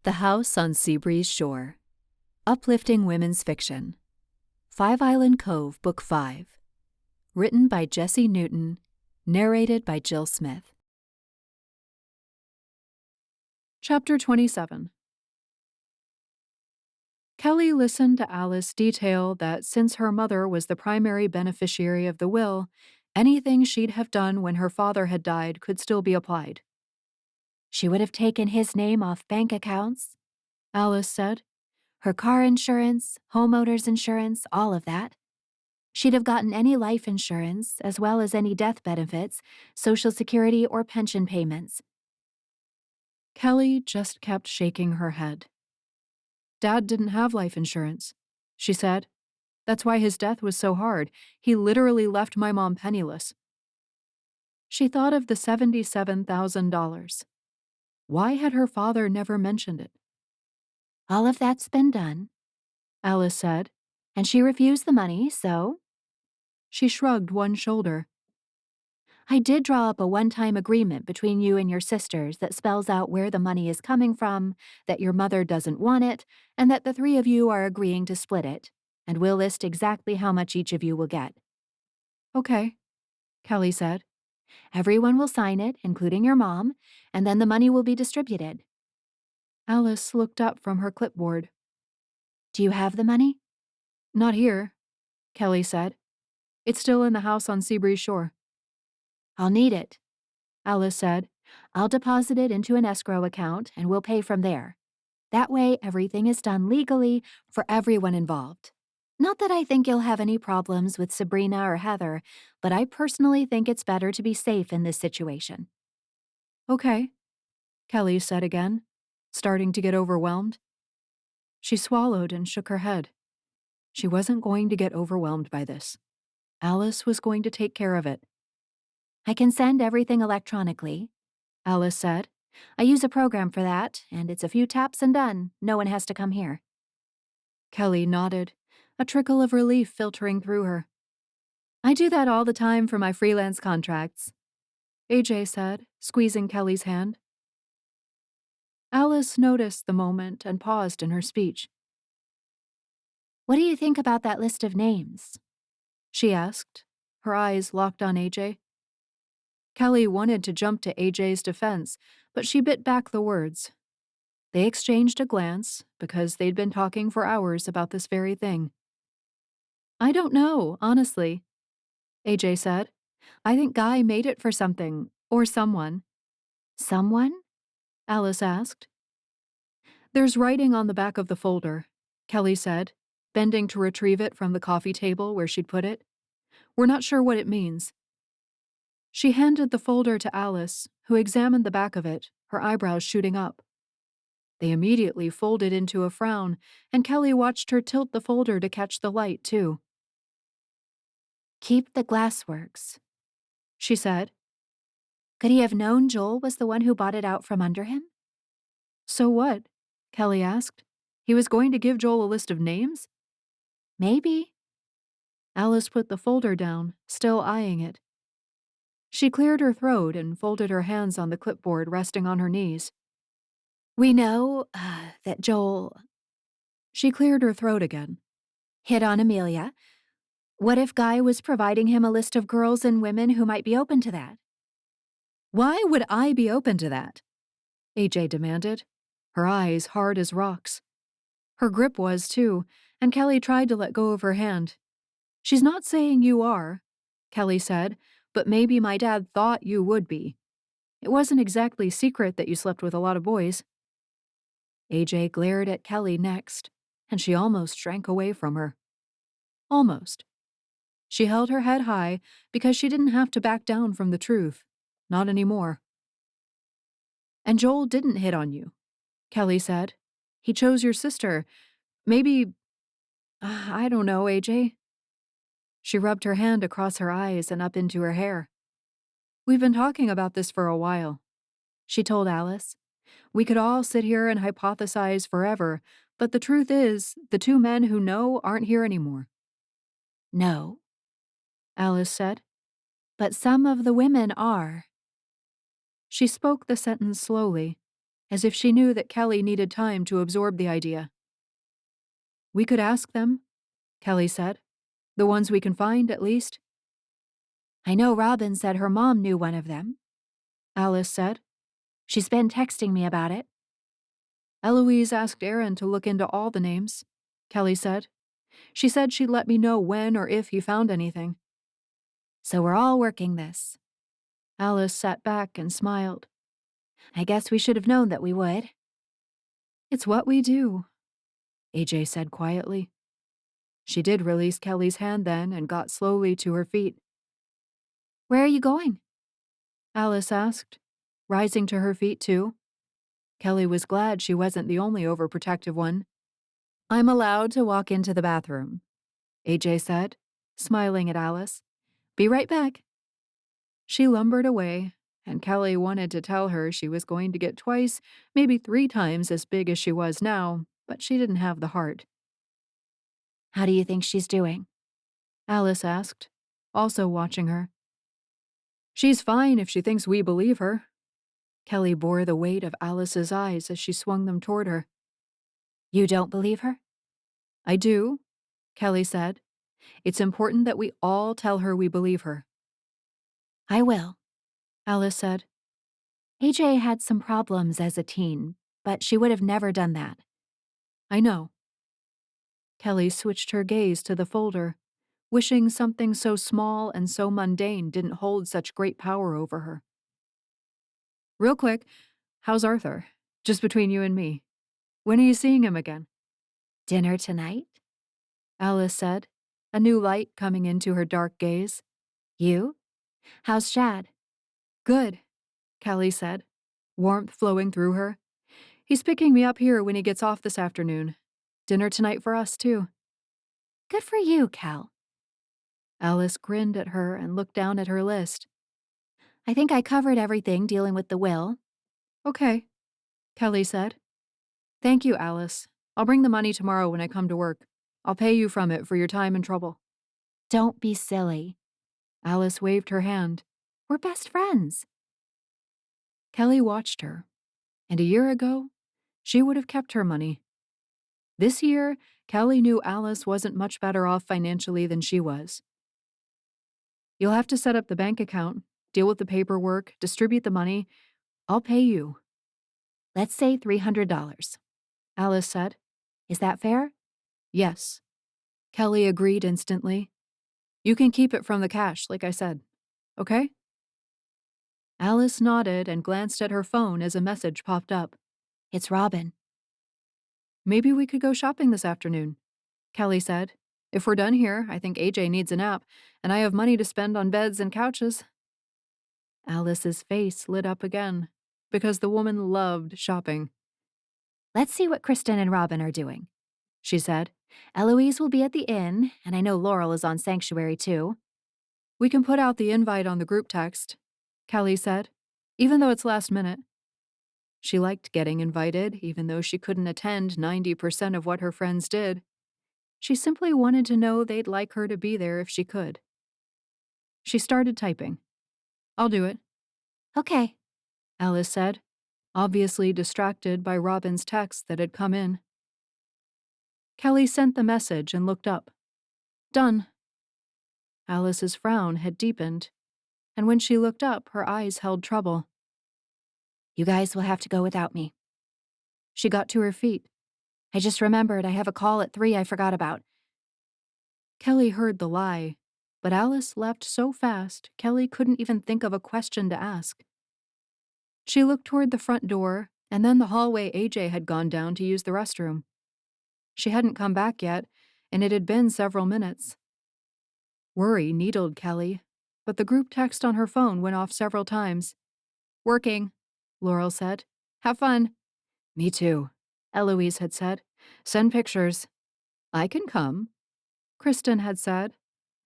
The House on Seabreeze Shore. Uplifting Women's Fiction. Five Island Cove, Book 5. Written by Jessie Newton. Narrated by Jill Smith. Chapter 27. Kelli listened to Alice detail that since her mother was the primary beneficiary of the will, anything she'd have done when her father had died could still be applied. She would have taken his name off bank accounts, Alice said. her car insurance, homeowners insurance, all of that. She'd have gotten any life insurance, as well as any death benefits, Social Security or pension payments. Kelli just kept shaking her head. Dad didn't have life insurance, she said. That's why his death was so hard. He literally left my mom penniless. She thought of the $77,000. Why had her father never mentioned it? All of that's been done, Alice said. and she refused the money, so She shrugged one shoulder. I did draw up a one-time agreement between you and your sisters that spells out where the money is coming from, that your mother doesn't want it, and that the three of you are agreeing to split it, and we'll list exactly how much each of you will get. Okay, Kelli said. Everyone will sign it, including your mom, and then the money will be distributed. Alice looked up from her clipboard. Do you have the money? Not here, Kelli said. It's still in the house on Seabreeze Shore. I'll need it, Alice said. I'll deposit it into an escrow account and we'll pay from there. That way, everything is done legally for everyone involved. Not that I think you'll have any problems with Sabrina or Heather, but I personally think it's better to be safe in this situation. Okay, Kelli said again, starting to get overwhelmed. She swallowed and shook her head. She wasn't going to get overwhelmed by this. Alice was going to take care of it. I can send everything electronically, Alice said. I use a program for that, and it's a few taps and done. No one has to come here. Kelli nodded, a trickle of relief filtering through her. I do that all the time for my freelance contracts, AJ said, squeezing Kelli's hand. Alice noticed the moment and paused in her speech. What do you think about that list of names? She asked, her eyes locked on AJ. Kelli wanted to jump to AJ's defense, but she bit back the words. They exchanged a glance because they'd been talking for hours about this very thing. I don't know, honestly, AJ said. I think Guy made it for something, or someone. Someone? Alice asked. There's writing on the back of the folder, Kelli said, bending to retrieve it from the coffee table where she'd put it. We're not sure what it means. She handed the folder to Alice, who examined the back of it, her eyebrows shooting up. They immediately folded into a frown, and Kelli watched her tilt the folder to catch the light, too. Keep the glassworks, she said. Could he have known Joel was the one who bought it out from under him? So what? Kelli asked. He was going to give Joel a list of names? Maybe. Alice put the folder down, still eyeing it. She cleared her throat and folded her hands on the clipboard resting on her knees. We know that Joel She cleared her throat again. hit on Amelia. What if Guy was providing him a list of girls and women who might be open to that? Why would I be open to that? AJ demanded, her eyes hard as rocks. Her grip was, too, and Kelli tried to let go of her hand. She's not saying you are, Kelli said, but maybe my dad thought you would be. It wasn't exactly secret that you slept with a lot of boys. AJ glared at Kelli next, and she almost shrank away from her. Almost. She held her head high because she didn't have to back down from the truth. Not anymore. And Joel didn't hit on you, Kelli said. He chose your sister. Maybe, I don't know, AJ. She rubbed her hand across her eyes and up into her hair. We've been talking about this for a while, she told Alice. We could all sit here and hypothesize forever, but the truth is, the two men who know aren't here anymore. No, Alice said. but some of the women are. She spoke the sentence slowly, as if she knew that Kelli needed time to absorb the idea. "We could ask them," Kelli said. "The ones we can find, at least." "I know Robin said her mom knew one of them," Alice said. "She's been texting me about it." "Eloise asked Aaron to look into all the names," Kelli said. "She said she'd let me know when or if he found anything." "So we're all working this." Alice sat back and smiled. "I guess we should have known that we would." "It's what we do," AJ said quietly. She did release Kelli's hand then and got slowly to her feet. "Where are you going?" Alice asked, rising to her feet too. Kelli was glad she wasn't the only overprotective one. "I'm allowed to walk into the bathroom," AJ said, smiling at Alice. "Be right back." She lumbered away, and Kelli wanted to tell her she was going to get twice, maybe 3 times as big as she was now, but she didn't have the heart. "How do you think she's doing?" Alice asked, also watching her. "She's fine if she thinks we believe her." Kelli bore the weight of Alice's eyes as she swung them toward her. "You don't believe her?" "I do," Kelli said. "It's important that we all tell her we believe her." "I will," Alice said. AJ had some problems as a teen, but she would have never done that. "I know." Kelli switched her gaze to the folder, wishing something so small and so mundane didn't hold such great power over her. "Real quick, how's Arthur? Just between you and me. When are you seeing him again?" "Dinner tonight?" Alice said, a new light coming into her dark gaze. "You? How's Shad?" "Good," Kelli said, warmth flowing through her. "He's picking me up here when he gets off this afternoon. Dinner tonight for us, too." "Good for you, Kel." Alice grinned at her and looked down at her list. "I think I covered everything dealing with the will." "Okay," Kelli said. "Thank you, Alice. I'll bring the money tomorrow when I come to work. I'll pay you from it for your time and trouble." "Don't be silly." Alice waved her hand. "We're best friends." Kelli watched her, and a year ago, she would have kept her money. This year, Kelli knew Alice wasn't much better off financially than she was. "You'll have to set up the bank account, deal with the paperwork, distribute the money. I'll pay you." "Let's say $300. Alice said. Is that fair?" "Yes." Kelli agreed instantly. "You can keep it from the cash, like I said. Okay?" Alice nodded and glanced at her phone as a message popped up. "It's Robin." "Maybe we could go shopping this afternoon," Kelli said. "If we're done here, I think AJ needs a nap, and I have money to spend on beds and couches." Alice's face lit up again, because the woman loved shopping. "Let's see what Kristen and Robin are doing," she said. "Eloise will be at the inn, and I know Laurel is on Sanctuary too." "We can put out the invite on the group text," Kelli said, "even though it's last minute." She liked getting invited, even though she couldn't attend 90% of what her friends did. She simply wanted to know they'd like her to be there if she could. She started typing. "I'll do it," "Okay." Alice said, obviously distracted by Robin's text that had come in. Kelli sent the message and looked up. "Done." Alice's frown had deepened, and when she looked up, her eyes held trouble. "You guys will have to go without me." She got to her feet. "I just remembered I have a call at 3 I forgot about." Kelli heard the lie, but Alice left so fast Kelli couldn't even think of a question to ask. She looked toward the front door and then the hallway AJ had gone down to use the restroom. She hadn't come back yet, and it had been several minutes. Worry needled Kelli, but the group text on her phone went off several times. "Working," Laurel said. "Have fun." "Me too," Eloise had said. "Send pictures." "I can come," Kristen had said,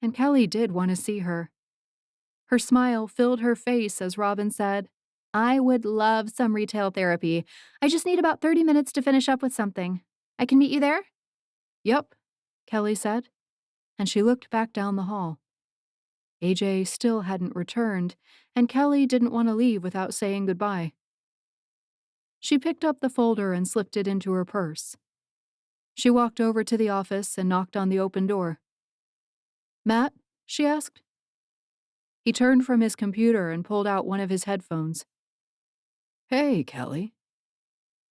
and Kelli did want to see her. Her smile filled her face as Robin said, "I would love some retail therapy. I just need about 30 minutes to finish up with something. I can meet you there?" "Yep," Kelli said, and she looked back down the hall. AJ still hadn't returned, and Kelli didn't want to leave without saying goodbye. She picked up the folder and slipped it into her purse. She walked over to the office and knocked on the open door. "Matt?" she asked. He turned from his computer and pulled out one of his headphones. "Hey, Kelli."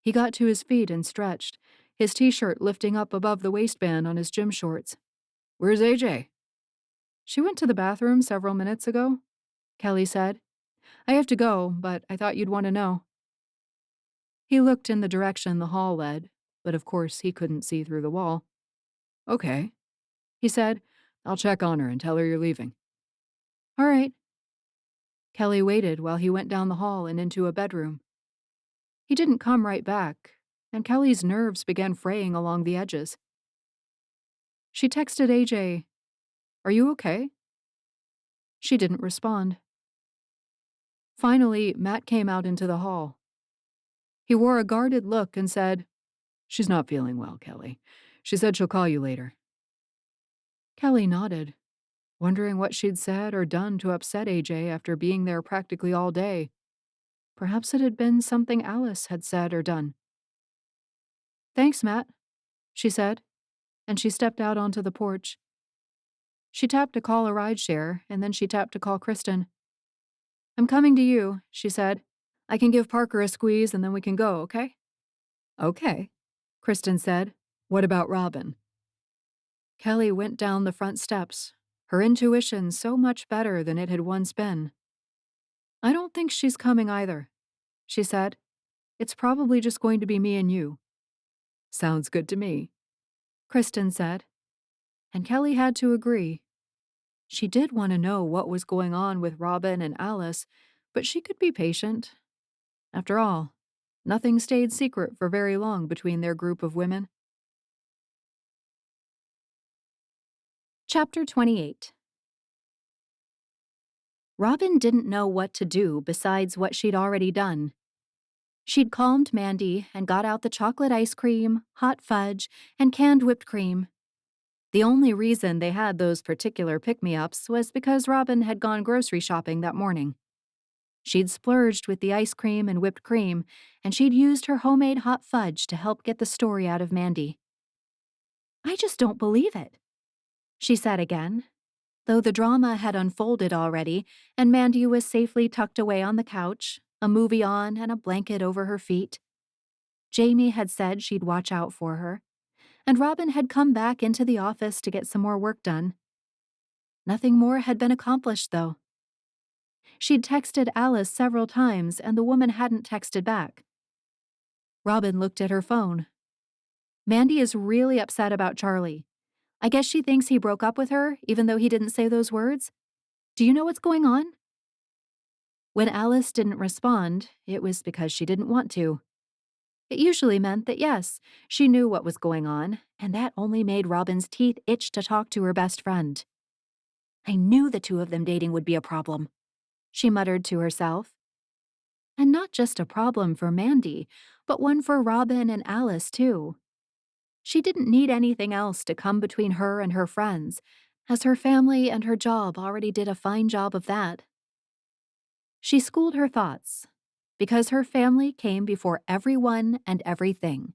He got to his feet and stretched, his t-shirt lifting up above the waistband on his gym shorts. "Where's AJ?" "She went to the bathroom several minutes ago," Kelli said. "I have to go, but I thought you'd want to know." He looked in the direction the hall led, but of course he couldn't see through the wall. "Okay," he said. "I'll check on her and tell her you're leaving." "All right." Kelli waited while he went down the hall and into a bedroom. He didn't come right back, and Kelli's nerves began fraying along the edges. She texted AJ, "Are you okay?" She didn't respond. Finally, Matt came out into the hall. He wore a guarded look and said, "She's not feeling well, Kelli. She said she'll call you later." Kelli nodded, wondering what she'd said or done to upset AJ after being there practically all day. Perhaps it had been something Alice had said or done. "Thanks, Matt," she said, and she stepped out onto the porch. She tapped to call a rideshare, and then she tapped to call Kristen. "I'm coming to you," she said. "I can give Parker a squeeze and then we can go, okay?" "Okay," Kristen said. "What about Robin?" Kelli went down the front steps, her intuition so much better than it had once been. "I don't think she's coming either," she said. "It's probably just going to be me and you." "Sounds good to me," Kristen said. And Kelli had to agree. She did want to know what was going on with Robin and Alice, but she could be patient. After all, nothing stayed secret for very long between their group of women. Chapter 28. Robin didn't know what to do besides what she'd already done. She'd calmed Mandy and got out the chocolate ice cream, hot fudge, and canned whipped cream. The only reason they had those particular pick-me-ups was because Robin had gone grocery shopping that morning. She'd splurged with the ice cream and whipped cream, and she'd used her homemade hot fudge to help get the story out of Mandy. "I just don't believe it," she said again, though the drama had unfolded already and Mandy was safely tucked away on the couch, a movie on and a blanket over her feet. Jamie had said she'd watch out for her, and Robin had come back into the office to get some more work done. Nothing more had been accomplished, though. She'd texted Alice several times, and the woman hadn't texted back. Robin looked at her phone. "Mandy is really upset about Charlie. I guess she thinks he broke up with her, even though he didn't say those words. Do you know what's going on?" When Alice didn't respond, it was because she didn't want to. It usually meant that yes, she knew what was going on, and that only made Robin's teeth itch to talk to her best friend. "I knew the two of them dating would be a problem," she muttered to herself. And not just a problem for Mandy, but one for Robin and Alice, too. She didn't need anything else to come between her and her friends, as her family and her job already did a fine job of that. She schooled her thoughts, because her family came before everyone and everything.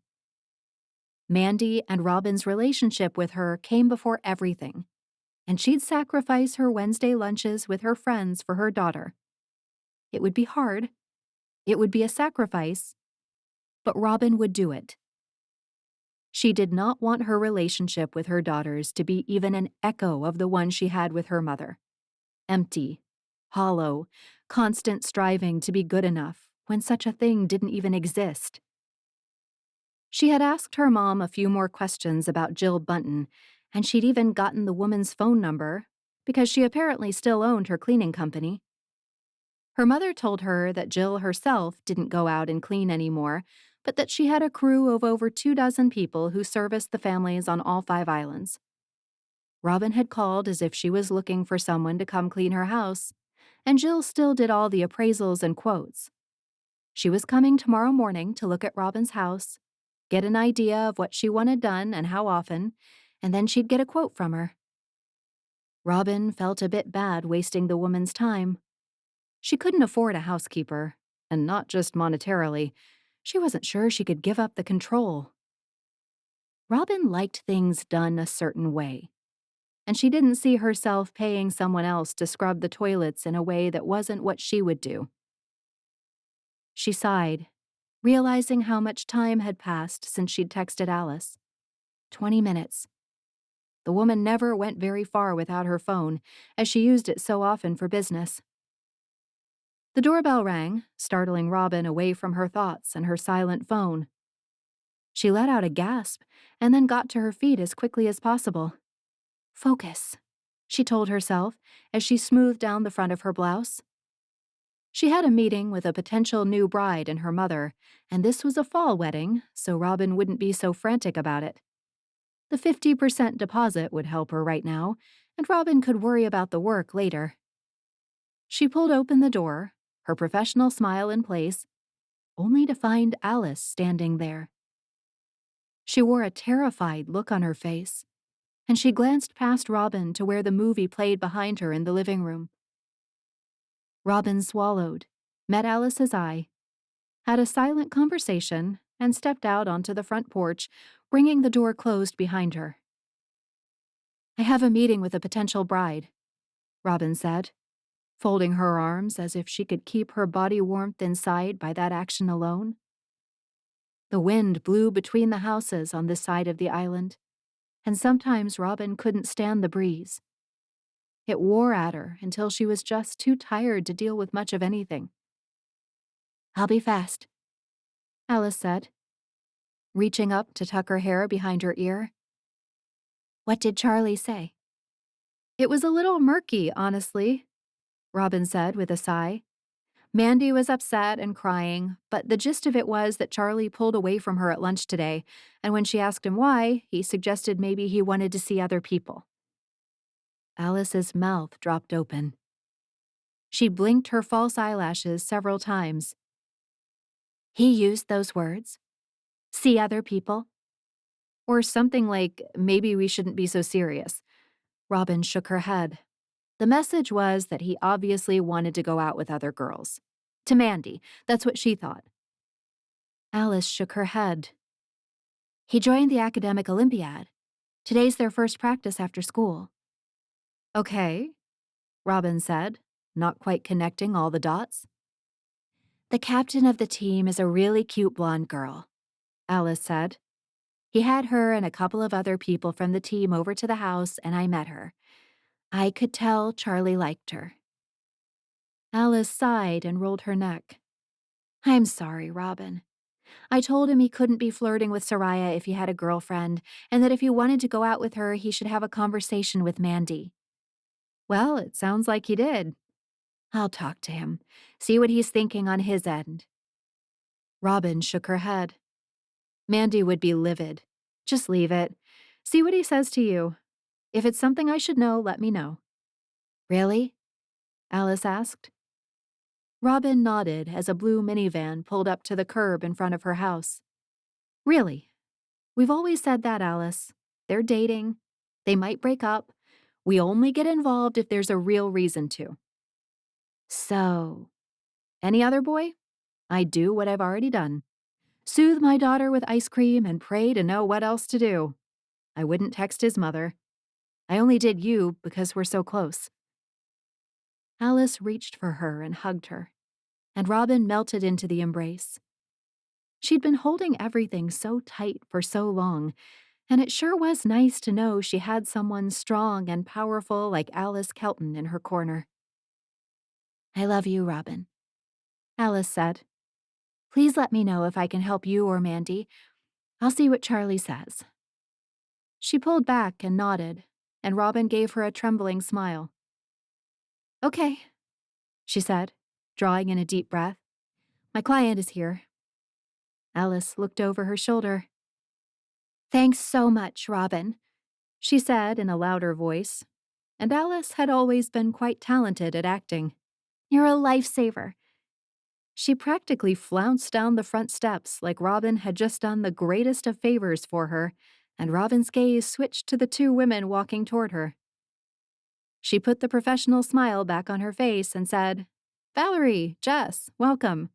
Mandy and Robin's relationship with her came before everything, and she'd sacrifice her Wednesday lunches with her friends for her daughter. It would be hard. It would be a sacrifice, but Robin would do it. She did not want her relationship with her daughters to be even an echo of the one she had with her mother. Empty, hollow, constant striving to be good enough when such a thing didn't even exist. She had asked her mom a few more questions about Jill Bunton, and she'd even gotten the woman's phone number, because she apparently still owned her cleaning company. Her mother told her that Jill herself didn't go out and clean anymore, but that she had a crew of over 24 people who serviced the families on all 5 islands. Robin had called as if she was looking for someone to come clean her house, and Jill still did all the appraisals and quotes. She was coming tomorrow morning to look at Robin's house, get an idea of what she wanted done and how often, and then she'd get a quote from her. Robin felt a bit bad wasting the woman's time. She couldn't afford a housekeeper, and not just monetarily. She wasn't sure she could give up the control. Robin liked things done a certain way, and she didn't see herself paying someone else to scrub the toilets in a way that wasn't what she would do. She sighed, realizing how much time had passed since she'd texted Alice. 20 minutes. The woman never went very far without her phone, as she used it so often for business. The doorbell rang, startling Robin away from her thoughts and her silent phone. She let out a gasp and then got to her feet as quickly as possible. Focus, she told herself as she smoothed down the front of her blouse. She had a meeting with a potential new bride and her mother, and this was a fall wedding, so Robin wouldn't be so frantic about it. The 50% deposit would help her right now, and Robin could worry about the work later. She pulled open the door, her professional smile in place, only to find Alice standing there. She wore a terrified look on her face, and she glanced past Robin to where the movie played behind her in the living room. Robin swallowed, met Alice's eye, had a silent conversation, and stepped out onto the front porch, bringing the door closed behind her. I have a meeting with a potential bride, Robin said, folding her arms as if she could keep her body warmth inside by that action alone. The wind blew between the houses on this side of the island, and sometimes Robin couldn't stand the breeze. It wore at her until she was just too tired to deal with much of anything. I'll be fast, Alice said, reaching up to tuck her hair behind her ear. What did Charlie say? It was a little murky, honestly, Robin said with a sigh. Mandy was upset and crying, but the gist of it was that Charlie pulled away from her at lunch today, and when she asked him why, he suggested maybe he wanted to see other people. Alice's mouth dropped open. She blinked her false eyelashes several times. He used those words? See other people? Or something like, maybe we shouldn't be so serious. Robin shook her head. The message was that he obviously wanted to go out with other girls. To Mandy, that's what she thought. Alice shook her head. He joined the academic Olympiad. Today's their first practice after school. Okay, Robin said, not quite connecting all the dots. The captain of the team is a really cute blonde girl, Alice said. He had her and a couple of other people from the team over to the house, and I met her. I could tell Charlie liked her. Alice sighed and rolled her neck. I'm sorry, Robin. I told him he couldn't be flirting with Soraya if he had a girlfriend, and that if he wanted to go out with her, he should have a conversation with Mandy. Well, it sounds like he did. I'll talk to him, see what he's thinking on his end. Robin shook her head. Mandy would be livid. Just leave it. See what he says to you. If it's something I should know, let me know. Really? Alice asked. Robin nodded as a blue minivan pulled up to the curb in front of her house. Really? We've always said that, Alice. They're dating. They might break up. We only get involved if there's a real reason to. So, any other boy? I do what I've already done. Soothe my daughter with ice cream and pray to know what else to do. I wouldn't text his mother. I only did you because we're so close. Alice reached for her and hugged her, and Robin melted into the embrace. She'd been holding everything so tight for so long, and it sure was nice to know she had someone strong and powerful like Alice Kelton in her corner. I love you, Robin, Alice said. Please let me know if I can help you or Mandy. I'll see what Charlie says. She pulled back and nodded, and Robin gave her a trembling smile. Okay, she said, drawing in a deep breath. My client is here. Alice looked over her shoulder. Thanks so much, Robin, she said in a louder voice, and Alice had always been quite talented at acting. You're a lifesaver. She practically flounced down the front steps like Robin had just done the greatest of favors for her, and Robin's gaze switched to the two women walking toward her. She put the professional smile back on her face and said, Valerie, Jess, welcome.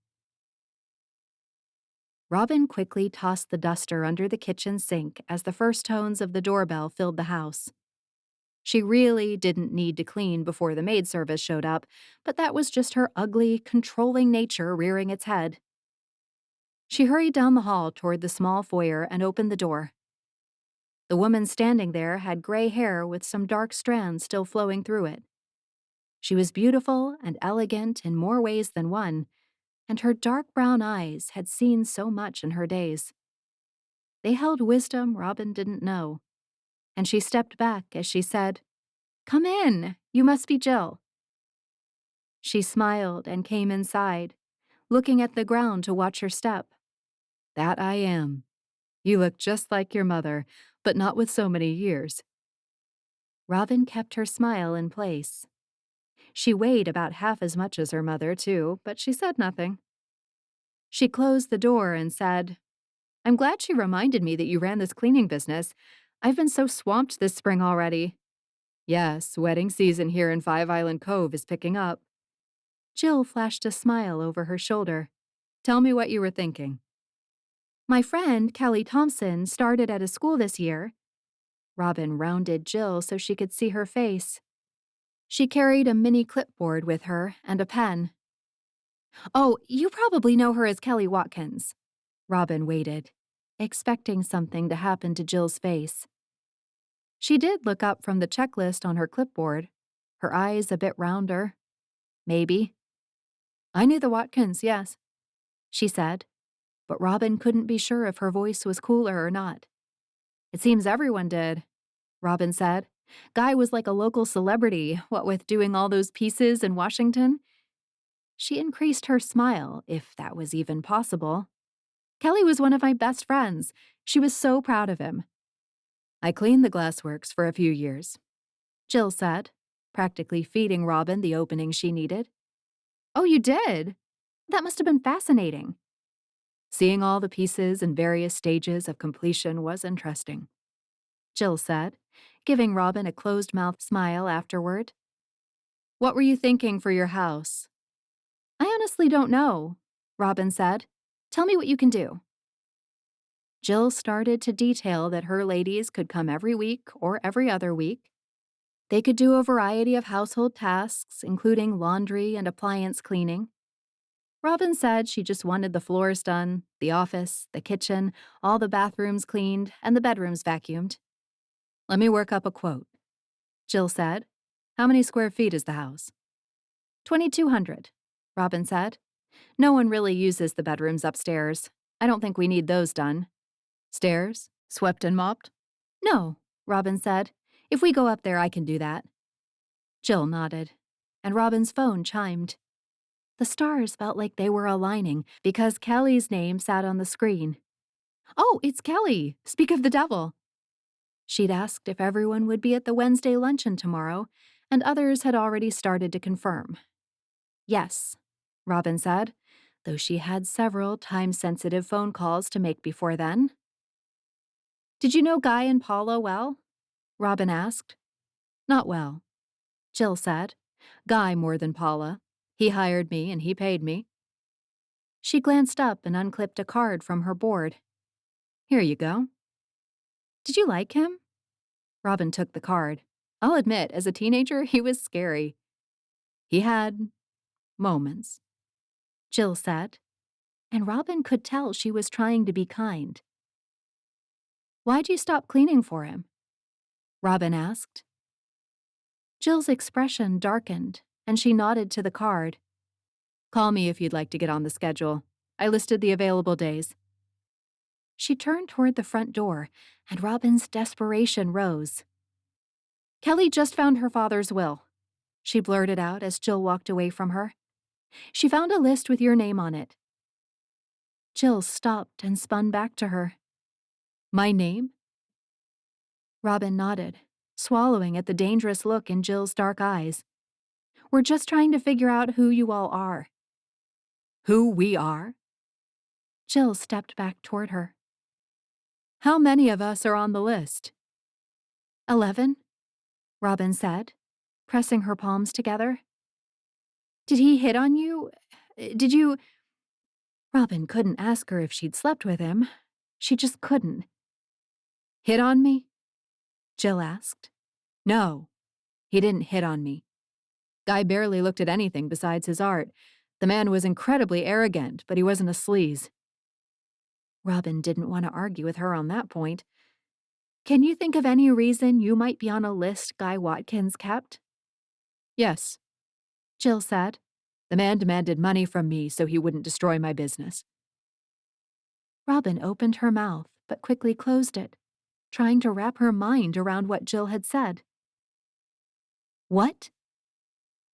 Robin quickly tossed the duster under the kitchen sink as the first tones of the doorbell filled the house. She really didn't need to clean before the maid service showed up, but that was just her ugly, controlling nature rearing its head. She hurried down the hall toward the small foyer and opened the door. The woman standing there had gray hair with some dark strands still flowing through it. She was beautiful and elegant in more ways than one, and her dark brown eyes had seen so much in her days. They held wisdom Robin didn't know, and she stepped back as she said, "Come in, you must be Jill." She smiled and came inside, looking at the ground to watch her step. "That I am. You look just like your mother, but not with so many years." Robin kept her smile in place. She weighed about half as much as her mother, too, but she said nothing. She closed the door and said, "I'm glad she reminded me that you ran this cleaning business. I've been so swamped this spring already." "Yes, wedding season here in Five Island Cove is picking up." Jill flashed a smile over her shoulder. "Tell me what you were thinking." "My friend, Kelli Thompson, started at a school this year." Robin rounded Jill so she could see her face. She carried a mini clipboard with her and a pen. "Oh, you probably know her as Kelly Watkins." Robin waited, expecting something to happen to Jill's face. She did look up from the checklist on her clipboard, her eyes a bit rounder. "Maybe." "I knew the Watkins, yes," she said, but Robin couldn't be sure if her voice was cooler or not. "It seems everyone did," Robin said. "Guy was like a local celebrity, what with doing all those pieces in Washington." She increased her smile, if that was even possible. "Kelly was one of my best friends. She was so proud of him." "I cleaned the glassworks for a few years," Jill said, practically feeding Robin the opening she needed. "Oh, you did? That must have been fascinating." "Seeing all the pieces in various stages of completion was interesting," Jill said, giving Robin a closed-mouthed smile afterward. "What were you thinking for your house?" "I honestly don't know," Robin said. "Tell me what you can do." Jill started to detail that her ladies could come every week or every other week. They could do a variety of household tasks, including laundry and appliance cleaning. Robin said she just wanted the floors done, the office, the kitchen, all the bathrooms cleaned, and the bedrooms vacuumed. "Let me work up a quote," Jill said. "How many square feet is the house?" 2,200, Robin said. "No one really uses the bedrooms upstairs. I don't think we need those done." "Stairs? Swept and mopped?" "No," Robin said. "If we go up there, I can do that." Jill nodded, and Robin's phone chimed. The stars felt like they were aligning because Kelly's name sat on the screen. "Oh, it's Kelli. Speak of the devil." She'd asked if everyone would be at the Wednesday luncheon tomorrow, and others had already started to confirm. "Yes," Robin said, though she had several time-sensitive phone calls to make before then. "Did you know Guy and Paula well?" Robin asked. "Not well," Jill said. "Guy more than Paula. He hired me and he paid me." She glanced up and unclipped a card from her board. "Here you go." "Did you like him?" Robin took the card. "I'll admit, as a teenager, he was scary." "He had moments," Jill said, and Robin could tell she was trying to be kind. "Why'd you stop cleaning for him?" Robin asked. Jill's expression darkened, and she nodded to the card. "Call me if you'd like to get on the schedule. I listed the available days." She turned toward the front door, and Robin's desperation rose. "Kelli just found her father's will," she blurted out as Jill walked away from her. "She found a list with your name on it." Jill stopped and spun back to her. "My name?" Robin nodded, swallowing at the dangerous look in Jill's dark eyes. "We're just trying to figure out who you all are." "Who we are?" Jill stepped back toward her. "How many of us are on the list?" 11, Robin said, pressing her palms together. "Did he hit on you? Did you—" Robin couldn't ask her if she'd slept with him. She just couldn't. Hit on me? Jill asked. No, he didn't hit on me. Guy barely looked at anything besides his art. The man was incredibly arrogant, but he wasn't a sleaze. Robin didn't want to argue with her on that point. Can you think of any reason you might be on a list Guy Watkins kept? Yes, Jill said. the man demanded money from me so he wouldn't destroy my business. Robin opened her mouth, but quickly closed it, trying to wrap her mind around what Jill had said. What?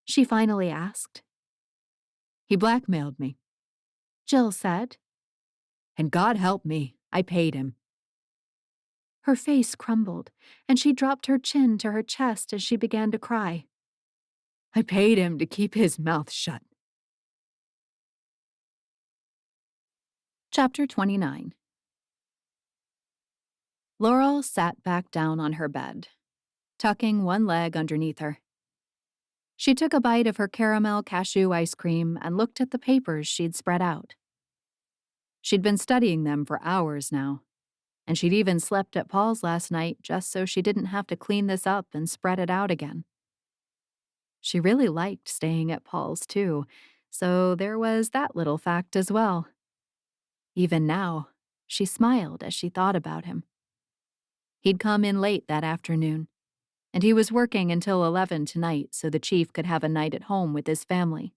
She finally asked. He blackmailed me. Jill said. And God help me, I paid him. Her face crumbled, and she dropped her chin to her chest as she began to cry. I paid him to keep his mouth shut. Chapter 29. Laurel sat back down on her bed, tucking one leg underneath her. She took a bite of her caramel cashew ice cream and looked at the papers she'd spread out. She'd been studying them for hours now, and she'd even slept at Paul's last night just so she didn't have to clean this up and spread it out again. She really liked staying at Paul's, too, so there was that little fact as well. Even now, she smiled as she thought about him. He'd come in late that afternoon, and he was working until 11 tonight so the chief could have a night at home with his family.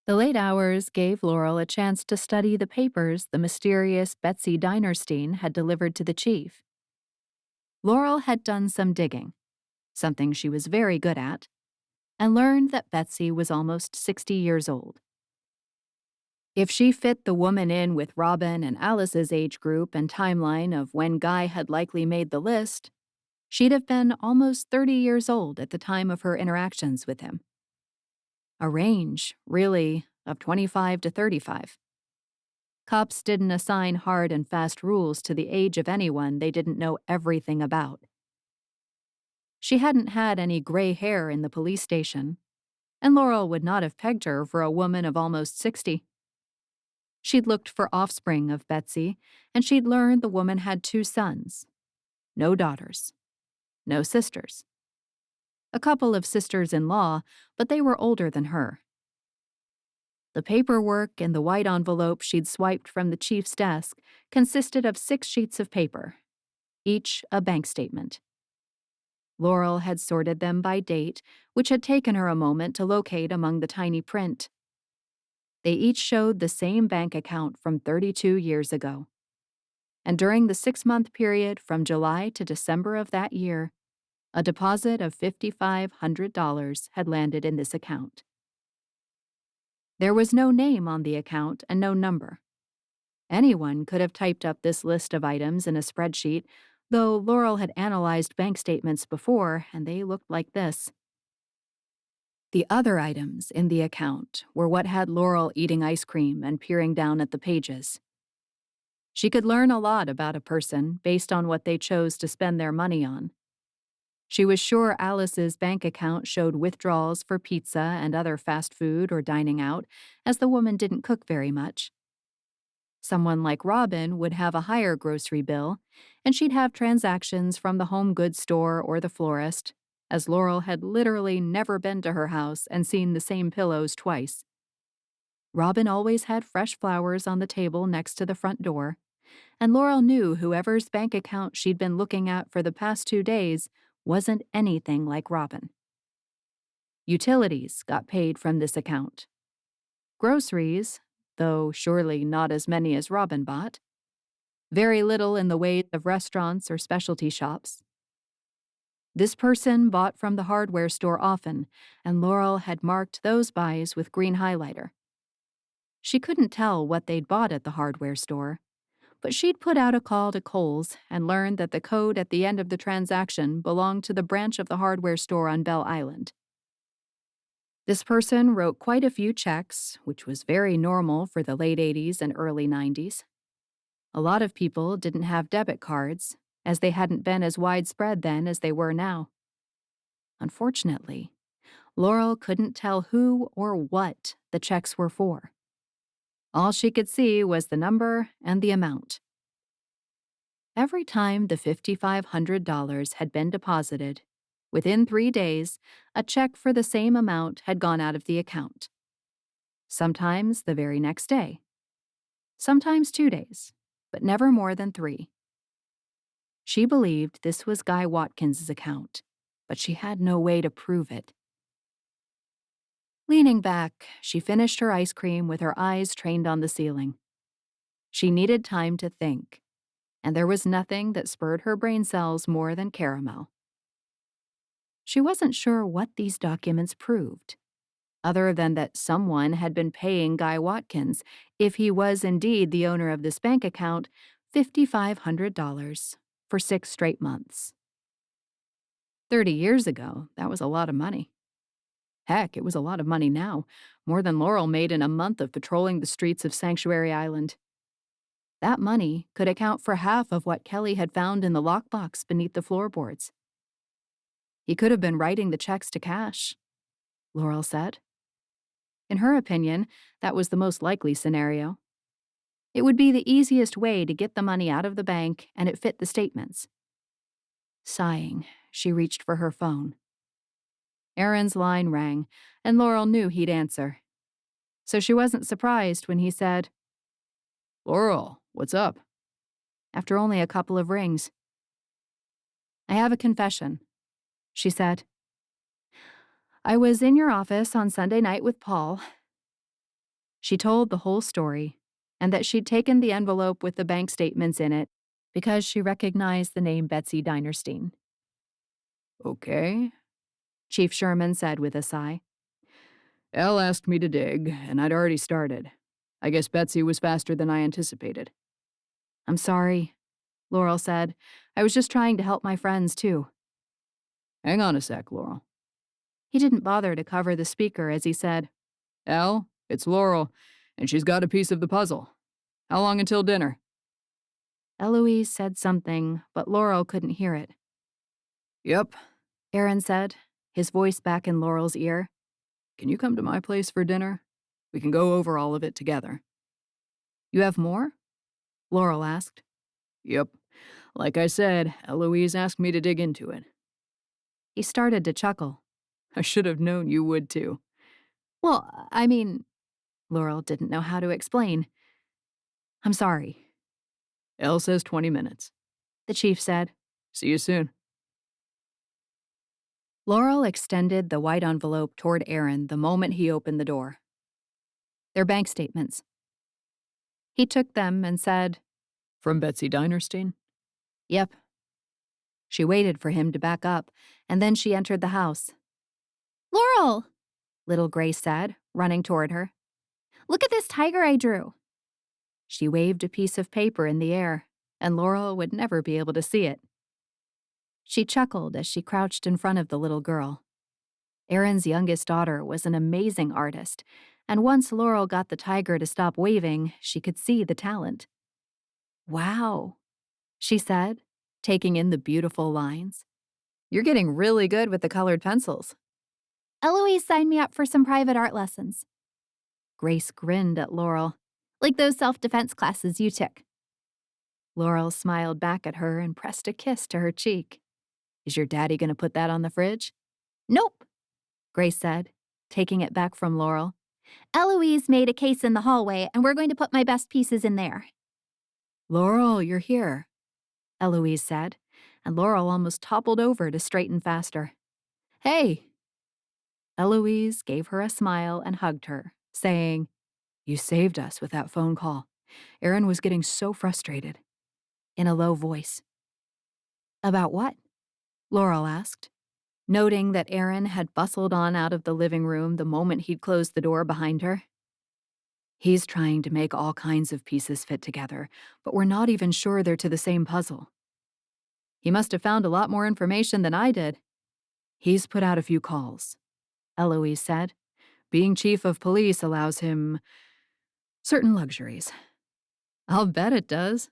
The late hours gave Laurel a chance to study the papers the mysterious Betsy Dinerstein had delivered to the chief. Laurel had done some digging, something she was very good at, and learned that Betsy was almost 60 years old. If she fit the woman in with Robin and Alice's age group and timeline of when Guy had likely made the list, she'd have been almost 30 years old at the time of her interactions with him. A range, really, of 25 to 35. Cops didn't assign hard and fast rules to the age of anyone they didn't know everything about. She hadn't had any gray hair in the police station, and Laurel would not have pegged her for a woman of almost 60. She'd looked for offspring of Betsy, and she'd learned the woman had 2 sons. No daughters. No sisters. A couple of sisters-in-law, but they were older than her. The paperwork in the white envelope she'd swiped from the chief's desk consisted of 6 sheets of paper, each a bank statement. Laurel had sorted them by date, which had taken her a moment to locate among the tiny print. They each showed the same bank account from 32 years ago. And during the 6-month period from July to December of that year, a deposit of $5,500 had landed in this account. There was no name on the account and no number. Anyone could have typed up this list of items in a spreadsheet, though Laurel had analyzed bank statements before, and they looked like this. The other items in the account were what had Laurel eating ice cream and peering down at the pages. She could learn a lot about a person based on what they chose to spend their money on. She was sure Alice's bank account showed withdrawals for pizza and other fast food or dining out, as the woman didn't cook very much. Someone like Robin would have a higher grocery bill, and she'd have transactions from the home goods store or the florist, as Laurel had literally never been to her house and seen the same pillows twice. Robin always had fresh flowers on the table next to the front door, and Laurel knew whoever's bank account she'd been looking at for the past 2 days wasn't anything like Robin. Utilities got paid from this account. Groceries, though surely not as many as Robin bought. Very little in the way of restaurants or specialty shops. This person bought from the hardware store often, and Laurel had marked those buys with green highlighter. She couldn't tell what they'd bought at the hardware store, but she'd put out a call to Kohl's and learned that the code at the end of the transaction belonged to the branch of the hardware store on Belle Island. This person wrote quite a few checks, which was very normal for the late 80s and early 90s. A lot of people didn't have debit cards, as they hadn't been as widespread then as they were now. Unfortunately, Laurel couldn't tell who or what the checks were for. All she could see was the number and the amount. Every time the $5,500 had been deposited, within 3 days, a check for the same amount had gone out of the account. Sometimes the very next day. Sometimes 2 days, but never more than 3. She believed this was Guy Watkins's account, but she had no way to prove it. Leaning back, she finished her ice cream with her eyes trained on the ceiling. She needed time to think, and there was nothing that spurred her brain cells more than caramel. She wasn't sure what these documents proved, other than that someone had been paying Guy Watkins, if he was indeed the owner of this bank account, $5,500 for 6 straight months. 30 years ago, that was a lot of money. Heck, it was a lot of money now, more than Laurel made in a month of patrolling the streets of Sanctuary Island. That money could account for half of what Kelli had found in the lockbox beneath the floorboards. He could have been writing the checks to cash, Laurel said. In her opinion, that was the most likely scenario. It would be the easiest way to get the money out of the bank, and it fit the statements. Sighing, she reached for her phone. Aaron's line rang, and Laurel knew he'd answer. So she wasn't surprised when he said, "Laurel, what's up?" After only a couple of rings. "I have a confession," she said. "I was in your office on Sunday night with Paul." She told the whole story, and that she'd taken the envelope with the bank statements in it because she recognized the name Betsy Dinerstein. "Okay," Chief Sherman said with a sigh. "Elle asked me to dig, and I'd already started. I guess Betsy was faster than I anticipated." "I'm sorry," Laurel said. "I was just trying to help my friends, too." "Hang on a sec, Laurel." He didn't bother to cover the speaker as he said, "Elle, it's Laurel, and she's got a piece of the puzzle. How long until dinner?" Eloise said something, but Laurel couldn't hear it. "Yep," Aaron said, his voice back in Laurel's ear. "Can you come to my place for dinner? We can go over all of it together." "You have more?" Laurel asked. "Yep. Like I said, Eloise asked me to dig into it." He started to chuckle. "I should have known you would, too." "Well, I mean," Laurel didn't know how to explain. "I'm sorry." "Elle says 20 minutes," the chief said. "See you soon." Laurel extended the white envelope toward Aaron the moment he opened the door. "They're bank statements." He took them and said, "From Betsy Dinerstein?" "Yep." She waited for him to back up, and then she entered the house. "Laurel!" little Grace said, running toward her. "Look at this tiger I drew." She waved a piece of paper in the air, and Laurel would never be able to see it. She chuckled as she crouched in front of the little girl. Aaron's youngest daughter was an amazing artist, and once Laurel got the tiger to stop waving, she could see the talent. "Wow," she said, taking in the beautiful lines. "You're getting really good with the colored pencils." "Eloise signed me up for some private art lessons." Grace grinned at Laurel. "Like those self-defense classes you took." Laurel smiled back at her and pressed a kiss to her cheek. "Is your daddy going to put that on the fridge?" "Nope," Grace said, taking it back from Laurel. "Eloise made a case in the hallway, and we're going to put my best pieces in there." "Laurel, you're here," Eloise said, and Laurel almost toppled over to straighten faster. "Hey!" Eloise gave her a smile and hugged her, saying, "You saved us with that phone call. Aaron was getting so frustrated," in a low voice. "About what?" Laurel asked, noting that Aaron had bustled on out of the living room the moment he'd closed the door behind her. "He's trying to make all kinds of pieces fit together, but we're not even sure they're to the same puzzle. He must have found a lot more information than I did." "He's put out a few calls," Eloise said. "Being chief of police allows him certain luxuries." "I'll bet it does."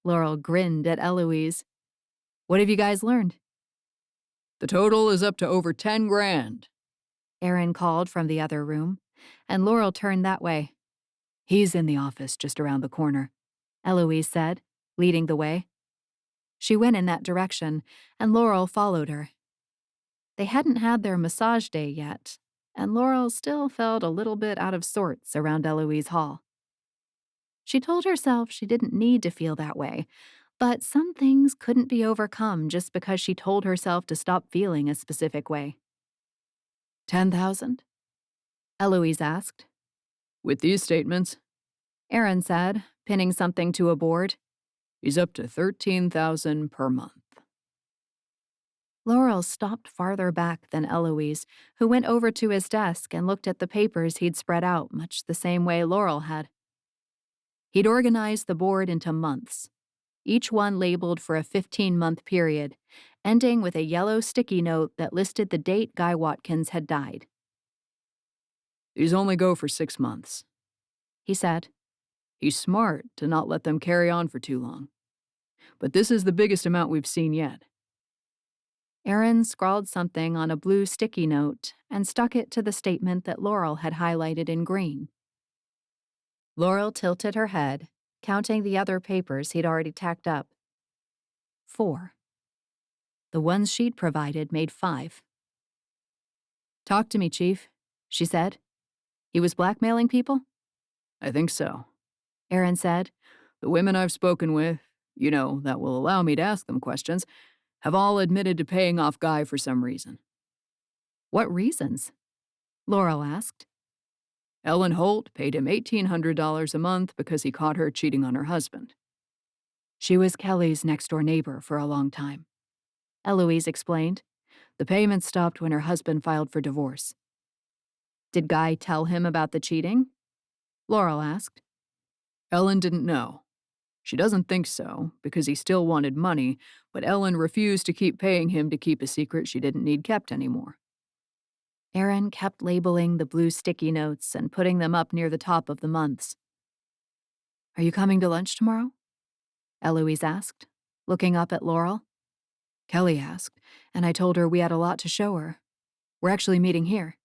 Laurel grinned at Eloise. "What have you guys learned?" "The total is up to over 10 grand, Aaron called from the other room, and Laurel turned that way. He's in the office just around the corner, Eloise said, leading the way. She went in that direction, and Laurel followed her. They hadn't had their massage day yet, and Laurel still felt a little bit out of sorts around Eloise Hall. She told herself she didn't need to feel that way, but some things couldn't be overcome just because she told herself to stop feeling a specific way. 10,000? Eloise asked. With these statements, Aaron said, pinning something to a board. He's up to 13,000 per month. Laurel stopped farther back than Eloise, who went over to his desk and looked at the papers he'd spread out much the same way Laurel had. He'd organized the board into months, each one labeled for a 15-month period, ending with a yellow sticky note that listed the date Guy Watkins had died. These only go for 6 months, he said. He's smart to not let them carry on for too long. But this is the biggest amount we've seen yet. Aaron scrawled something on a blue sticky note and stuck it to the statement that Laurel had highlighted in green. Laurel tilted her head, counting the other papers he'd already tacked up. 4. The ones she'd provided made 5. Talk to me, Chief, she said. He was blackmailing people? I think so, Aaron said. The women I've spoken with, that will allow me to ask them questions, have all admitted to paying off Guy for some reason. What reasons? Laurel asked. Ellen Holt paid him $1,800 a month because he caught her cheating on her husband. She was Kelly's next-door neighbor for a long time, Eloise explained. The payments stopped when her husband filed for divorce. Did Guy tell him about the cheating? Laurel asked. Ellen didn't know. She doesn't think so, because he still wanted money, but Ellen refused to keep paying him to keep a secret she didn't need kept anymore. Aaron kept labeling the blue sticky notes and putting them up near the top of the months. Are you coming to lunch tomorrow? Eloise asked, looking up at Laurel. Kelli asked, and I told her we had a lot to show her. We're actually meeting here.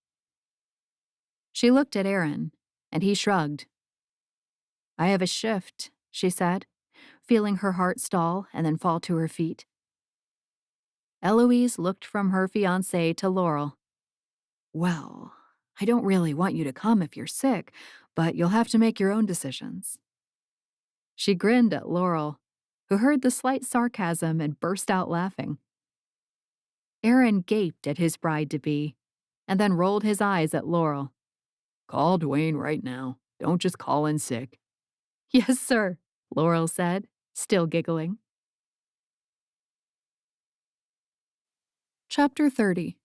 She looked at Aaron, and he shrugged. I have a shift, she said, feeling her heart stall and then fall to her feet. Eloise looked from her fiancé to Laurel. Well, I don't really want you to come if you're sick, but you'll have to make your own decisions. She grinned at Laurel, who heard the slight sarcasm and burst out laughing. Aaron gaped at his bride-to-be, and then rolled his eyes at Laurel. Call Dwayne right now. Don't just call in sick. Yes, sir, Laurel said, still giggling. Chapter 30.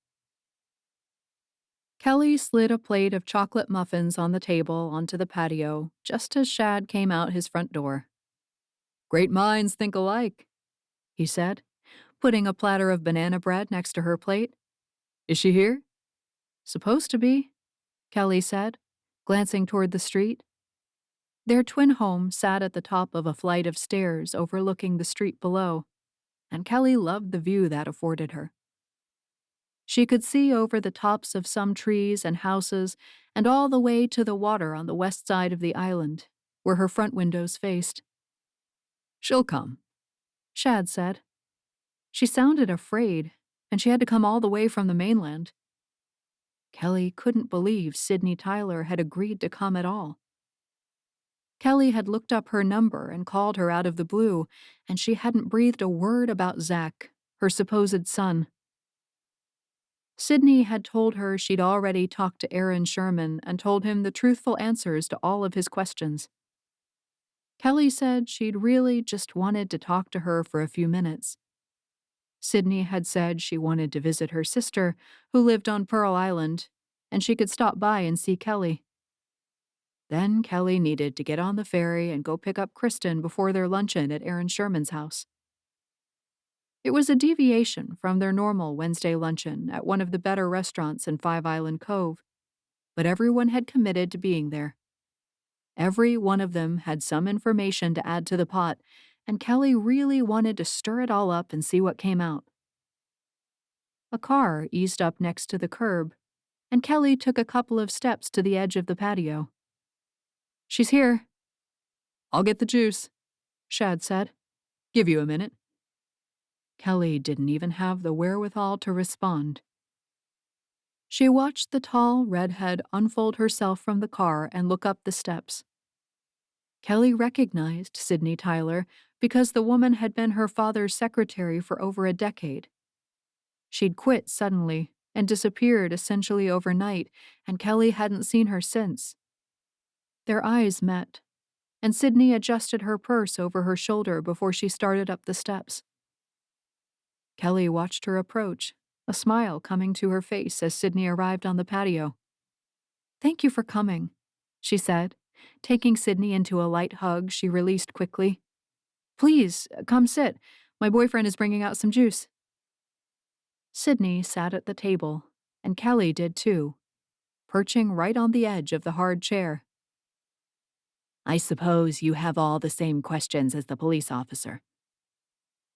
Kelli slid a plate of chocolate muffins on the table onto the patio just as Shad came out his front door. Great minds think alike, he said, putting a platter of banana bread next to her plate. Is she here? Supposed to be, Kelli said, glancing toward the street. Their twin home sat at the top of a flight of stairs overlooking the street below, and Kelli loved the view that afforded her. She could see over the tops of some trees and houses and all the way to the water on the west side of the island, where her front windows faced. She'll come, Shad said. She sounded afraid, and she had to come all the way from the mainland. Kelli couldn't believe Sydney Tyler had agreed to come at all. Kelli had looked up her number and called her out of the blue, and she hadn't breathed a word about Zach, her supposed son. Sydney had told her she'd already talked to Aaron Sherman and told him the truthful answers to all of his questions. Kelli said she'd really just wanted to talk to her for a few minutes. Sydney had said she wanted to visit her sister, who lived on Pearl Island, and she could stop by and see Kelli. Then Kelli needed to get on the ferry and go pick up Kristen before their luncheon at Aaron Sherman's house. It was a deviation from their normal Wednesday luncheon at one of the better restaurants in Five Island Cove, but everyone had committed to being there. Every one of them had some information to add to the pot, and Kelli really wanted to stir it all up and see what came out. A car eased up next to the curb, and Kelli took a couple of steps to the edge of the patio. She's here. I'll get the juice, Shad said. Give you a minute. Kelli didn't even have the wherewithal to respond. She watched the tall redhead unfold herself from the car and look up the steps. Kelli recognized Sydney Tyler because the woman had been her father's secretary for over a decade. She'd quit suddenly and disappeared essentially overnight, and Kelli hadn't seen her since. Their eyes met, and Sydney adjusted her purse over her shoulder before she started up the steps. Kelli watched her approach, a smile coming to her face as Sydney arrived on the patio. "Thank you for coming," she said, taking Sydney into a light hug she released quickly. "Please, come sit. My boyfriend is bringing out some juice." Sydney sat at the table, and Kelli did too, perching right on the edge of the hard chair. "I suppose you have all the same questions as the police officer."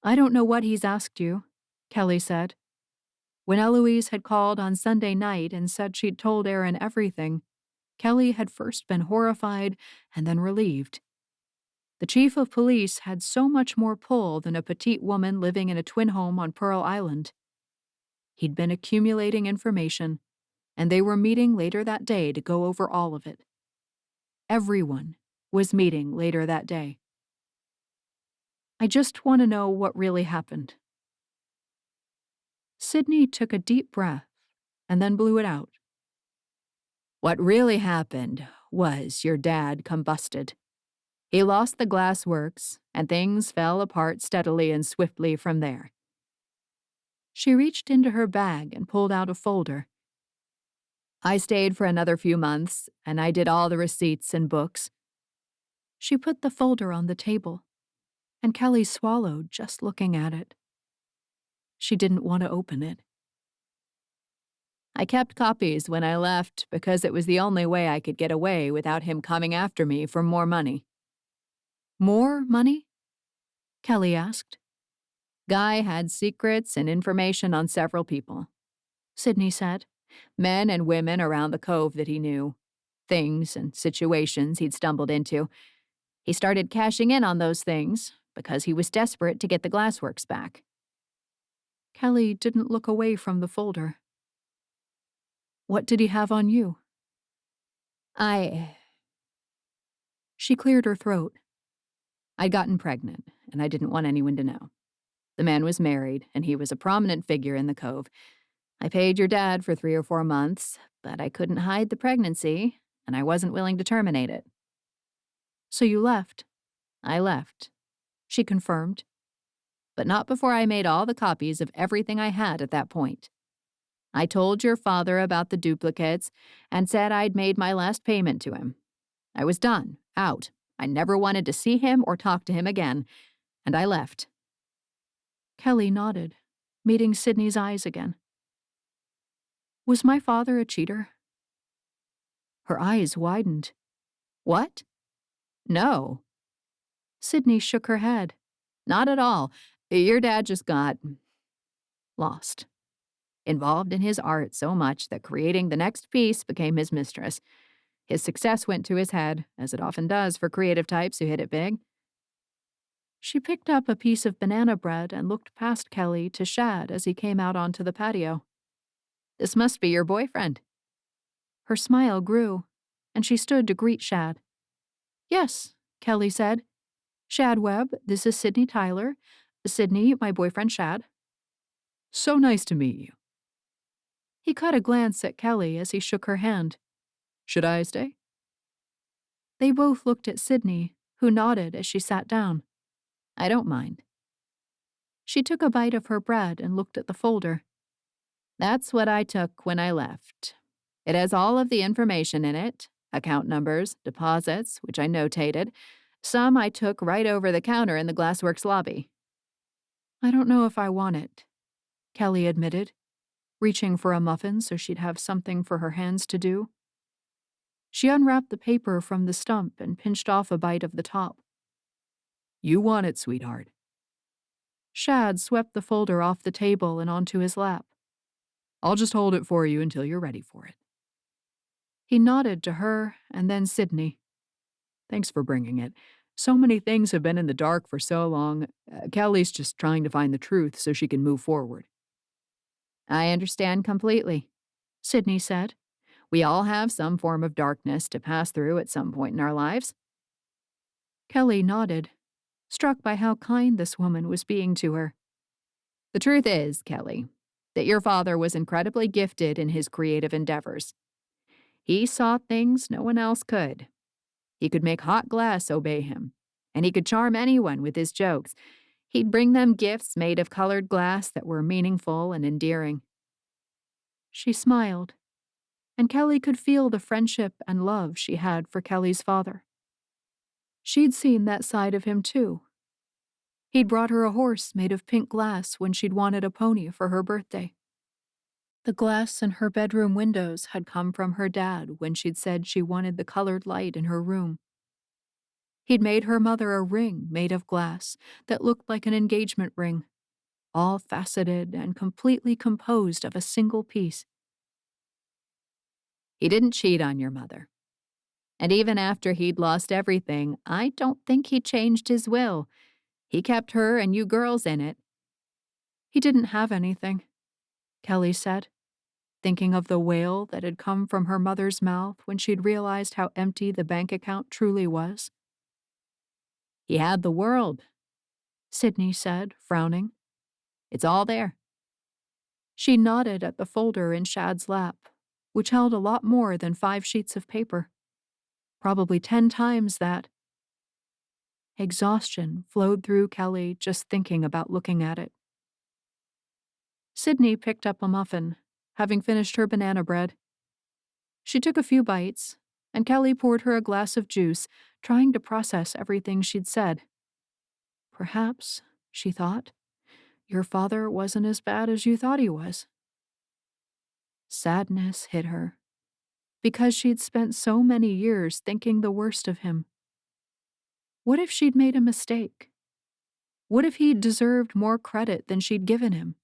"I don't know what he's asked you," Kelli said. When Eloise had called on Sunday night and said she'd told Aaron everything, Kelli had first been horrified and then relieved. The chief of police had so much more pull than a petite woman living in a twin home on Pearl Island. He'd been accumulating information, and they were meeting later that day to go over all of it. Everyone was meeting later that day. "I just want to know what really happened." Sydney took a deep breath and then blew it out. "What really happened was your dad combusted. He lost the glass works, and things fell apart steadily and swiftly from there." She reached into her bag and pulled out a folder. "I stayed for another few months, and I did all the receipts and books." She put the folder on the table, and Kelli swallowed just looking at it. She didn't want to open it. "I kept copies when I left because it was the only way I could get away without him coming after me for more money." "More money?" Kelli asked. "Guy had secrets and information on several people," Sydney said. "Men and women around the cove that he knew. Things and situations he'd stumbled into. He started cashing in on those things because he was desperate to get the glassworks back." Kelli didn't look away from the folder. "What did he have on you?" She cleared her throat. "I'd gotten pregnant, and I didn't want anyone to know. The man was married, and he was a prominent figure in the cove. I paid your dad for 3 or 4 months, but I couldn't hide the pregnancy, and I wasn't willing to terminate it." "So you left?" "I left," she confirmed. "But not before I made all the copies of everything I had at that point. I told your father about the duplicates and said I'd made my last payment to him. I was done, out. I never wanted to see him or talk to him again, and I left." Kelli nodded, meeting Sydney's eyes again. "Was my father a cheater?" Her eyes widened. "What? No." Sydney shook her head. "Not at all. Your dad just got lost. Involved in his art so much that creating the next piece became his mistress. His success went to his head, as it often does for creative types who hit it big." She picked up a piece of banana bread and looked past Kelli to Shad as he came out onto the patio. "This must be your boyfriend." Her smile grew, and she stood to greet Shad. "Yes," Kelli said. "Shad Webb, this is Sydney Tyler. Sydney, my boyfriend Shad." "So nice to meet you." He caught a glance at Kelli as he shook her hand. "Should I stay?" They both looked at Sydney, who nodded as she sat down. "I don't mind." She took a bite of her bread and looked at the folder. "That's what I took when I left. It has all of the information in it, account numbers, deposits, which I notated. Some I took right over the counter in the Glassworks lobby." "I don't know if I want it," Kelli admitted, reaching for a muffin so she'd have something for her hands to do. She unwrapped the paper from the stump and pinched off a bite of the top. "You want it, sweetheart." Shad swept the folder off the table and onto his lap. "I'll just hold it for you until you're ready for it." He nodded to her and then Sydney. Thanks for bringing it. So many things have been in the dark for so long. Kelly's just trying to find the truth so she can move forward. I understand completely, Sydney said. We all have some form of darkness to pass through at some point in our lives. Kelli nodded, struck by how kind this woman was being to her. The truth is, Kelli, that your father was incredibly gifted in his creative endeavors. He saw things no one else could. He could make hot glass obey him, and he could charm anyone with his jokes. He'd bring them gifts made of colored glass that were meaningful and endearing. She smiled, and Kelli could feel the friendship and love she had for Kelly's father. She'd seen that side of him too. He'd brought her a horse made of pink glass when she'd wanted a pony for her birthday. The glass in her bedroom windows had come from her dad when she'd said she wanted the colored light in her room. He'd made her mother a ring made of glass that looked like an engagement ring, all faceted and completely composed of a single piece. He didn't cheat on your mother. And even after he'd lost everything, I don't think he changed his will. He kept her and you girls in it. He didn't have anything, Kelli said, thinking of the wail that had come from her mother's mouth when she'd realized how empty the bank account truly was. He had the world, Sydney said, frowning. It's all there. She nodded at the folder in Shad's lap, which held a lot more than 5 sheets of paper. Probably 10 times that. Exhaustion flowed through Kelli just thinking about looking at it. Sydney picked up a muffin, having finished her banana bread. She took a few bites, and Kelli poured her a glass of juice, trying to process everything she'd said. Perhaps, she thought, your father wasn't as bad as you thought he was. Sadness hit her, because she'd spent so many years thinking the worst of him. What if she'd made a mistake? What if he'd deserved more credit than she'd given him?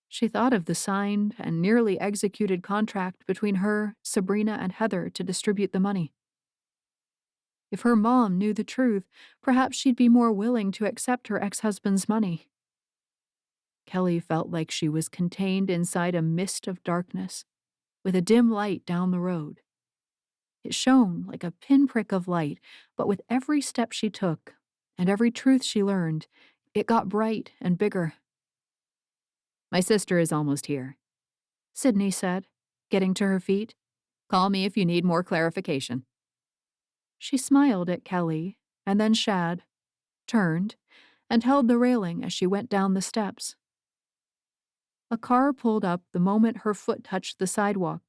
She thought of the signed and nearly executed contract between her, Sabrina, and Heather to distribute the money. If her mom knew the truth, perhaps she'd be more willing to accept her ex-husband's money. Kelli felt like she was contained inside a mist of darkness, with a dim light down the road. It shone like a pinprick of light, but with every step she took, and every truth she learned, it got bright and bigger. My sister is almost here, Sydney said, getting to her feet. Call me if you need more clarification. She smiled at Kelli, and then Shad, turned, and held the railing as she went down the steps. A car pulled up the moment her foot touched the sidewalk,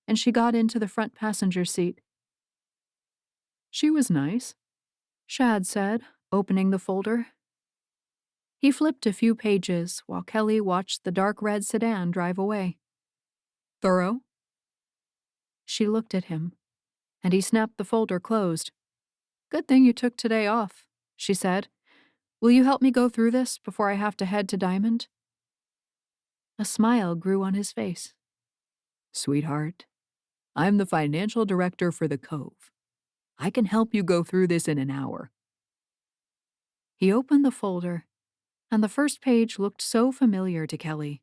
and she got into the front passenger seat. She was nice, Shad said, opening the folder. He flipped a few pages while Kelli watched the dark red sedan drive away. Thorough? She looked at him, and he snapped the folder closed. Good thing you took today off, she said. Will you help me go through this before I have to head to Diamond? A smile grew on his face. Sweetheart, I'm the financial director for the Cove. I can help you go through this in an hour. He opened the folder, and the first page looked so familiar to Kelli.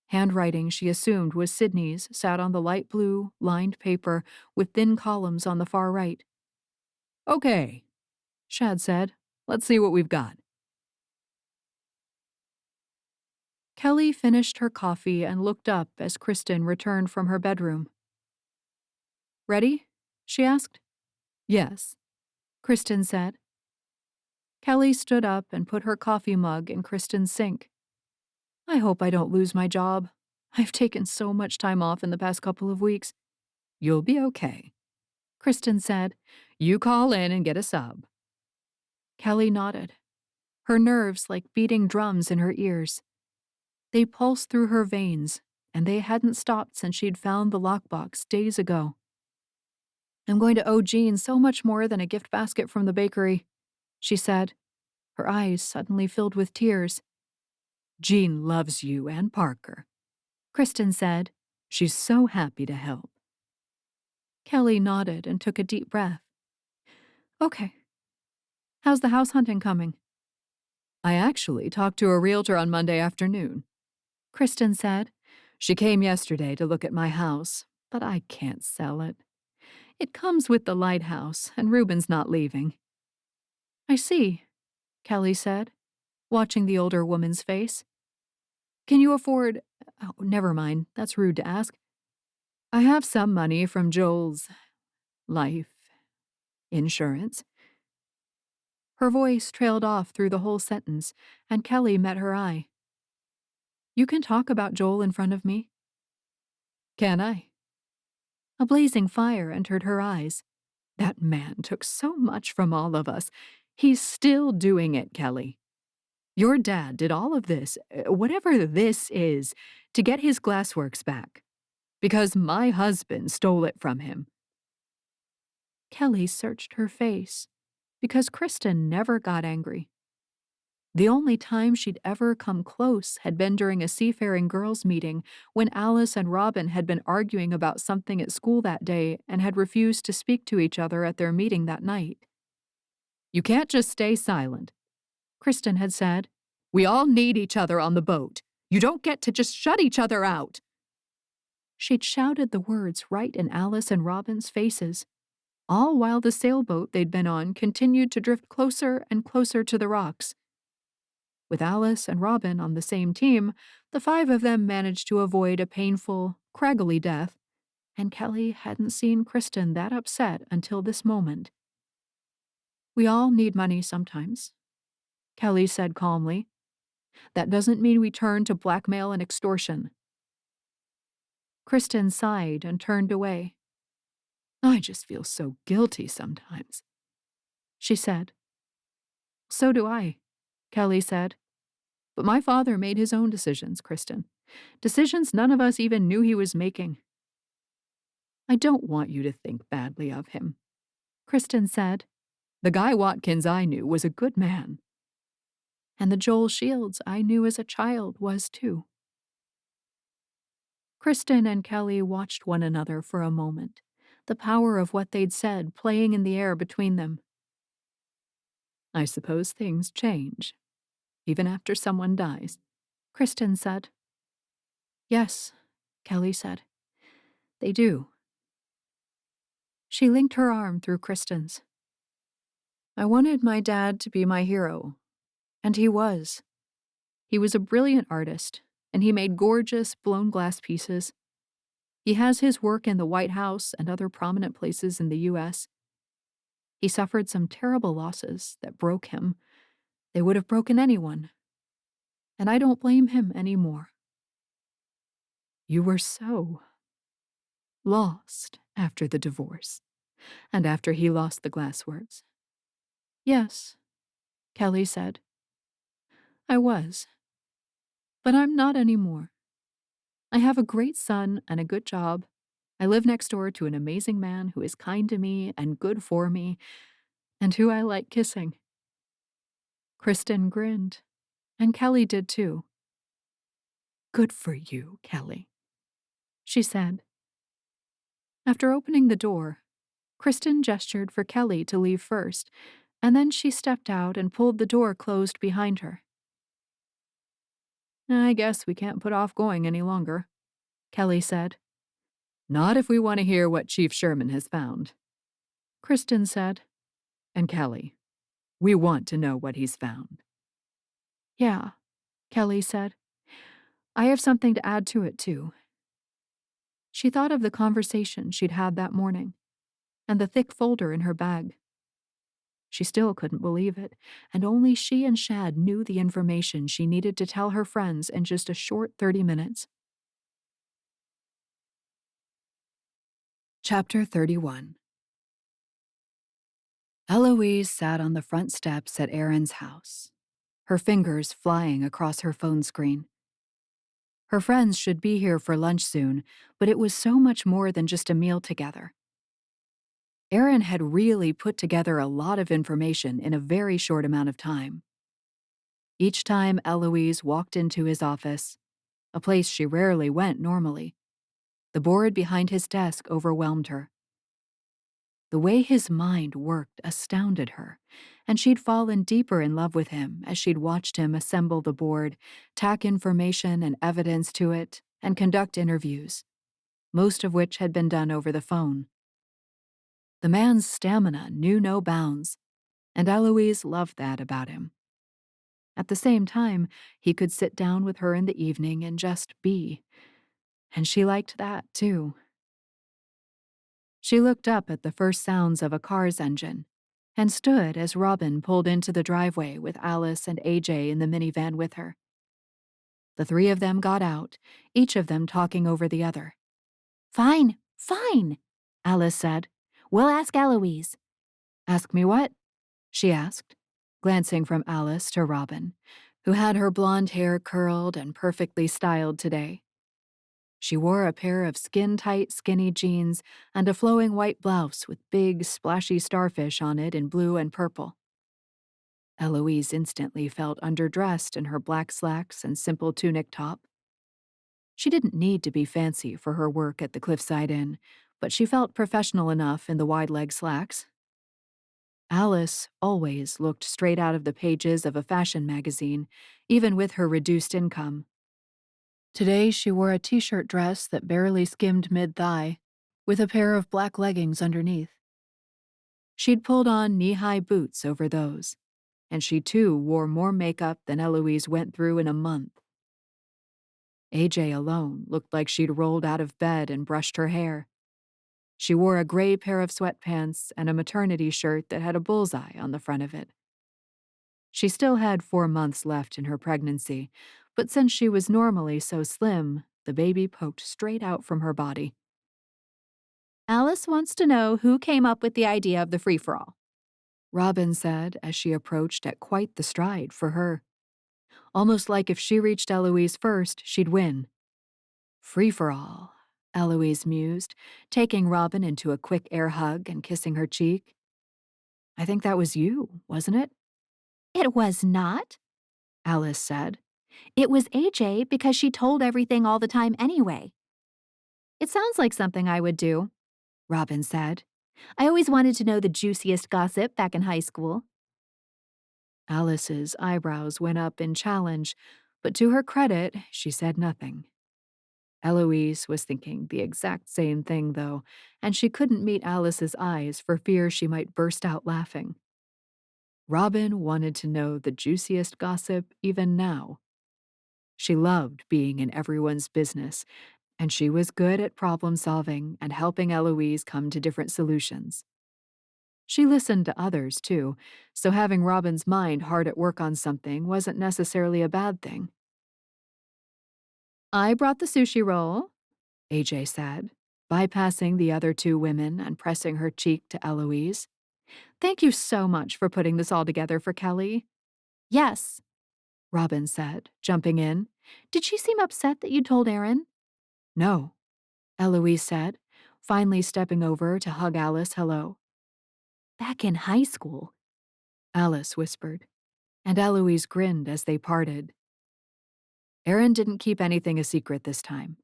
Handwriting she assumed was Sydney's sat on the light blue, lined paper with thin columns on the far right. Okay, Shad said. Let's see what we've got. Kelli finished her coffee and looked up as Kristen returned from her bedroom. Ready? She asked. Yes, Kristen said. Kelli stood up and put her coffee mug in Kristen's sink. I hope I don't lose my job. I've taken so much time off in the past couple of weeks. You'll be okay, Kristen said. You call in and get a sub. Kelli nodded, her nerves like beating drums in her ears. They pulsed through her veins, and they hadn't stopped since she'd found the lockbox days ago. I'm going to owe Jean so much more than a gift basket from the bakery, she said, her eyes suddenly filled with tears. Jean loves you and Parker, Kristen said. She's so happy to help. Kelli nodded and took a deep breath. Okay. How's the house hunting coming? I actually talked to a realtor on Monday afternoon, Kristen said. She came yesterday to look at my house, but I can't sell it. It comes with the lighthouse, and Ruben's not leaving. I see, Kelli said, watching the older woman's face. Can you afford— Oh, never mind, that's rude to ask. I have some money from Joel's life insurance. Her voice trailed off through the whole sentence, and Kelli met her eye. You can talk about Joel in front of me? Can I? A blazing fire entered her eyes. That man took so much from all of us. He's still doing it, Kelli. Your dad did all of this, whatever this is, to get his glassworks back. Because my husband stole it from him. Kelli searched her face, because Kristen never got angry. The only time she'd ever come close had been during a seafaring girls' meeting when Alice and Robin had been arguing about something at school that day and had refused to speak to each other at their meeting that night. You can't just stay silent, Kristen had said. We all need each other on the boat. You don't get to just shut each other out. She'd shouted the words right in Alice and Robin's faces, all while the sailboat they'd been on continued to drift closer and closer to the rocks. With Alice and Robin on the same team, the five of them managed to avoid a painful, craggly death, and Kelli hadn't seen Kristen that upset until this moment. We all need money sometimes, Kelli said calmly. That doesn't mean we turn to blackmail and extortion. Kristen sighed and turned away. I just feel so guilty sometimes, she said. So do I, Kelli said. But my father made his own decisions, Kristen. Decisions none of us even knew he was making. I don't want you to think badly of him, Kristen said. The Guy Watkins I knew was a good man. And the Joel Shields I knew as a child was too. Kristen and Kelli watched one another for a moment, the power of what they'd said playing in the air between them. I suppose things change, even after someone dies, Kristen said. Yes, Kelli said. They do. She linked her arm through Kristen's. I wanted my dad to be my hero, and he was. He was a brilliant artist, and he made gorgeous, blown glass pieces. He has his work in the White House and other prominent places in the U.S. He suffered some terrible losses that broke him. They would have broken anyone. And I don't blame him anymore. You were so lost after the divorce, and after he lost the glassworks. Yes, Kelli said. I was. But I'm not anymore. I have a great son and a good job. I live next door to an amazing man who is kind to me and good for me, and who I like kissing. Kristen grinned, and Kelli did too. Good for you, Kelli, she said. After opening the door, Kristen gestured for Kelli to leave first, and then she stepped out and pulled the door closed behind her. I guess we can't put off going any longer, Kelli said. Not if we want to hear what Chief Sherman has found, Kristen said. And Kelli, we want to know what he's found. Yeah, Kelli said. I have something to add to it, too. She thought of the conversation she'd had that morning, and the thick folder in her bag. She still couldn't believe it, and only she and Shad knew the information she needed to tell her friends in just a short 30 minutes. Chapter 31. Eloise sat on the front steps at Aaron's house, her fingers flying across her phone screen. Her friends should be here for lunch soon, but it was so much more than just a meal together. Aaron had really put together a lot of information in a very short amount of time. Each time Eloise walked into his office, a place she rarely went normally, the board behind his desk overwhelmed her. The way his mind worked astounded her, and she'd fallen deeper in love with him as she'd watched him assemble the board, tack information and evidence to it, and conduct interviews, most of which had been done over the phone. The man's stamina knew no bounds, and Eloise loved that about him. At the same time, he could sit down with her in the evening and just be, and she liked that too. She looked up at the first sounds of a car's engine and stood as Robin pulled into the driveway with Alice and AJ in the minivan with her. The three of them got out, each of them talking over the other. Fine, fine, Alice said. We'll ask Eloise. Ask me what? She asked, glancing from Alice to Robin, who had her blonde hair curled and perfectly styled today. She wore a pair of skin-tight skinny jeans and a flowing white blouse with big, splashy starfish on it in blue and purple. Eloise instantly felt underdressed in her black slacks and simple tunic top. She didn't need to be fancy for her work at the Cliffside Inn, but she felt professional enough in the wide-leg slacks. Alice always looked straight out of the pages of a fashion magazine, even with her reduced income. Today she wore a t-shirt dress that barely skimmed mid-thigh, with a pair of black leggings underneath. She'd pulled on knee-high boots over those, and she too wore more makeup than Eloise went through in a month. AJ alone looked like she'd rolled out of bed and brushed her hair. She wore a gray pair of sweatpants and a maternity shirt that had a bullseye on the front of it. She still had 4 months left in her pregnancy, but since she was normally so slim, the baby poked straight out from her body. Alice wants to know who came up with the idea of the free-for-all, Robin said as she approached at quite the stride for her. Almost like if she reached Eloise first, she'd win. Free-for-all, Eloise mused, taking Robin into a quick air hug and kissing her cheek. I think that was you, wasn't it? It was not, Alice said. It was AJ because she told everything all the time anyway. It sounds like something I would do, Robin said. I always wanted to know the juiciest gossip back in high school. Alice's eyebrows went up in challenge, but to her credit, she said nothing. Eloise was thinking the exact same thing, though, and she couldn't meet Alice's eyes for fear she might burst out laughing. Robin wanted to know the juiciest gossip even now. She loved being in everyone's business, and she was good at problem-solving and helping Eloise come to different solutions. She listened to others, too, so having Robin's mind hard at work on something wasn't necessarily a bad thing. I brought the sushi roll, AJ said, bypassing the other two women and pressing her cheek to Eloise. Thank you so much for putting this all together for Kelli. Yes, Robin said, jumping in. Did she seem upset that you told Aaron? No, Eloise said, finally stepping over to hug Alice hello. Back in high school, Alice whispered, and Eloise grinned as they parted. Aaron didn't keep anything a secret this time.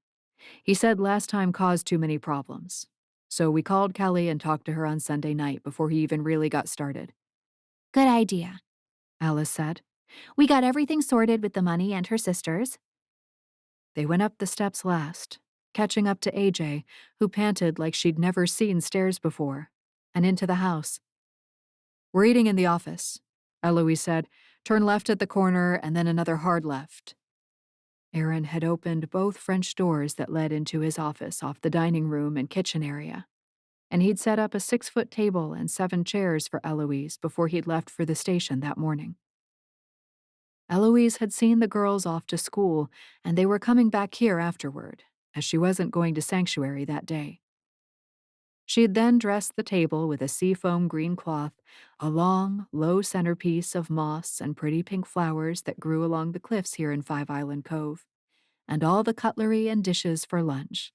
He said last time caused too many problems, so we called Kelli and talked to her on Sunday night before he even really got started. Good idea, Alice said. We got everything sorted with the money and her sisters. They went up the steps last, catching up to AJ, who panted like she'd never seen stairs before, and into the house. We're eating in the office, Eloise said. Turn left at the corner and then another hard left. Aaron had opened both French doors that led into his office off the dining room and kitchen area, and he'd set up a 6-foot table and 7 chairs for Eloise before he'd left for the station that morning. Eloise had seen the girls off to school, and they were coming back here afterward, as she wasn't going to Sanctuary that day. She'd then dressed the table with a seafoam green cloth, a long, low centerpiece of moss and pretty pink flowers that grew along the cliffs here in Five Island Cove, and all the cutlery and dishes for lunch.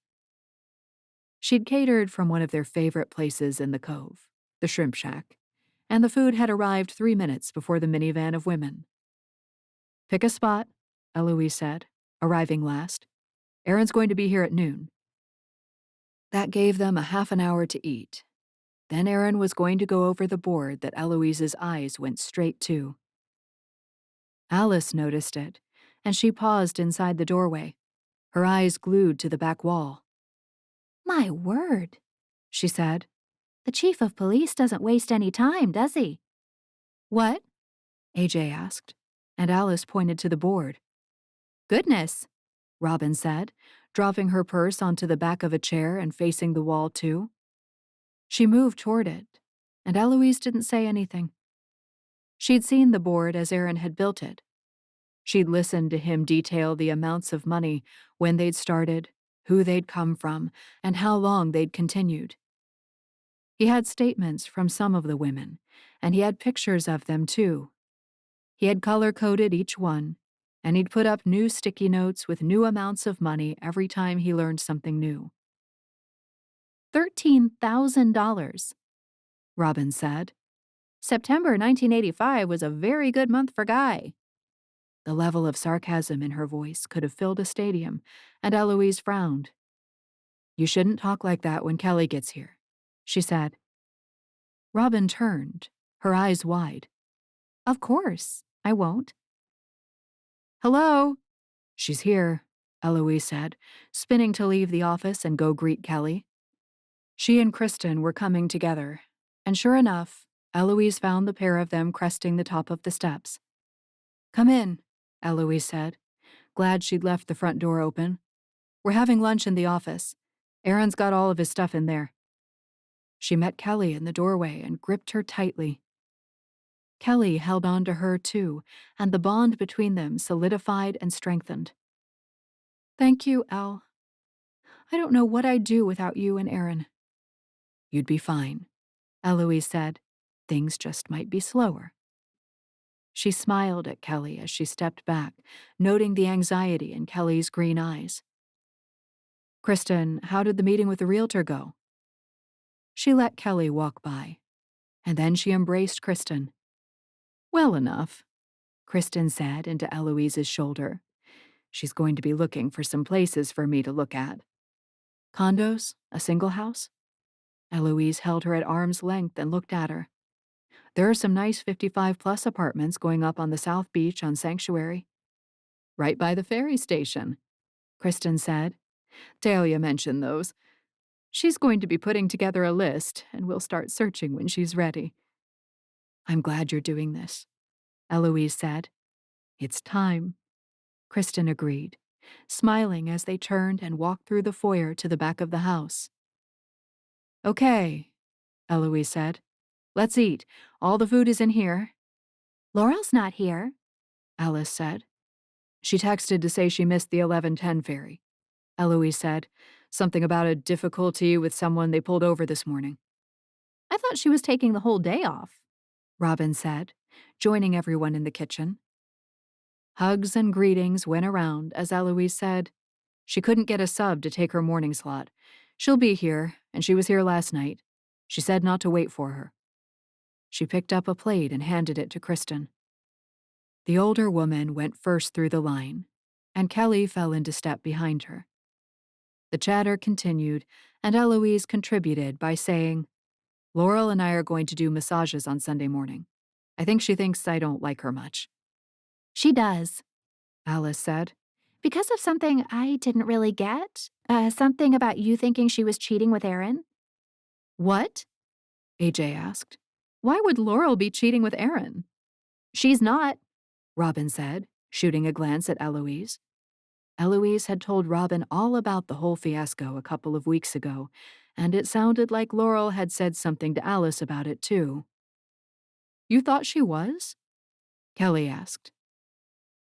She'd catered from one of their favorite places in the cove, the Shrimp Shack, and the food had arrived 3 minutes before the minivan of women. Pick a spot, Eloise said, arriving last. Aaron's going to be here at noon. That gave them a half an hour to eat, Then Aaron was going to go over the board that Eloise's eyes went straight to. Alice noticed it, and she paused inside the doorway, her eyes glued to the back wall. My word, she said. The chief of police doesn't waste any time, does he? What? AJ asked, and Alice pointed to the board. Goodness, Robin said, dropping her purse onto the back of a chair and facing the wall too. She moved toward it, and Eloise didn't say anything. She'd seen the board as Aaron had built it. She'd listened to him detail the amounts of money, when they'd started, who they'd come from, and how long they'd continued. He had statements from some of the women, and he had pictures of them too. He had color-coded each one, and he'd put up new sticky notes with new amounts of money every time he learned something new. $13,000, Robin said. September 1985 was a very good month for Guy. The level of sarcasm in her voice could have filled a stadium, and Eloise frowned. You shouldn't talk like that when Kelli gets here, she said. Robin turned, her eyes wide. Of course, I won't. Hello? She's here, Eloise said, spinning to leave the office and go greet Kelli. She and Kristen were coming together, and sure enough, Eloise found the pair of them cresting the top of the steps. Come in, Eloise said, glad she'd left the front door open. We're having lunch in the office. Aaron's got all of his stuff in there. She met Kelli in the doorway and gripped her tightly. Kelli held on to her too, and the bond between them solidified and strengthened. Thank you, Elle. I don't know what I'd do without you and Aaron. You'd be fine, Eloise said. Things just might be slower. She smiled at Kelli as she stepped back, noting the anxiety in Kelli's green eyes. Kristen, how did the meeting with the realtor go? She let Kelli walk by, and then she embraced Kristen. Well enough, Kristen said into Eloise's shoulder. She's going to be looking for some places for me to look at. Condos? A single house? Eloise held her at arm's length and looked at her. There are some nice 55-plus apartments going up on the South Beach on Sanctuary. Right by the ferry station, Kristen said. Talia mentioned those. She's going to be putting together a list, and we'll start searching when she's ready. I'm glad you're doing this, Eloise said. It's time, Kristen agreed, smiling as they turned and walked through the foyer to the back of the house. Okay, Eloise said. Let's eat. All the food is in here. Laurel's not here, Alice said. She texted to say she missed the 11:10 ferry, Eloise said. Something about a difficulty with someone they pulled over this morning. I thought she was taking the whole day off, Robin said, joining everyone in the kitchen. Hugs and greetings went around as Eloise said, she couldn't get a sub to take her morning slot. She'll be here, and she was here last night. She said not to wait for her. She picked up a plate and handed it to Kristen. The older woman went first through the line, and Kelli fell into step behind her. The chatter continued, and Eloise contributed by saying, Laurel and I are going to do massages on Sunday morning. I think she thinks I don't like her much. She does, Alice said. Because of something I didn't really get? Something about you thinking she was cheating with Aaron? What? AJ asked. Why would Laurel be cheating with Aaron? She's not, Robin said, shooting a glance at Eloise. Eloise had told Robin all about the whole fiasco a couple of weeks ago, and it sounded like Laurel had said something to Alice about it too. You thought she was? Kelli asked.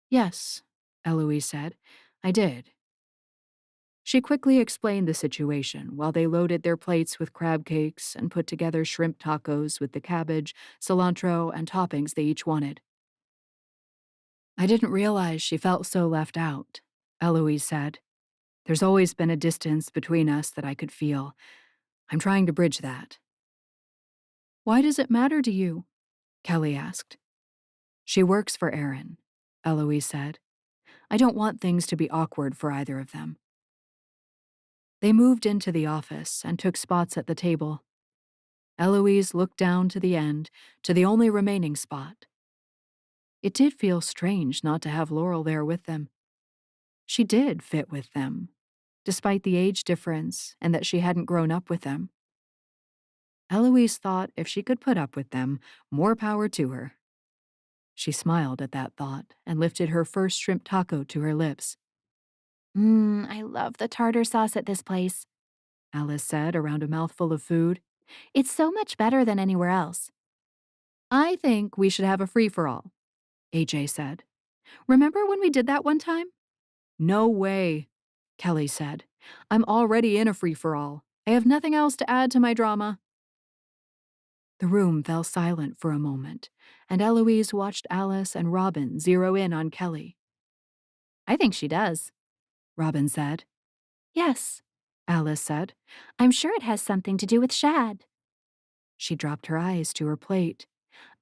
Yes, Eloise said. I did. She quickly explained the situation while they loaded their plates with crab cakes and put together shrimp tacos with the cabbage, cilantro, and toppings they each wanted. I didn't realize she felt so left out, Eloise said. There's always been a distance between us that I could feel. I'm trying to bridge that. Why does it matter to you? Kelli asked. She works for Aaron, Eloise said. I don't want things to be awkward for either of them. They moved into the office and took spots at the table. Eloise looked down to the end, to the only remaining spot. It did feel strange not to have Laurel there with them. She did fit with them, despite the age difference and that she hadn't grown up with them. Eloise thought if she could put up with them, more power to her. She smiled at that thought and lifted her first shrimp taco to her lips. I love the tartar sauce at this place, Alice said around a mouthful of food. it's so much better than anywhere else. I think we should have a free-for-all, AJ said. Remember when we did that one time? No way, Kelli said. I'm already in a free-for-all. I have nothing else to add to my drama. The room fell silent for a moment, and Eloise watched Alice and Robin zero in on Kelli. I think she does, Robin said. Yes, Alice said. I'm sure it has something to do with Shad. She dropped her eyes to her plate.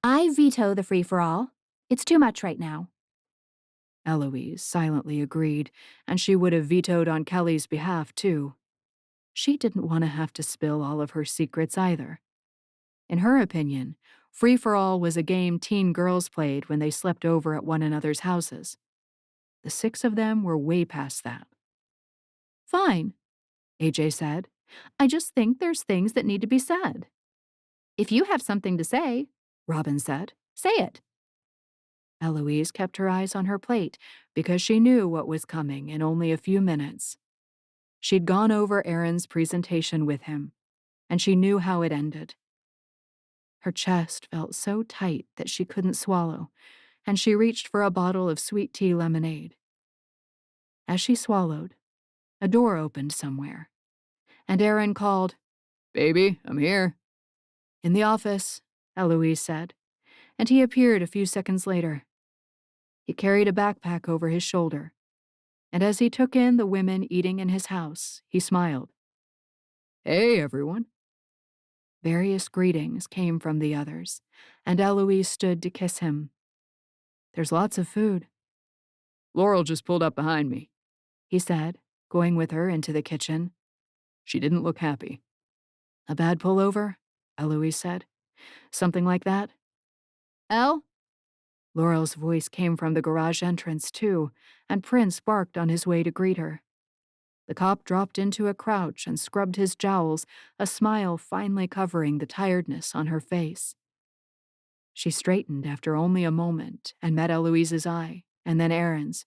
I veto the free-for-all. It's too much right now. Eloise silently agreed, and she would have vetoed on Kelli's behalf, too. She didn't want to have to spill all of her secrets either. In her opinion, free-for-all was a game teen girls played when they slept over at one another's houses. The 6 of them were way past that. Fine, AJ said. I just think there's things that need to be said. If you have something to say, Robin said. say it. Eloise kept her eyes on her plate because she knew what was coming in only a few minutes. She'd gone over Aaron's presentation with him, and she knew how it ended. Her chest felt so tight that she couldn't swallow, and she reached for a bottle of sweet tea lemonade. As she swallowed, a door opened somewhere, and Aaron called, "Baby, I'm here." "In the office," Eloise said, and he appeared a few seconds later. He carried a backpack over his shoulder, and as he took in the women eating in his house, he smiled. "Hey, everyone." Various greetings came from the others, and Eloise stood to kiss him. "There's lots of food." "Laurel just pulled up behind me," he said, going with her into the kitchen. She didn't look happy. "A bad pullover?" Eloise said. "Something like that?" Elle? Laurel's voice came from the garage entrance, too, and Prince barked on his way to greet her. The cop dropped into a crouch and scrubbed his jowls, a smile finally covering the tiredness on her face. She straightened after only a moment and met Eloise's eye, and then Aaron's.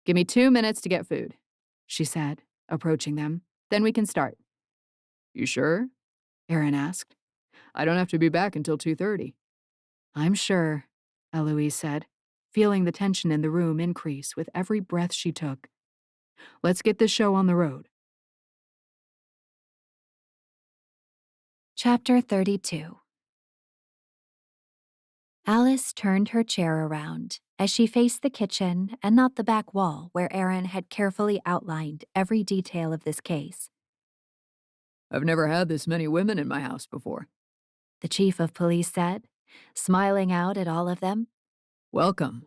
"Give me 2 minutes to get food," she said, approaching them. "Then we can start." "You sure?" Aaron asked. "I don't have to be back until 2:30. "I'm sure," Eloise said, feeling the tension in the room increase with every breath she took. "Let's get this show on the road." Chapter 32. Alice turned her chair around as she faced the kitchen and not the back wall where Aaron had carefully outlined every detail of this case. "I've never had this many women in my house before," The chief of police said, smiling out at all of them. "Welcome."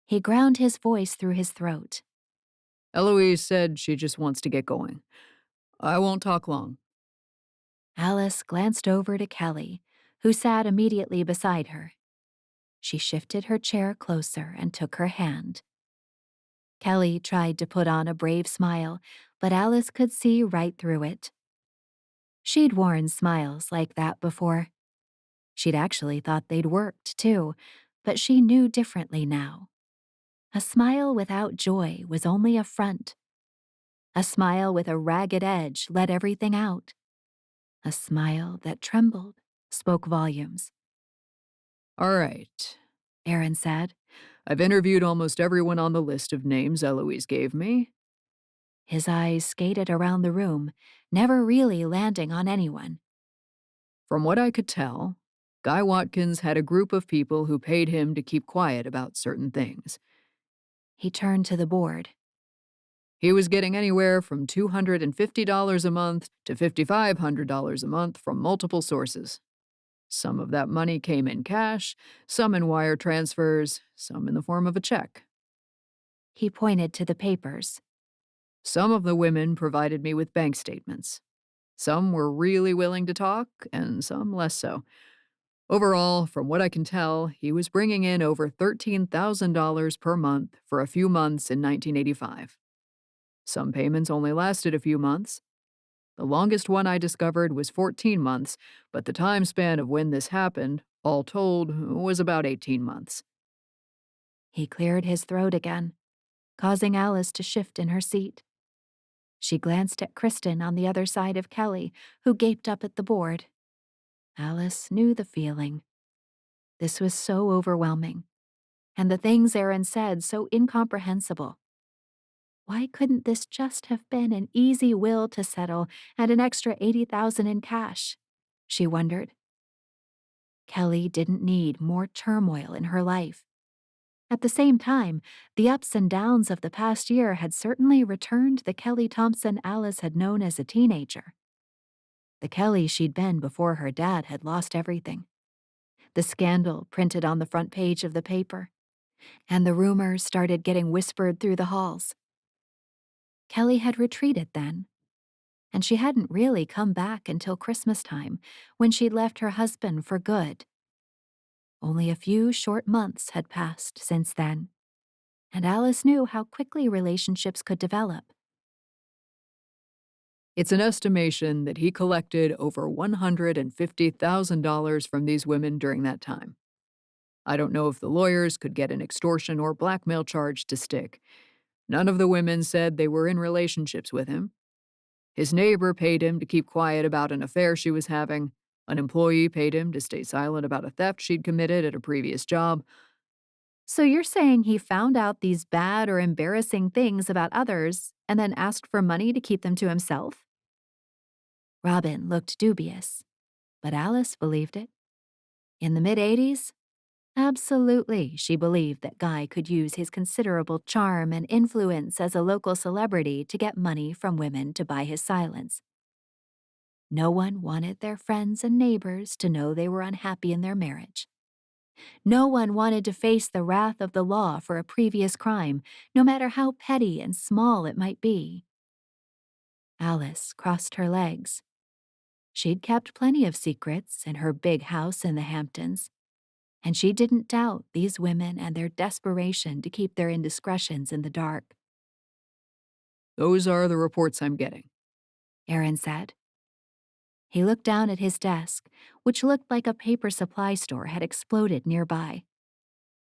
He ground his voice through his throat. Eloise said she just wants to get going. I won't talk long. Alice glanced over to Kelli, who sat immediately beside her. She shifted her chair closer and took her hand. Kelli tried to put on a brave smile, but Alice could see right through it. She'd worn smiles like that before. She'd actually thought they'd worked, too, but she knew differently now. A smile without joy was only a front. A smile with a ragged edge let everything out. A smile that trembled spoke volumes. "All right," Aaron said. "I've interviewed almost everyone on the list of names Eloise gave me." His eyes skated around the room, never really landing on anyone. "From what I could tell, Guy Watkins had a group of people who paid him to keep quiet about certain things. He turned to the board. He was getting anywhere from $250 a month to $5,500 a month from multiple sources. Some of that money came in cash, some in wire transfers, some in the form of a check. He pointed to the papers. Some of the women provided me with bank statements. Some were really willing to talk, and some less so. Overall, from what I can tell, he was bringing in over $13,000 per month for a few months in 1985. Some payments only lasted a few months. The longest one I discovered was 14 months, but the time span of when this happened, all told, was about 18 months. He cleared his throat again, causing Alice to shift in her seat. She glanced at Kristen on the other side of Kelli, who gaped up at the board. Alice knew the feeling. This was so overwhelming, and the things Aaron said so incomprehensible. Why couldn't this just have been an easy will to settle and an extra $80,000 in cash? She wondered. Kelli didn't need more turmoil in her life. At the same time, the ups and downs of the past year had certainly returned the Kelli Thompson Alice had known as a teenager. The Kelli she'd been before her dad had lost everything. The scandal printed on the front page of the paper, and the rumors started getting whispered through the halls. Kelli had retreated then, and she hadn't really come back until Christmas time, when she'd left her husband for good. Only a few short months had passed since then, and Alice knew how quickly relationships could develop. It's an estimation that he collected over $150,000 from these women during that time. I don't know if the lawyers could get an extortion or blackmail charge to stick. None of the women said they were in relationships with him. His neighbor paid him to keep quiet about an affair she was having. An employee paid him to stay silent about a theft she'd committed at a previous job. So you're saying he found out these bad or embarrassing things about others and then asked for money to keep them to himself? Robin looked dubious, but Alice believed it. In the mid-'80s, absolutely, she believed that Guy could use his considerable charm and influence as a local celebrity to get money from women to buy his silence. No one wanted their friends and neighbors to know they were unhappy in their marriage. No one wanted to face the wrath of the law for a previous crime, no matter how petty and small it might be. Alice crossed her legs. She'd kept plenty of secrets in her big house in the Hamptons, and she didn't doubt these women and their desperation to keep their indiscretions in the dark. Those are the reports I'm getting. Aaron said. He looked down at his desk, which looked like a paper supply store had exploded nearby.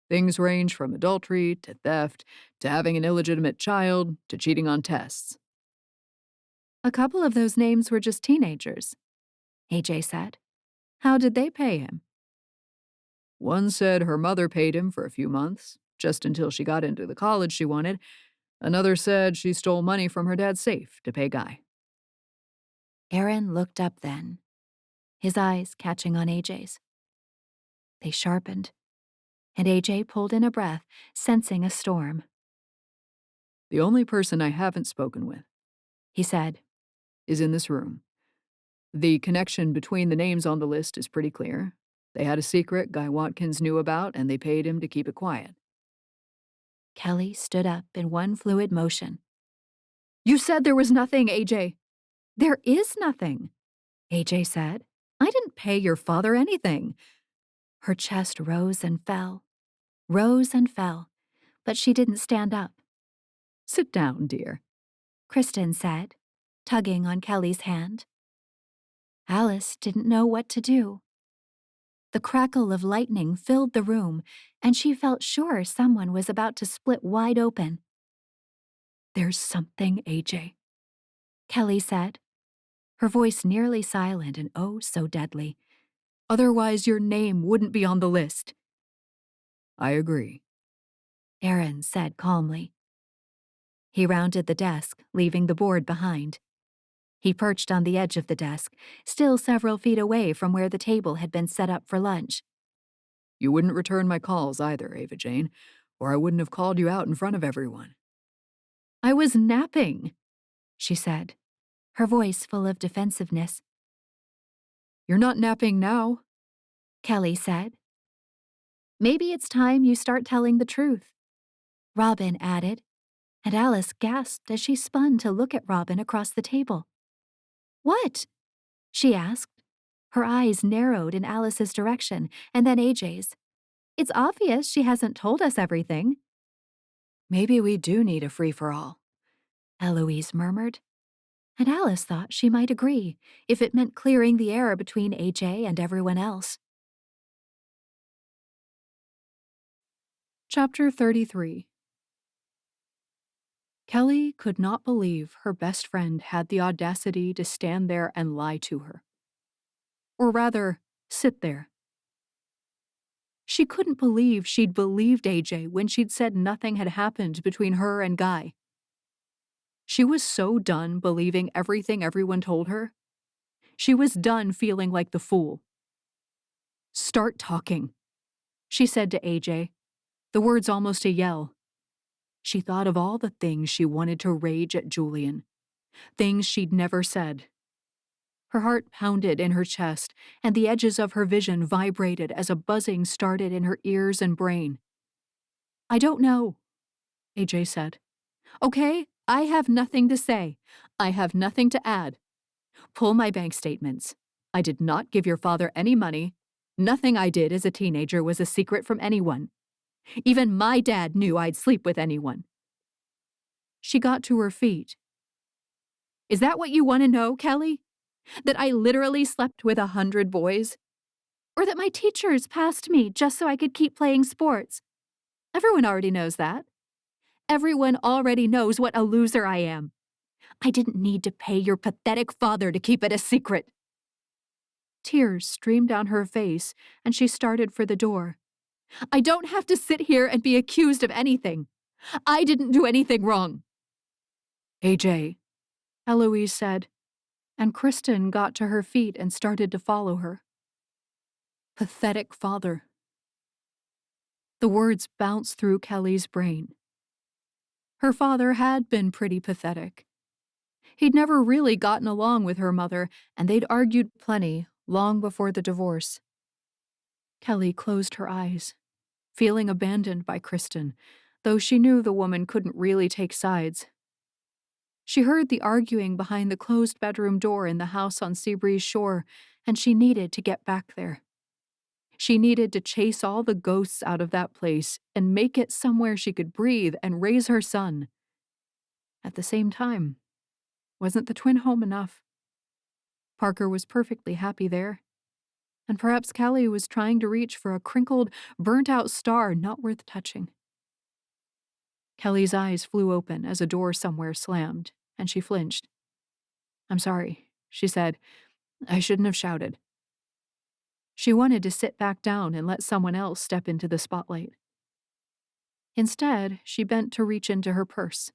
Things range from adultery to theft to having an illegitimate child to cheating on tests. A couple of those names were just teenagers, AJ said. How did they pay him? One said her mother paid him for a few months, just until she got into the college she wanted. Another said she stole money from her dad's safe to pay Guy. Aaron looked up then, his eyes catching on AJ's. They sharpened, and AJ pulled in a breath, sensing a storm. The only person I haven't spoken with, he said, is in this room. The connection between the names on the list is pretty clear. They had a secret Guy Watkins knew about, and they paid him to keep it quiet. Kelli stood up in one fluid motion. You said there was nothing, AJ. There is nothing, AJ said. I didn't pay your father anything. Her chest rose and fell, but she didn't stand up. Sit down, dear, Kristen said, tugging on Kelli's hand. Alice didn't know what to do. The crackle of lightning filled the room, and she felt sure someone was about to split wide open. There's something, AJ, Kelli said, her voice nearly silent and oh so deadly. Otherwise your name wouldn't be on the list. I agree, Aaron said calmly. He rounded the desk, leaving the board behind. He perched on the edge of the desk, still several feet away from where the table had been set up for lunch. You wouldn't return my calls either, Ava Jane, or I wouldn't have called you out in front of everyone. I was napping, she said, her voice full of defensiveness. You're not napping now, Kelli said. Maybe it's time you start telling the truth, Robin added, and Alice gasped as she spun to look at Robin across the table. What? she asked. Her eyes narrowed in Alice's direction and then AJ's. It's obvious she hasn't told us everything. Maybe we do need a free-for-all, Eloise murmured. And Alice thought she might agree, if it meant clearing the air between AJ and everyone else. Chapter 33. Kelli could not believe her best friend had the audacity to stand there and lie to her. Or rather, sit there. She couldn't believe she'd believed AJ when she'd said nothing had happened between her and Guy. She was so done believing everything everyone told her. She was done feeling like the fool. "Start talking," she said to AJ, the words almost a yell. She thought of all the things she wanted to rage at Julian, things she'd never said. Her heart pounded in her chest, and the edges of her vision vibrated as a buzzing started in her ears and brain. "I don't know," AJ said. "Okay, I have nothing to say. I have nothing to add. Pull my bank statements. I did not give your father any money. Nothing I did as a teenager was a secret from anyone. Even my dad knew I'd sleep with anyone." She got to her feet. "Is that what you want to know, Kelli? That I literally slept with 100 boys? Or that my teachers passed me just so I could keep playing sports? Everyone already knows that. Everyone already knows what a loser I am. I didn't need to pay your pathetic father to keep it a secret." Tears streamed down her face, and she started for the door. "I don't have to sit here and be accused of anything. I didn't do anything wrong." "AJ," Eloise said, and Kristen got to her feet and started to follow her. Pathetic father. The words bounced through Kelli's brain. Her father had been pretty pathetic. He'd never really gotten along with her mother, and they'd argued plenty long before the divorce. Kelli closed her eyes, feeling abandoned by Kristen, though she knew the woman couldn't really take sides. She heard the arguing behind the closed bedroom door in the house on Seabreeze Shore, and she needed to get back there. She needed to chase all the ghosts out of that place and make it somewhere she could breathe and raise her son. At the same time, wasn't the twin home enough? Parker was perfectly happy there. And perhaps Kelli was trying to reach for a crinkled, burnt-out star not worth touching. Kelli's eyes flew open as a door somewhere slammed, and she flinched. "I'm sorry," she said. "I shouldn't have shouted." She wanted to sit back down and let someone else step into the spotlight. Instead, she bent to reach into her purse.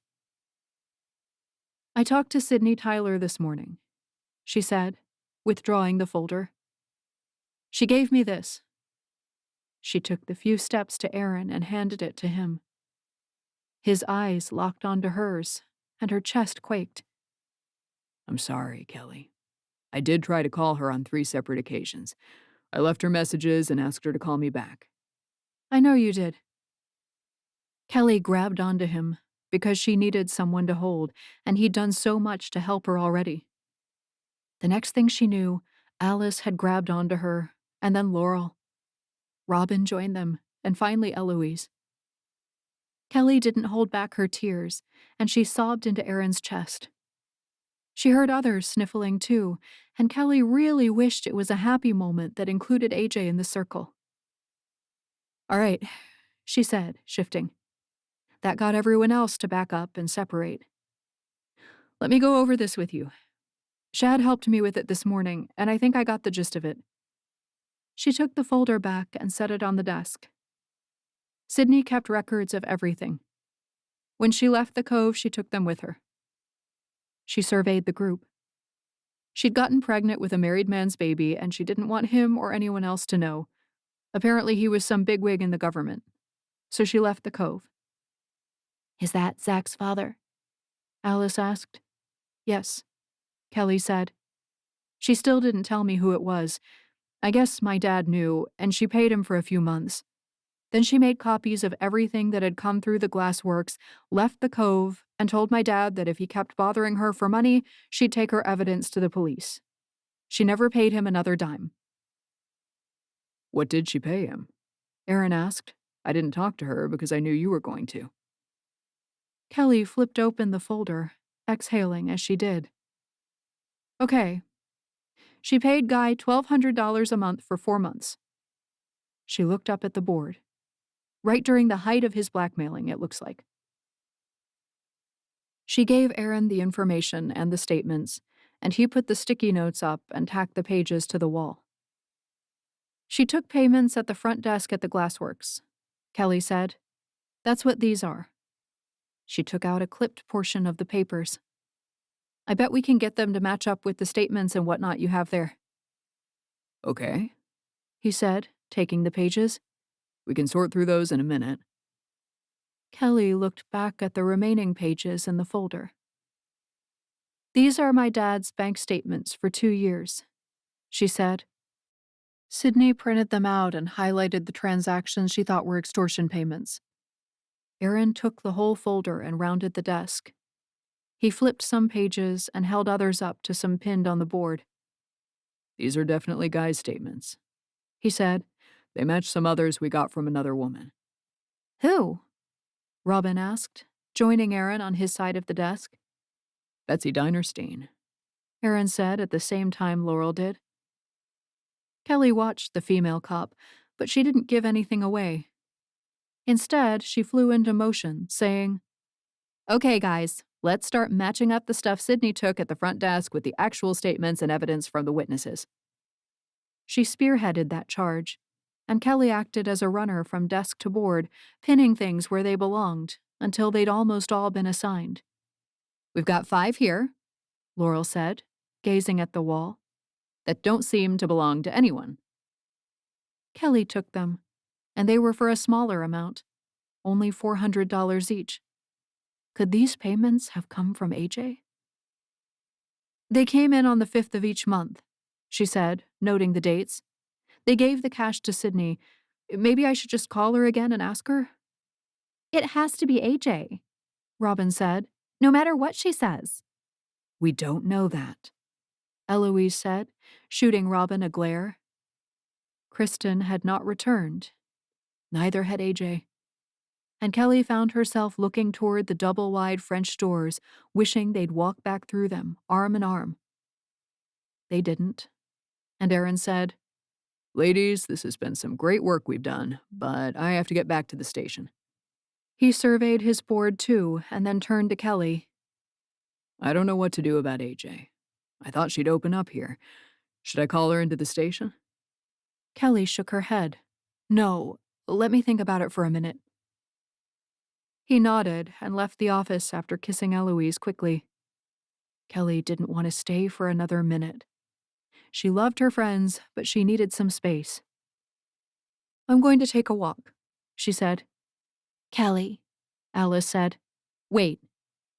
"I talked to Sydney Tyler this morning," she said, withdrawing the folder. "She gave me this." She took the few steps to Aaron and handed it to him. His eyes locked onto hers, and her chest quaked. "I'm sorry, Kelli. I did try to call her on 3 separate occasions. I left her messages and asked her to call me back." "I know you did." Kelli grabbed onto him because she needed someone to hold, and he'd done so much to help her already. The next thing she knew, Alice had grabbed onto her, and then Laurel. Robin joined them, and finally Eloise. Kelli didn't hold back her tears, and she sobbed into Aaron's chest. She heard others sniffling too, and Kelli really wished it was a happy moment that included AJ in the circle. "All right," she said, shifting. That got everyone else to back up and separate. "Let me go over this with you. Shad helped me with it this morning, and I think I got the gist of it." She took the folder back and set it on the desk. Sydney kept records of everything. When she left the cove, she took them with her. She surveyed the group. She'd gotten pregnant with a married man's baby, and she didn't want him or anyone else to know. Apparently he was some bigwig in the government. So she left the cove. "Is that Zach's father?" Alice asked. "Yes," Kelli said. "She still didn't tell me who it was. I guess my dad knew, and she paid him for a few months. Then she made copies of everything that had come through the glassworks, left the cove, and told my dad that if he kept bothering her for money, she'd take her evidence to the police. She never paid him another dime. What did she pay him? Aaron asked. I didn't talk to her because I knew you were going to. Kelli flipped open the folder, exhaling as she did. Okay. She paid Guy $1,200 a month for 4 months. She looked up at the board. Right during the height of his blackmailing, it looks like. She gave Aaron the information and the statements, and he put the sticky notes up and tacked the pages to the wall. She took payments at the front desk at the Glassworks. Kelli said, "That's what these are." She took out a clipped portion of the papers. "I bet we can get them to match up with the statements and whatnot you have there." Okay, he said, taking the pages. we can sort through those in a minute. Kelli looked back at the remaining pages in the folder. "These are my dad's bank statements for 2 years," she said. Sydney printed them out and highlighted the transactions she thought were extortion payments. Aaron took the whole folder and rounded the desk. He flipped some pages and held others up to some pinned on the board. These are definitely Guy's statements, he said. They match some others we got from another woman. Who? Robin asked, joining Aaron on his side of the desk. Betsy Dinerstein, Aaron said at the same time Laurel did. Kelli watched the female cop, but she didn't give anything away. Instead, she flew into motion, saying, "Okay, guys, let's start matching up the stuff Sydney took at the front desk with the actual statements and evidence from the witnesses." She spearheaded that charge, and Kelli acted as a runner from desk to board, pinning things where they belonged, until they'd almost all been assigned. "We've got 5 here," Laurel said, gazing at the wall, "that don't seem to belong to anyone." Kelli took them, and they were for a smaller amount, only $400 each. Could these payments have come from AJ? "They came in on the 5th of each month," she said, noting the dates. "They gave the cash to Sydney. Maybe I should just call her again and ask her?" "It has to be AJ," Robin said, "no matter what she says." "We don't know that," Eloise said, shooting Robin a glare. Kristen had not returned. Neither had AJ. And Kelli found herself looking toward the double-wide French doors, wishing they'd walk back through them, arm in arm. They didn't. And Aaron said, "Ladies, this has been some great work we've done, but I have to get back to the station." He surveyed his board too, and then turned to Kelli. "I don't know what to do about AJ. I thought she'd open up here. Should I call her into the station?" Kelli shook her head. "No, let me think about it for a minute." He nodded and left the office after kissing Eloise quickly. Kelli didn't want to stay for another minute. She loved her friends, but she needed some space. "I'm going to take a walk," she said. "Kelli," Alice said. "Wait,"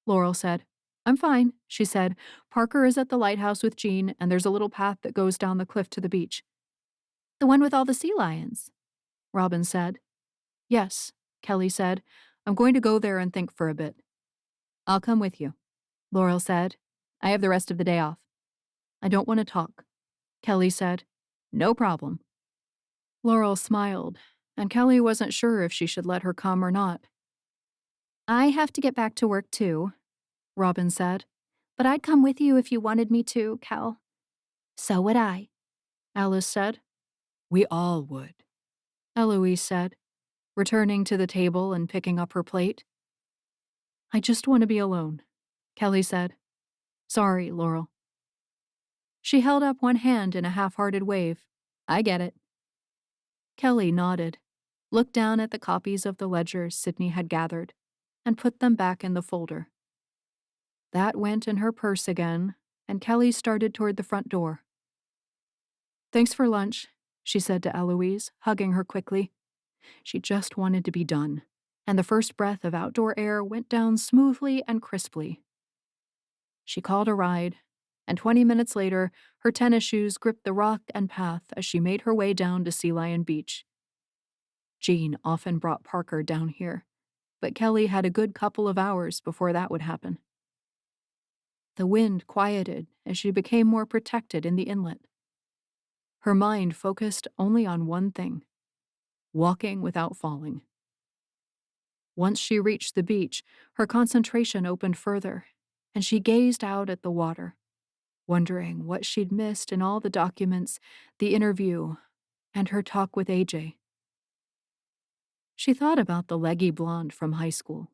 Laurel said. "I'm fine," she said. "Parker is at the lighthouse with Jean, and there's a little path that goes down the cliff to the beach." "The one with all the sea lions," Robin said. "Yes," Kelli said. "I'm going to go there and think for a bit." "I'll come with you," Laurel said. "I have the rest of the day off." "I don't want to talk," Kelli said. "No problem." Laurel smiled, and Kelli wasn't sure if she should let her come or not. "I have to get back to work too," Robin said. "But I'd come with you if you wanted me to, Kel." "So would I," Alice said. "We all would," Eloise said, returning to the table and picking up her plate. "I just want to be alone," Kelli said. "Sorry, Laurel." She held up one hand in a half-hearted wave. "I get it." Kelli nodded, looked down at the copies of the ledgers Sydney had gathered, and put them back in the folder. That went in her purse again, and Kelli started toward the front door. "Thanks for lunch," she said to Eloise, hugging her quickly. She just wanted to be done, and the first breath of outdoor air went down smoothly and crisply. She called a ride, and 20 minutes later, her tennis shoes gripped the rock and path as she made her way down to Sea Lion Beach. Jean often brought Parker down here, but Kelli had a good couple of hours before that would happen. The wind quieted as she became more protected in the inlet. Her mind focused only on one thing: walking without falling. Once she reached the beach, her concentration opened further, and she gazed out at the water, wondering what she'd missed in all the documents, the interview, and her talk with AJ. She thought about the leggy blonde from high school.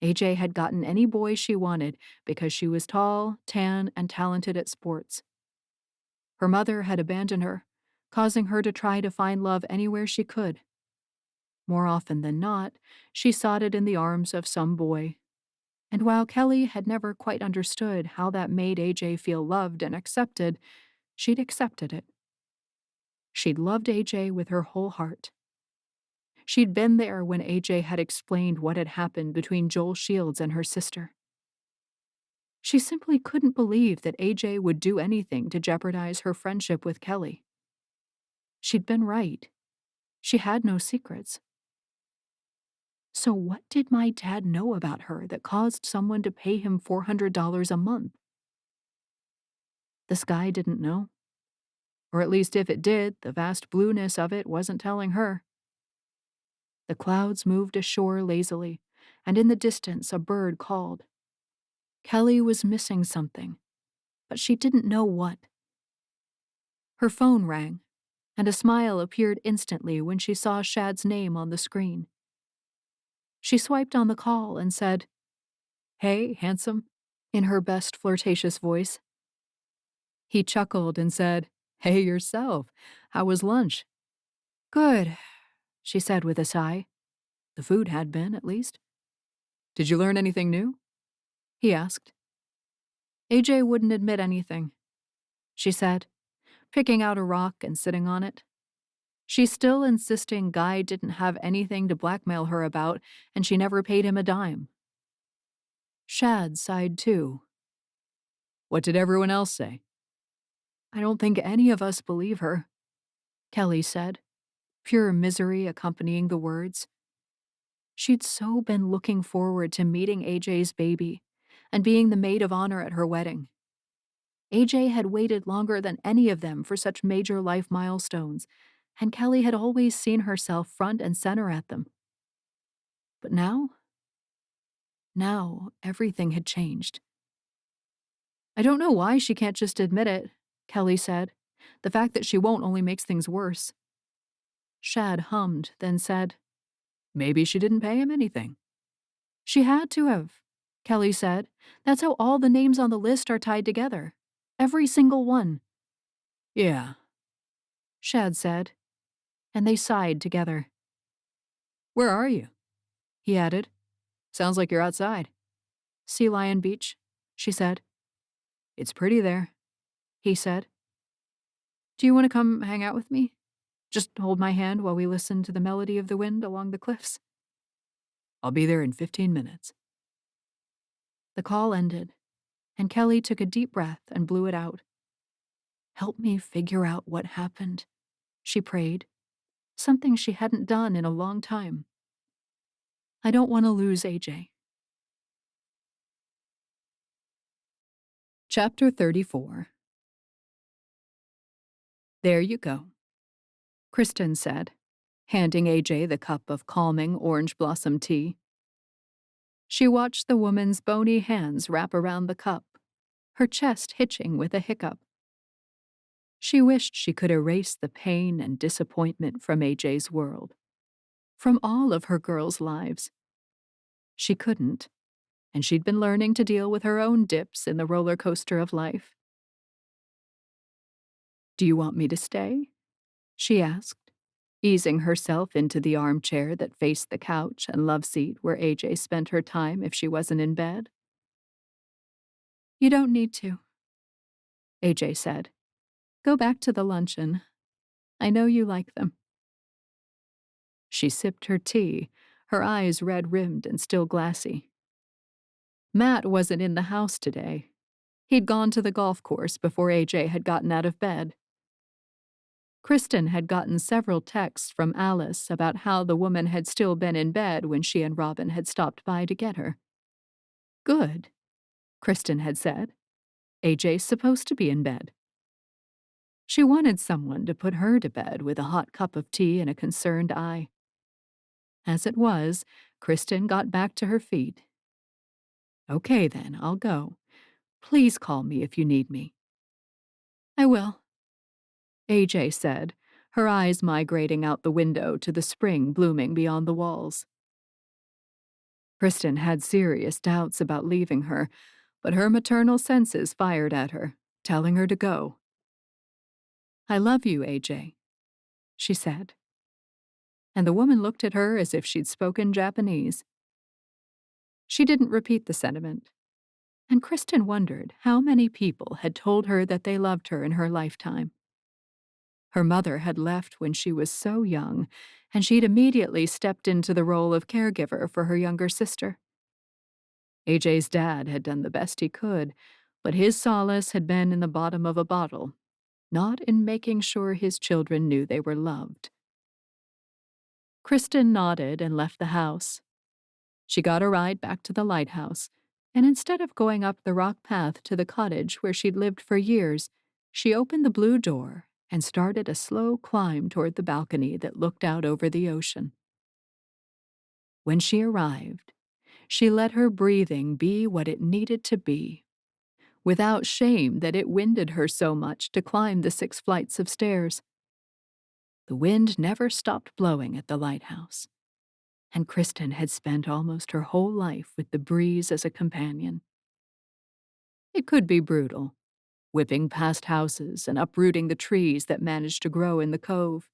AJ had gotten any boy she wanted because she was tall, tan, and talented at sports. Her mother had abandoned her, causing her to try to find love anywhere she could. More often than not, she sought it in the arms of some boy. And while Kelli had never quite understood how that made AJ feel loved and accepted, she'd accepted it. She'd loved AJ with her whole heart. She'd been there when AJ had explained what had happened between Joel Shields and her sister. She simply couldn't believe that AJ would do anything to jeopardize her friendship with Kelli. She'd been right. She had no secrets. So what did my dad know about her that caused someone to pay him $400 a month? The sky didn't know. Or at least if it did, the vast blueness of it wasn't telling her. The clouds moved ashore lazily, and in the distance a bird called. Kelli was missing something, but she didn't know what. Her phone rang, and a smile appeared instantly when she saw Shad's name on the screen. She swiped on the call and said, "Hey, handsome," in her best flirtatious voice. He chuckled and said, "Hey, yourself. How was lunch?" "Good," she said with a sigh. The food had been, at least. "Did you learn anything new?" he asked. AJ wouldn't admit anything, she said, picking out a rock and sitting on it. She's still insisting Guy didn't have anything to blackmail her about, and she never paid him a dime. Shad sighed too. "What did everyone else say?" "I don't think any of us believe her," Kelli said, pure misery accompanying the words. She'd so been looking forward to meeting AJ's baby and being the maid of honor at her wedding. AJ had waited longer than any of them for such major life milestones, and Kelli had always seen herself front and center at them. But now everything had changed. "I don't know why she can't just admit it," Kelli said. "The fact that she won't only makes things worse." Shad hummed, then said, "Maybe she didn't pay him anything." "She had to have," Kelli said. "That's how all the names on the list are tied together. Every single one." "Yeah," Shad said, and they sighed together. "Where are you?" he added. "Sounds like you're outside." "Sea Lion Beach," she said. "It's pretty there," he said. "Do you want to come hang out with me? Just hold my hand while we listen to the melody of the wind along the cliffs?" "I'll be there in 15 minutes. The call ended, and Kelli took a deep breath and blew it out. "Help me figure out what happened," she prayed, something she hadn't done in a long time. "I don't want to lose AJ." Chapter 34. "There you go," Kristen said, handing AJ the cup of calming orange blossom tea. She watched the woman's bony hands wrap around the cup, her chest hitching with a hiccup. She wished she could erase the pain and disappointment from AJ's world, from all of her girls' lives. She couldn't, and she'd been learning to deal with her own dips in the roller coaster of life. "Do you want me to stay?" she asked, easing herself into the armchair that faced the couch and love seat where AJ spent her time if she wasn't in bed. "You don't need to," AJ said. "Go back to the luncheon. I know you like them." She sipped her tea, her eyes red-rimmed and still glassy. Matt wasn't in the house today. He'd gone to the golf course before AJ had gotten out of bed. Kristen had gotten several texts from Alice about how the woman had still been in bed when she and Robin had stopped by to get her. Good. Kristen had said. AJ's supposed to be in bed. She wanted someone to put her to bed with a hot cup of tea and a concerned eye. As it was, Kristen got back to her feet. Okay, then, I'll go. Please call me if you need me. I will, AJ said, her eyes migrating out the window to the spring blooming beyond the walls. Kristen had serious doubts about leaving her, but her maternal senses fired at her, telling her to go. I love you, AJ, she said. And the woman looked at her as if she'd spoken Japanese. She didn't repeat the sentiment, and Kristen wondered how many people had told her that they loved her in her lifetime. Her mother had left when she was so young, and she'd immediately stepped into the role of caregiver for her younger sister. AJ's dad had done the best he could, but his solace had been in the bottom of a bottle, not in making sure his children knew they were loved. Kristen nodded and left the house. She got a ride back to the lighthouse, and instead of going up the rock path to the cottage where she'd lived for years, she opened the blue door and started a slow climb toward the balcony that looked out over the ocean. When she arrived, she let her breathing be what it needed to be, without shame that it winded her so much to climb the 6 flights of stairs. The wind never stopped blowing at the lighthouse, and Kristen had spent almost her whole life with the breeze as a companion. It could be brutal, whipping past houses and uprooting the trees that managed to grow in the cove.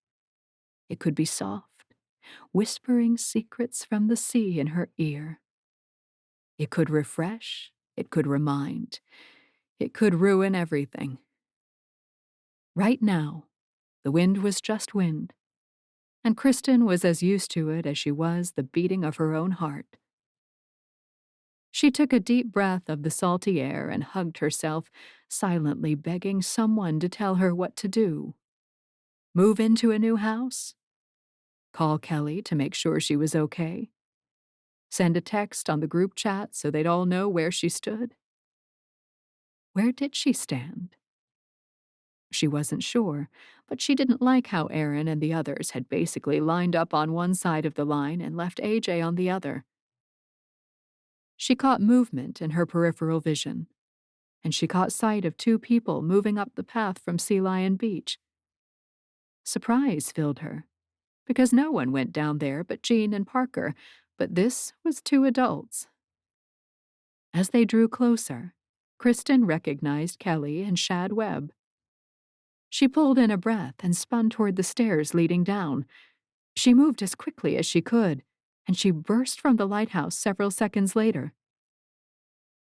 It could be soft, whispering secrets from the sea in her ear. It could refresh, it could remind, it could ruin everything. Right now, the wind was just wind, and Kristen was as used to it as she was the beating of her own heart. She took a deep breath of the salty air and hugged herself, silently begging someone to tell her what to do. Move into a new house? Call Kelli to make sure she was okay? Send a text on the group chat so they'd all know where she stood? Where did she stand? She wasn't sure, but she didn't like how Aaron and the others had basically lined up on one side of the line and left AJ on the other. She caught movement in her peripheral vision, and she caught sight of 2 people moving up the path from Sea Lion Beach. Surprise filled her, because no one went down there but Jean and Parker, but this was 2 adults. As they drew closer, Kristen recognized Kelli and Shad Webb. She pulled in a breath and spun toward the stairs leading down. She moved as quickly as she could, and she burst from the lighthouse several seconds later.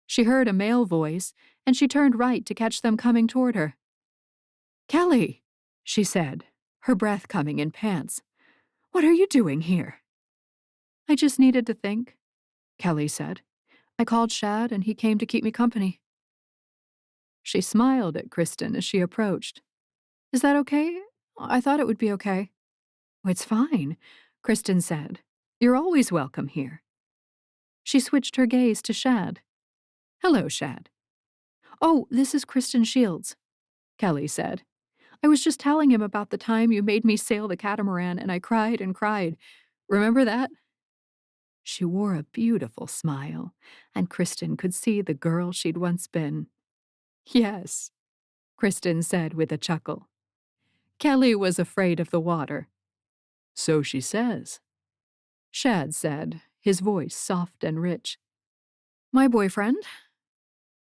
She heard a male voice, and she turned right to catch them coming toward her. "Kelli," she said, her breath coming in pants. "What are you doing here?" "I just needed to think," Kelli said. "I called Shad, and he came to keep me company." She smiled at Kristen as she approached. "Is that okay? I thought it would be okay." "It's fine," Kristen said. "You're always welcome here." She switched her gaze to Shad. "Hello, Shad." "Oh, this is Kristen Shields," Kelli said. "I was just telling him about the time you made me sail the catamaran and I cried and cried. Remember that?" She wore a beautiful smile, and Kristen could see the girl she'd once been. "Yes," Kristen said with a chuckle. Kelli was afraid of the water. "So she says," Shad said, his voice soft and rich. "My boyfriend,"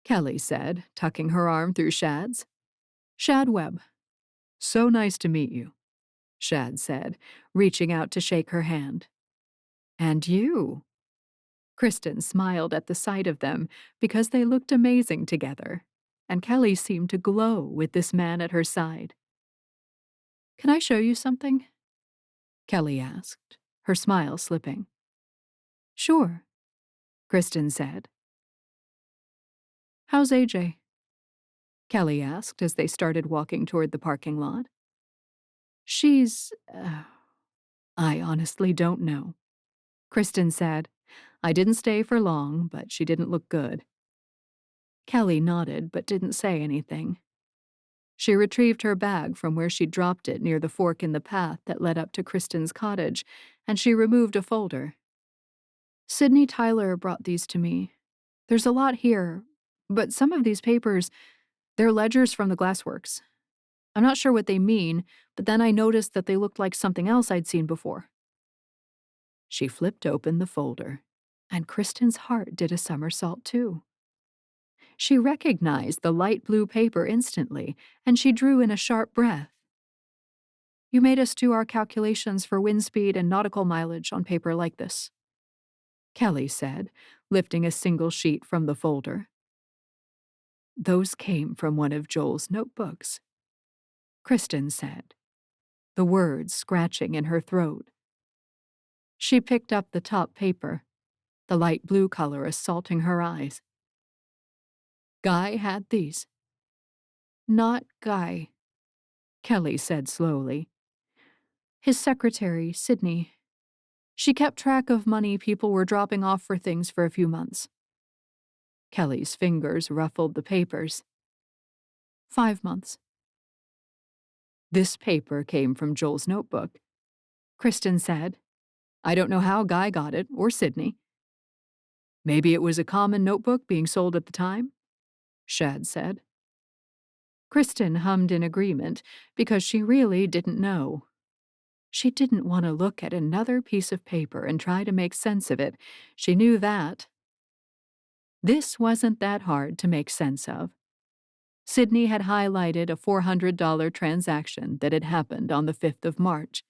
Kelli said, tucking her arm through Shad's. "Shad Webb." "So nice to meet you," Shad said, reaching out to shake her hand. "And you." Kristen smiled at the sight of them because they looked amazing together, and Kelli seemed to glow with this man at her side. "Can I show you something?" Kelli asked, her smile slipping. "Sure," Kristen said. "How's AJ?" Kelli asked as they started walking toward the parking lot. "She's, I honestly don't know," Kristen said. "I didn't stay for long, but she didn't look good." Kelli nodded but didn't say anything. She retrieved her bag from where she'd dropped it near the fork in the path that led up to Kristen's cottage, and she removed a folder. Sydney Tyler brought these to me. There's a lot here, but some of these papers, they're ledgers from the glassworks. I'm not sure what they mean, but then I noticed that they looked like something else I'd seen before. She flipped open the folder, and Kristen's heart did a somersault too. She recognized the light blue paper instantly, and she drew in a sharp breath. You made us do our calculations for wind speed and nautical mileage on paper like this, Kelli said, lifting a single sheet from the folder. Those came from one of Joel's notebooks, Kristen said, the words scratching in her throat. She picked up the top paper, the light blue color assaulting her eyes. Guy had these. Not Guy, Kelli said slowly. His secretary, Sydney. She kept track of money people were dropping off for things for a few months. Kelly's fingers ruffled the papers. 5 months. This paper came from Joel's notebook, Kristen said. I don't know how Guy got it, or Sydney. Maybe it was a common notebook being sold at the time, Shad said. Kristen hummed in agreement because she really didn't know. She didn't want to look at another piece of paper and try to make sense of it. She knew that. This wasn't that hard to make sense of. Sydney had highlighted a $400 transaction that had happened on the 5th of March.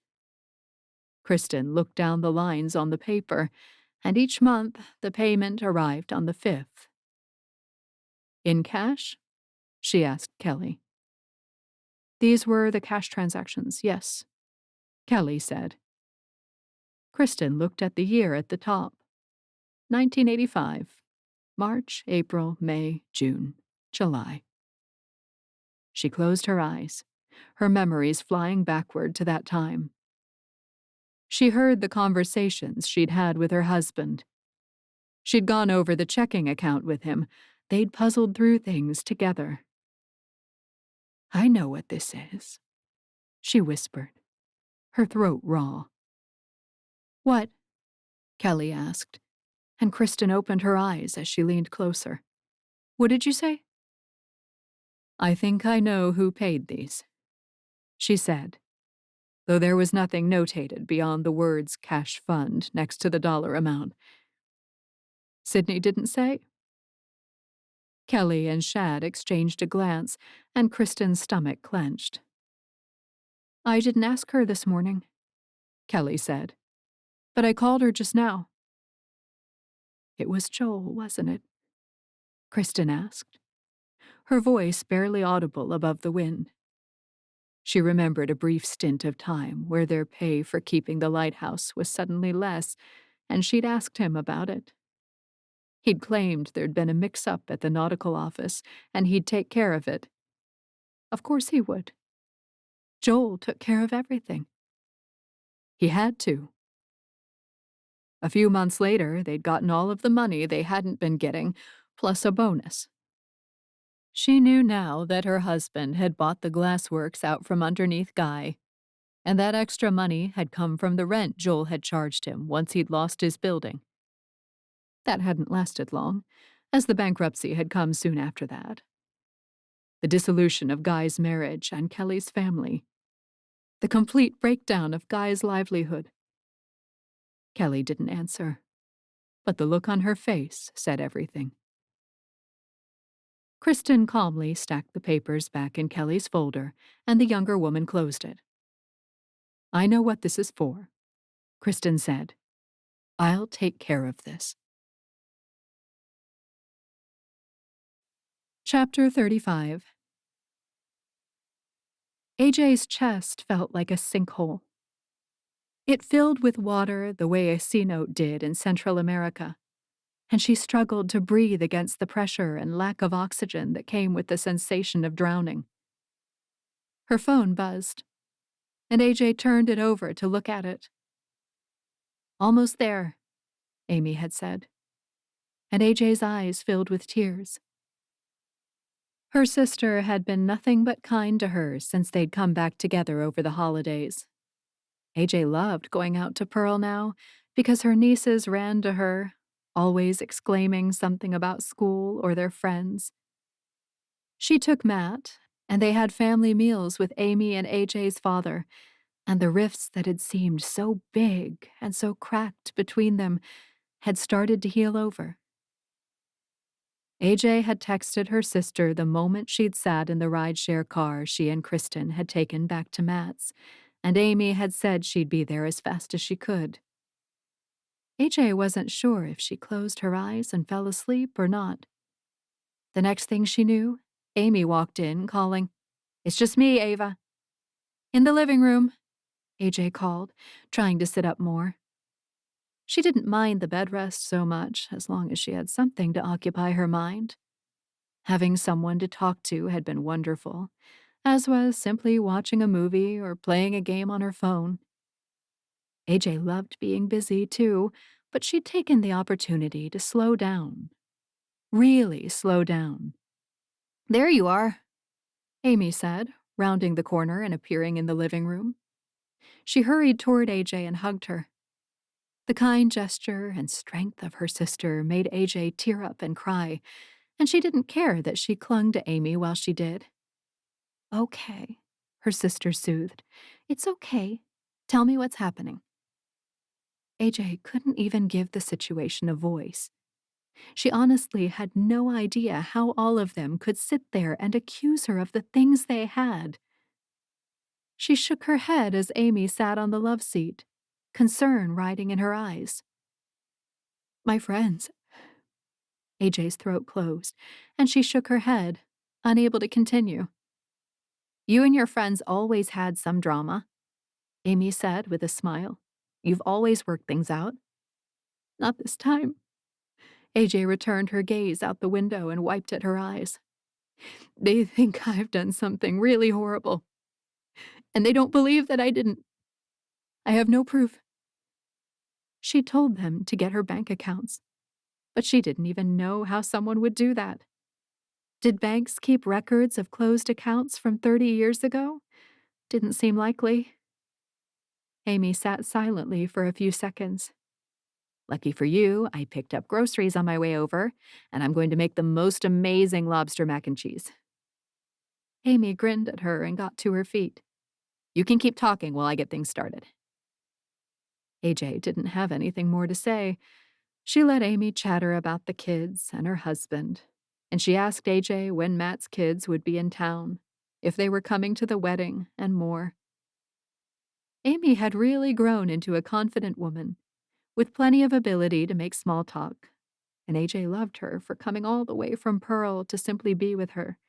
Kristen looked down the lines on the paper, and each month the payment arrived on the 5th. In cash? She asked Kelli. These were the cash transactions, yes, Kelli said. Kristen looked at the year at the top. 1985. March, April, May, June, July. She closed her eyes, her memories flying backward to that time. She heard the conversations she'd had with her husband. She'd gone over the checking account with him. They'd puzzled through things together. I know what this is, she whispered, her throat raw. What? Kelli asked, and Kristen opened her eyes as she leaned closer. What did you say? I think I know who paid these, she said, though there was nothing notated beyond the words cash fund next to the dollar amount. Sydney didn't say? Kelli and Shad exchanged a glance, and Kristen's stomach clenched. I didn't ask her this morning, Kelli said, but I called her just now. It was Joel, wasn't it? Kristen asked, her voice barely audible above the wind. She remembered a brief stint of time where their pay for keeping the lighthouse was suddenly less, and she'd asked him about it. He'd claimed there'd been a mix-up at the nautical office, and he'd take care of it. Of course he would. Joel took care of everything. He had to. A few months later, they'd gotten all of the money they hadn't been getting, plus a bonus. She knew now that her husband had bought the glassworks out from underneath Guy, and that extra money had come from the rent Joel had charged him once he'd lost his building. That hadn't lasted long, as the bankruptcy had come soon after that. The dissolution of Guy's marriage and Kelli's family. The complete breakdown of Guy's livelihood. Kelli didn't answer, but the look on her face said everything. Kristen calmly stacked the papers back in Kelli's folder, and the younger woman closed it. I know what this is for, Kristen said. I'll take care of this. Chapter 35. AJ's chest felt like a sinkhole. It filled with water the way a sea note did in Central America, and she struggled to breathe against the pressure and lack of oxygen that came with the sensation of drowning. Her phone buzzed, and AJ turned it over to look at it. Almost there, Amy had said, and AJ's eyes filled with tears. Her sister had been nothing but kind to her since they'd come back together over the holidays. AJ loved going out to Pearl now because her nieces ran to her, always exclaiming something about school or their friends. She took Matt, and they had family meals with Amy and AJ's father, and the rifts that had seemed so big and so cracked between them had started to heal over. AJ had texted her sister the moment she'd sat in the rideshare car she and Kristen had taken back to Matt's, and Amy had said she'd be there as fast as she could. AJ wasn't sure if she closed her eyes and fell asleep or not. The next thing she knew, Amy walked in, calling, "It's just me, Ava." "In the living room," AJ called, trying to sit up more. She didn't mind the bed rest so much, as long as she had something to occupy her mind. Having someone to talk to had been wonderful, as was simply watching a movie or playing a game on her phone. AJ loved being busy, too, but she'd taken the opportunity to slow down. Really slow down. "There you are," Amy said, rounding the corner and appearing in the living room. She hurried toward AJ and hugged her. The kind gesture and strength of her sister made AJ tear up and cry, and she didn't care that she clung to Amy while she did. "Okay," her sister soothed. "It's okay. Tell me what's happening." AJ couldn't even give the situation a voice. She honestly had no idea how all of them could sit there and accuse her of the things they had. She shook her head as Amy sat on the love seat, concern riding in her eyes. "My friends." AJ's throat closed, and she shook her head, unable to continue. "You and your friends always had some drama," Amy said with a smile. "You've always worked things out." "Not this time." AJ returned her gaze out the window and wiped at her eyes. "They think I've done something really horrible. And they don't believe that I didn't. I have no proof." She told them to get her bank accounts, but she didn't even know how someone would do that. Did banks keep records of closed accounts from 30 years ago? Didn't seem likely. Amy sat silently for a few seconds. "Lucky for you, I picked up groceries on my way over, and I'm going to make the most amazing lobster mac and cheese." Amy grinned at her and got to her feet. "You can keep talking while I get things started." AJ didn't have anything more to say. She let Amy chatter about the kids and her husband, and she asked AJ when Matt's kids would be in town, if they were coming to the wedding, and more. Amy had really grown into a confident woman, with plenty of ability to make small talk, and AJ loved her for coming all the way from Pearl to simply be with her.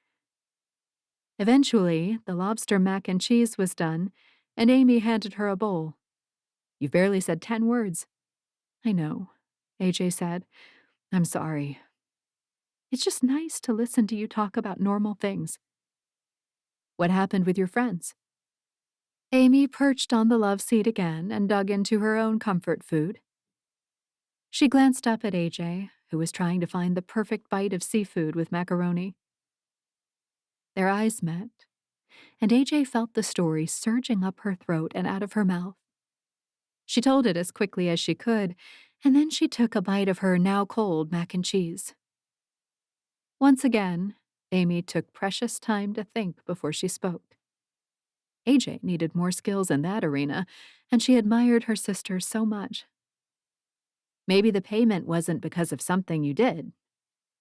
Eventually, the lobster mac and cheese was done, and Amy handed her a bowl. "You've barely said 10 words." "I know," AJ said. "I'm sorry. It's just nice to listen to you talk about normal things." "What happened with your friends?" Amy perched on the love seat again and dug into her own comfort food. She glanced up at AJ, who was trying to find the perfect bite of seafood with macaroni. Their eyes met, and AJ felt the story surging up her throat and out of her mouth. She told it as quickly as she could, and then she took a bite of her now cold mac and cheese. Once again, Amy took precious time to think before she spoke. AJ needed more skills in that arena, and she admired her sister so much. "Maybe the payment wasn't because of something you did,"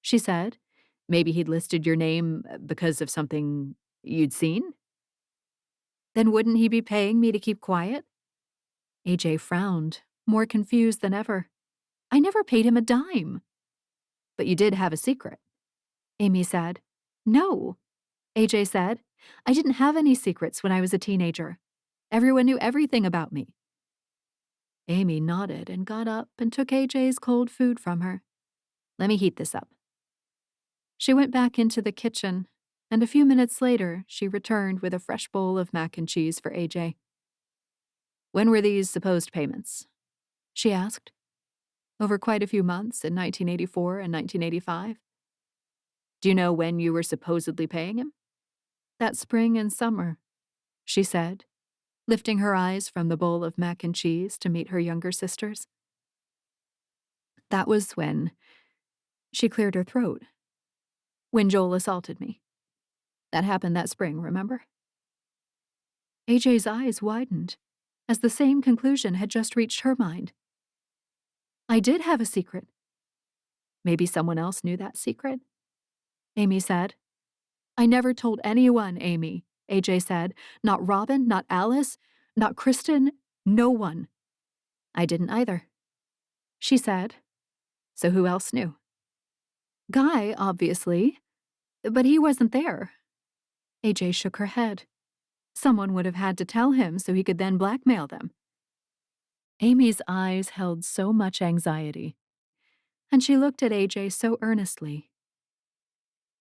she said. "Maybe he'd listed your name because of something you'd seen?" "Then wouldn't he be paying me to keep quiet?" AJ frowned, more confused than ever. "I never paid him a dime." "But you did have a secret," Amy said. "No," AJ said. "I didn't have any secrets when I was a teenager. Everyone knew everything about me." Amy nodded and got up and took AJ's cold food from her. "Let me heat this up." She went back into the kitchen, and a few minutes later, she returned with a fresh bowl of mac and cheese for AJ. "When were these supposed payments?" she asked. "Over quite a few months in 1984 and 1985. Do you know when you were supposedly paying him? That spring and summer, she said, lifting her eyes from the bowl of mac and cheese to meet her younger sister's. That was when she cleared her throat. When Joel assaulted me. That happened that spring, remember? AJ's eyes widened, as the same conclusion had just reached her mind. I did have a secret. Maybe someone else knew that secret? Amy said. I never told anyone, Amy, AJ said. Not Robin, not Alice, not Kristen, no one. I didn't either. She said. So who else knew? Guy, obviously. But he wasn't there. AJ shook her head. Someone would have had to tell him so he could then blackmail them. Amy's eyes held so much anxiety, and she looked at AJ so earnestly.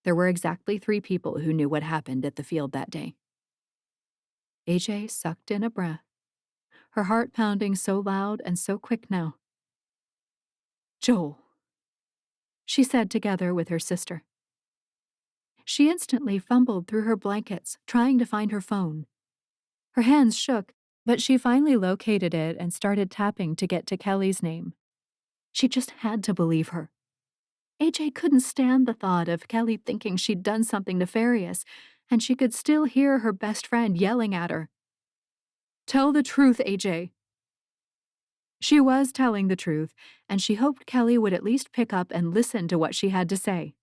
There were exactly 3 people who knew what happened at the field that day. AJ sucked in a breath, her heart pounding so loud and so quick now. Joel, she said together with her sister. She instantly fumbled through her blankets, trying to find her phone. Her hands shook, but she finally located it and started tapping to get to Kelli's name. She just had to believe her. AJ couldn't stand the thought of Kelli thinking she'd done something nefarious, and she could still hear her best friend yelling at her. Tell the truth, AJ. She was telling the truth, and she hoped Kelli would at least pick up and listen to what she had to say.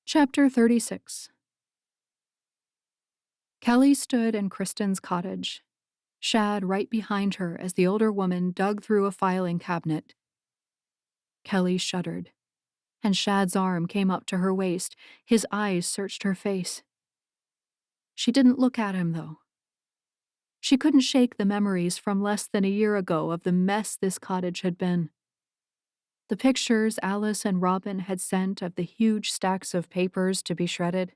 Chapter 36. Kelli stood in Kristen's cottage, Shad right behind her as the older woman dug through a filing cabinet. Kelli shuddered, and Shad's arm came up to her waist. His eyes searched her face. She didn't look at him, though. She couldn't shake the memories from less than a year ago of the mess this cottage had been. The pictures Alice and Robin had sent of the huge stacks of papers to be shredded.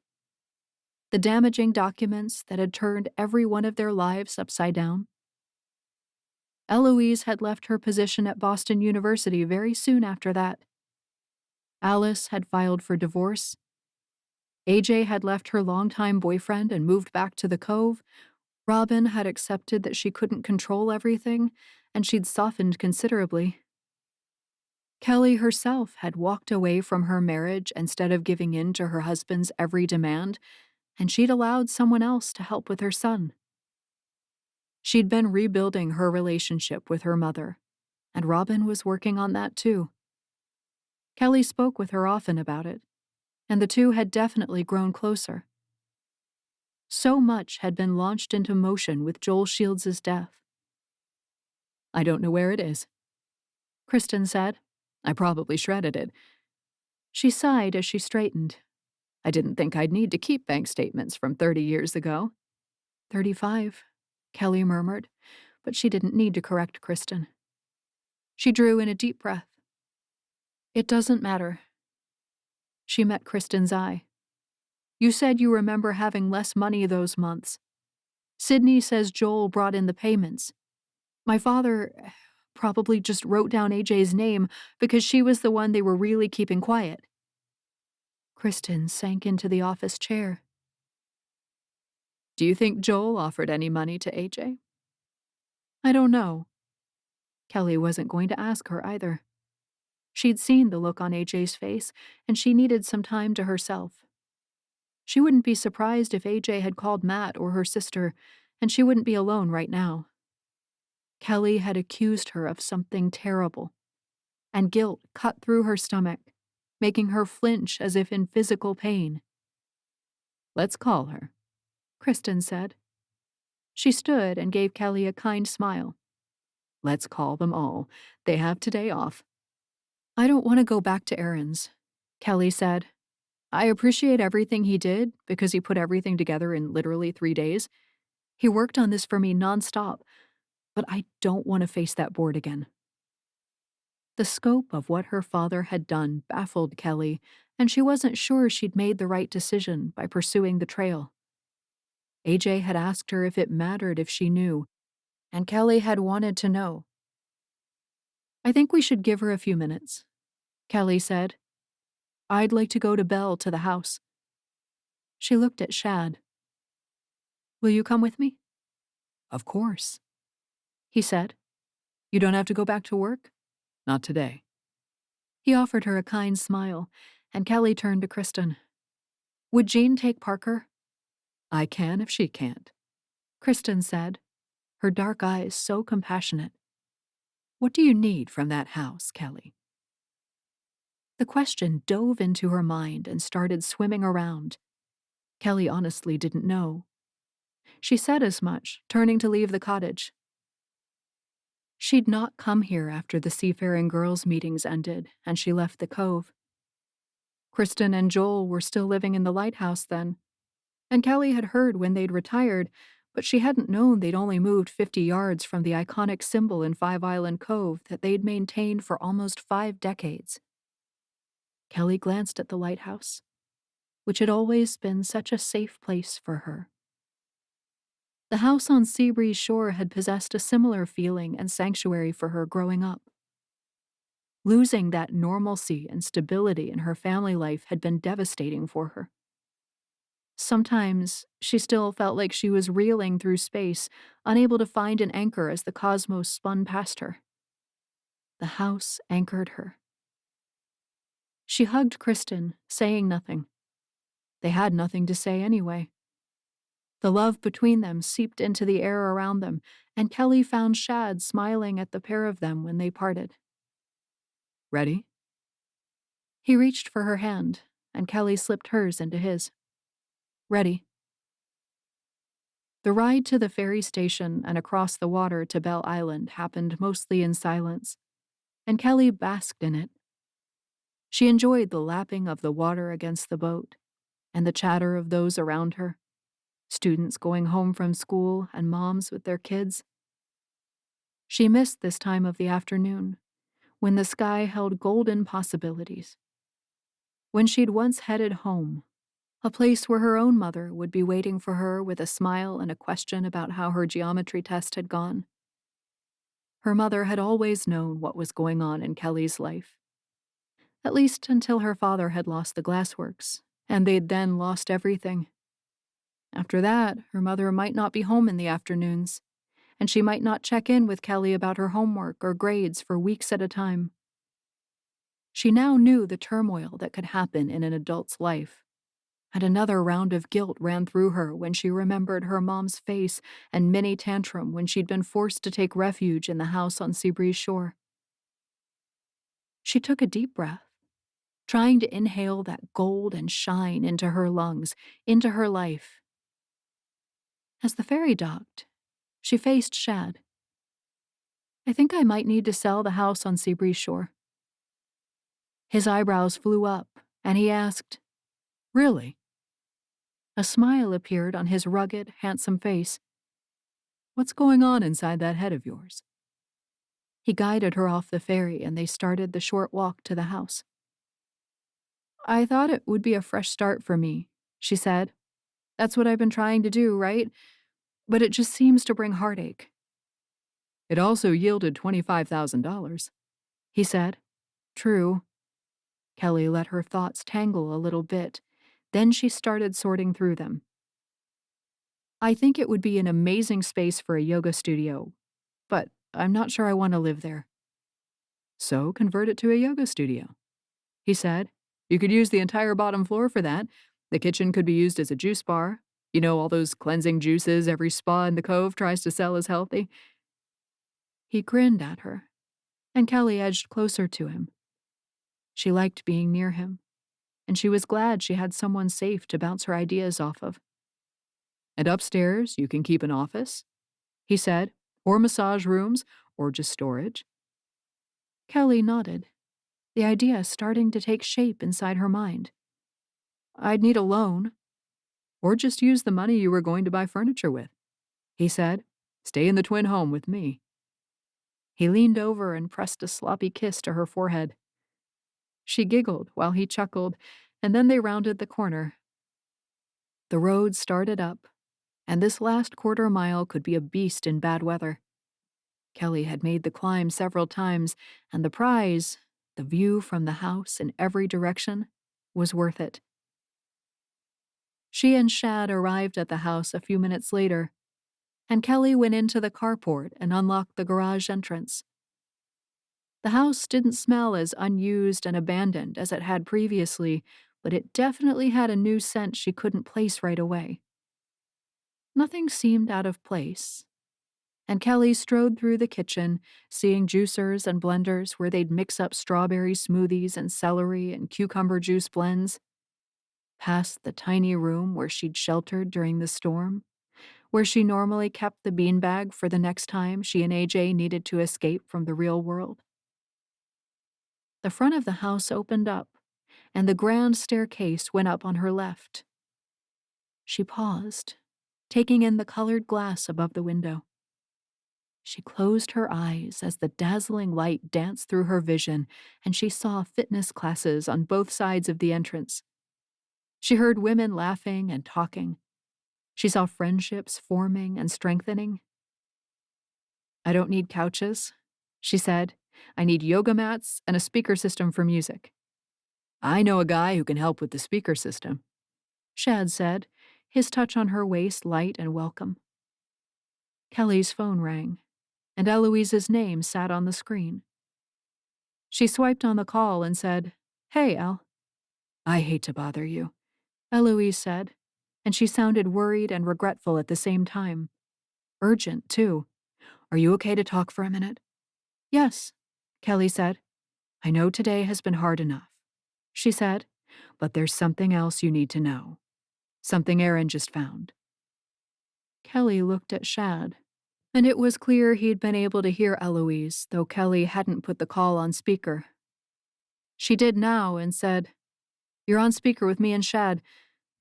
The damaging documents that had turned every one of their lives upside down. Eloise had left her position at Boston University very soon after that. Alice had filed for divorce. AJ had left her longtime boyfriend and moved back to the Cove. Robin had accepted that she couldn't control everything, and she'd softened considerably. Kelli herself had walked away from her marriage instead of giving in to her husband's every demand, and she'd allowed someone else to help with her son. She'd been rebuilding her relationship with her mother, and Robin was working on that too. Kelli spoke with her often about it, and the two had definitely grown closer. So much had been launched into motion with Joel Shields' death. I don't know where it is, Kristen said. I probably shredded it. She sighed as she straightened. I didn't think I'd need to keep bank statements from 30 years ago. 35, Kelli murmured, but she didn't need to correct Kristen. She drew in a deep breath. It doesn't matter. She met Kristen's eye. You said you remember having less money those months. Sydney says Joel brought in the payments. My father probably just wrote down AJ's name because she was the one they were really keeping quiet. Kristen sank into the office chair. Do you think Joel offered any money to AJ? I don't know. Kelli wasn't going to ask her either. She'd seen the look on AJ's face, and she needed some time to herself. She wouldn't be surprised if AJ had called Matt or her sister, and she wouldn't be alone right now. Kelli had accused her of something terrible, and guilt cut through her stomach, making her flinch as if in physical pain. Let's call her, Kristen said. She stood and gave Kelli a kind smile. Let's call them all. They have today off. I don't want to go back to errands, Kelli said. I appreciate everything he did because he put everything together in literally 3 days. He worked on this for me nonstop, but I don't want to face that board again. The scope of what her father had done baffled Kelli, and she wasn't sure she'd made the right decision by pursuing the trail. AJ had asked her if it mattered if she knew, and Kelli had wanted to know. I think we should give her a few minutes. Kelli said. I'd like to go to Belle to the house. She looked at Shad. Will you come with me? Of course. He said. You don't have to go back to work? Not today. He offered her a kind smile, and Kelli turned to Kristen. Would Jean take Parker? I can if she can't, Kristen said, her dark eyes so compassionate. What do you need from that house, Kelli? The question dove into her mind and started swimming around. Kelli honestly didn't know. She said as much, turning to leave the cottage. She'd not come here after the Seafaring Girls' meetings ended and she left the cove. Kristen and Joel were still living in the lighthouse then, and Kelli had heard when they'd retired, but she hadn't known they'd only moved 50 yards from the iconic symbol in Five Island Cove that they'd maintained for almost 5 decades. Kelli glanced at the lighthouse, which had always been such a safe place for her. The house on Seabreeze Shore had possessed a similar feeling and sanctuary for her growing up. Losing that normalcy and stability in her family life had been devastating for her. Sometimes she still felt like she was reeling through space, unable to find an anchor as the cosmos spun past her. The house anchored her. She hugged Kristen, saying nothing. They had nothing to say anyway. The love between them seeped into the air around them, and Kelli found Shad smiling at the pair of them when they parted. Ready? He reached for her hand, and Kelli slipped hers into his. Ready. The ride to the ferry station and across the water to Belle Island happened mostly in silence, and Kelli basked in it. She enjoyed the lapping of the water against the boat, and the chatter of those around her, students going home from school and moms with their kids. She missed this time of the afternoon, when the sky held golden possibilities. When she'd once headed home, a place where her own mother would be waiting for her with a smile and a question about how her geometry test had gone. Her mother had always known what was going on in Kelli's life, at least until her father had lost the glassworks, and they'd then lost everything. After that, her mother might not be home in the afternoons, and she might not check in with Kelli about her homework or grades for weeks at a time. She now knew the turmoil that could happen in an adult's life, and another round of guilt ran through her when she remembered her mom's face and mini tantrum when she'd been forced to take refuge in the house on Seabreeze Shore. She took a deep breath, trying to inhale that gold and shine into her lungs, into her life. As the ferry docked, she faced Shad. I think I might need to sell the house on Seabreeze Shore. His eyebrows flew up, and he asked, Really? A smile appeared on his rugged, handsome face. What's going on inside that head of yours? He guided her off the ferry, and they started the short walk to the house. I thought it would be a fresh start for me, she said. That's what I've been trying to do, right? But it just seems to bring heartache. It also yielded $25,000. He said. True. Kelli let her thoughts tangle a little bit. Then she started sorting through them. I think it would be an amazing space for a yoga studio, but I'm not sure I want to live there. So convert it to a yoga studio, he said. You could use the entire bottom floor for that. The kitchen could be used as a juice bar. You know, all those cleansing juices every spa in the cove tries to sell as healthy. He grinned at her, and Kelli edged closer to him. She liked being near him, and she was glad she had someone safe to bounce her ideas off of. And upstairs, you can keep an office, he said, or massage rooms, or just storage. Kelli nodded, the idea starting to take shape inside her mind. I'd need a loan. Or just use the money you were going to buy furniture with, he said. Stay in the twin home with me. He leaned over and pressed a sloppy kiss to her forehead. She giggled while he chuckled, and then they rounded the corner. The road started up, and this last quarter mile could be a beast in bad weather. Kelli had made the climb several times, and the prize, the view from the house in every direction, was worth it. She and Shad arrived at the house a few minutes later, and Kelli went into the carport and unlocked the garage entrance. The house didn't smell as unused and abandoned as it had previously, but it definitely had a new scent she couldn't place right away. Nothing seemed out of place, and Kelli strode through the kitchen, seeing juicers and blenders where they'd mix up strawberry smoothies and celery and cucumber juice blends, past the tiny room where she'd sheltered during the storm, where she normally kept the beanbag for the next time she and AJ needed to escape from the real world. The front of the house opened up, and the grand staircase went up on her left. She paused, taking in the colored glass above the window. She closed her eyes as the dazzling light danced through her vision, and she saw fitness classes on both sides of the entrance. She heard women laughing and talking. She saw friendships forming and strengthening. "I don't need couches," she said. "I need yoga mats and a speaker system for music." "I know a guy who can help with the speaker system," Shad said, his touch on her waist light and welcome. Kelli's phone rang, and Eloise's name sat on the screen. She swiped on the call and said, "Hey, El." "I hate to bother you," Eloise said, and she sounded worried and regretful at the same time. Urgent, too. "Are you okay to talk for a minute?" "Yes," Kelli said. "I know today has been hard enough," she said, "but there's something else you need to know. Something Aaron just found." Kelli looked at Shad, and it was clear he'd been able to hear Eloise, though Kelli hadn't put the call on speaker. She did now and said, "You're on speaker with me and Shad.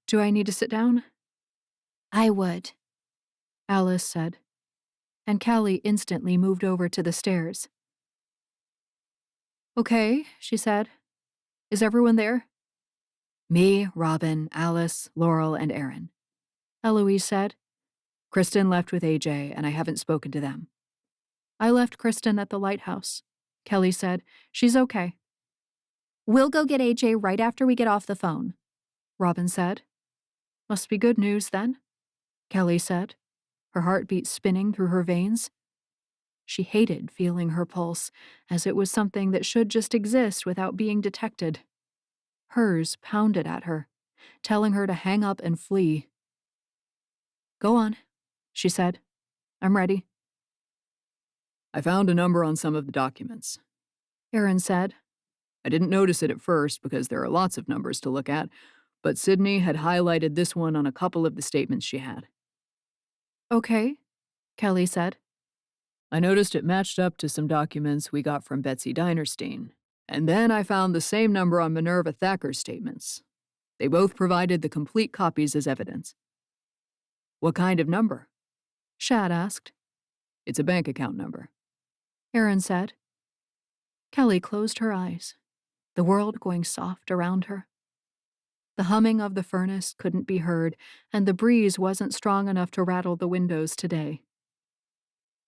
Do I need to sit down?" I would. Alice said, and Kelli instantly moved over to the stairs. "Okay," she said. "Is everyone there?" "Me, Robin, Alice, Laurel, and Aaron," Eloise said. "Kristen left with AJ, and I haven't spoken to them." "I left Kristen at the lighthouse," Kelli said. "She's okay." We'll go get AJ right after we get off the phone, Robin said. "Must be good news, then," Kelli said, her heartbeat spinning through her veins. She hated feeling her pulse, as it was something that should just exist without being detected. Hers pounded at her, telling her to hang up and flee. "Go on," she said. "I'm ready." "I found a number on some of the documents," Aaron said. "I didn't notice it at first because there are lots of numbers to look at, but Sydney had highlighted this one on a couple of the statements she had." "Okay," Kelli said. "I noticed it matched up to some documents we got from Betsy Dinerstein, and then I found the same number on Minerva Thacker's statements. They both provided the complete copies as evidence." "What kind of number?" Shad asked. "It's a bank account number," Aaron said. Kelli closed her eyes, the world going soft around her. The humming of the furnace couldn't be heard, and the breeze wasn't strong enough to rattle the windows today.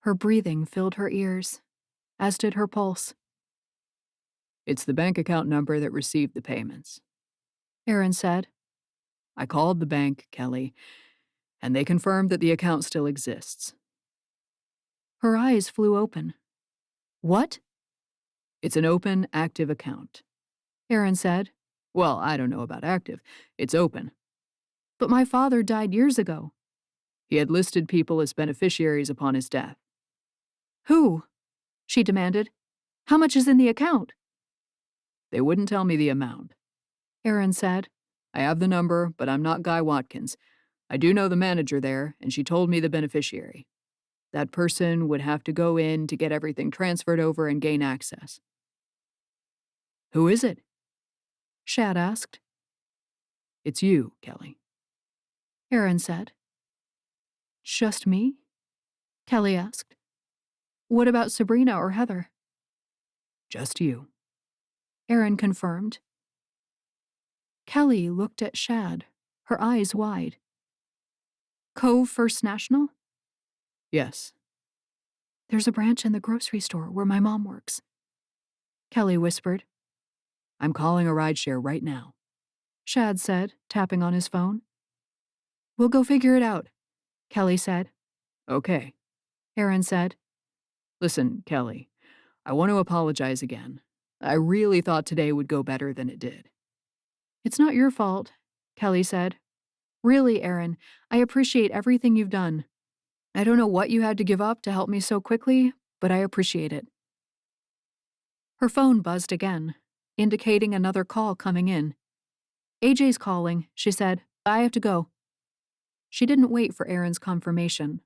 Her breathing filled her ears, as did her pulse. "It's the bank account number that received the payments," Aaron said. "I called the bank, Kelli, and they confirmed that the account still exists." Her eyes flew open. "What?" "It's an open, active account," Aaron said. "Well, I don't know about active. It's open." "But my father died years ago." "He had listed people as beneficiaries upon his death." "Who?" she demanded. "How much is in the account?" "They wouldn't tell me the amount," Aaron said. "I have the number, but I'm not Guy Watkins. I do know the manager there, and she told me the beneficiary. That person would have to go in to get everything transferred over and gain access." "Who is it?" Shad asked. "It's you, Kelli," Aaron said. "Just me?" Kelli asked. "What about Sabrina or Heather?" "Just you," Aaron confirmed. Kelli looked at Shad, her eyes wide. "Cove First National?" "Yes." "There's a branch in the grocery store where my mom works," Kelli whispered. I'm calling a rideshare right now, Shad said, tapping on his phone. We'll go figure it out, Kelli said. Okay, Aaron said. Listen, Kelli, I want to apologize again. I really thought today would go better than it did. It's not your fault, Kelli said. Really, Aaron, I appreciate everything you've done. I don't know what you had to give up to help me so quickly, but I appreciate it. Her phone buzzed again, indicating another call coming in. AJ's calling, she said. I have to go. She didn't wait for Aaron's confirmation,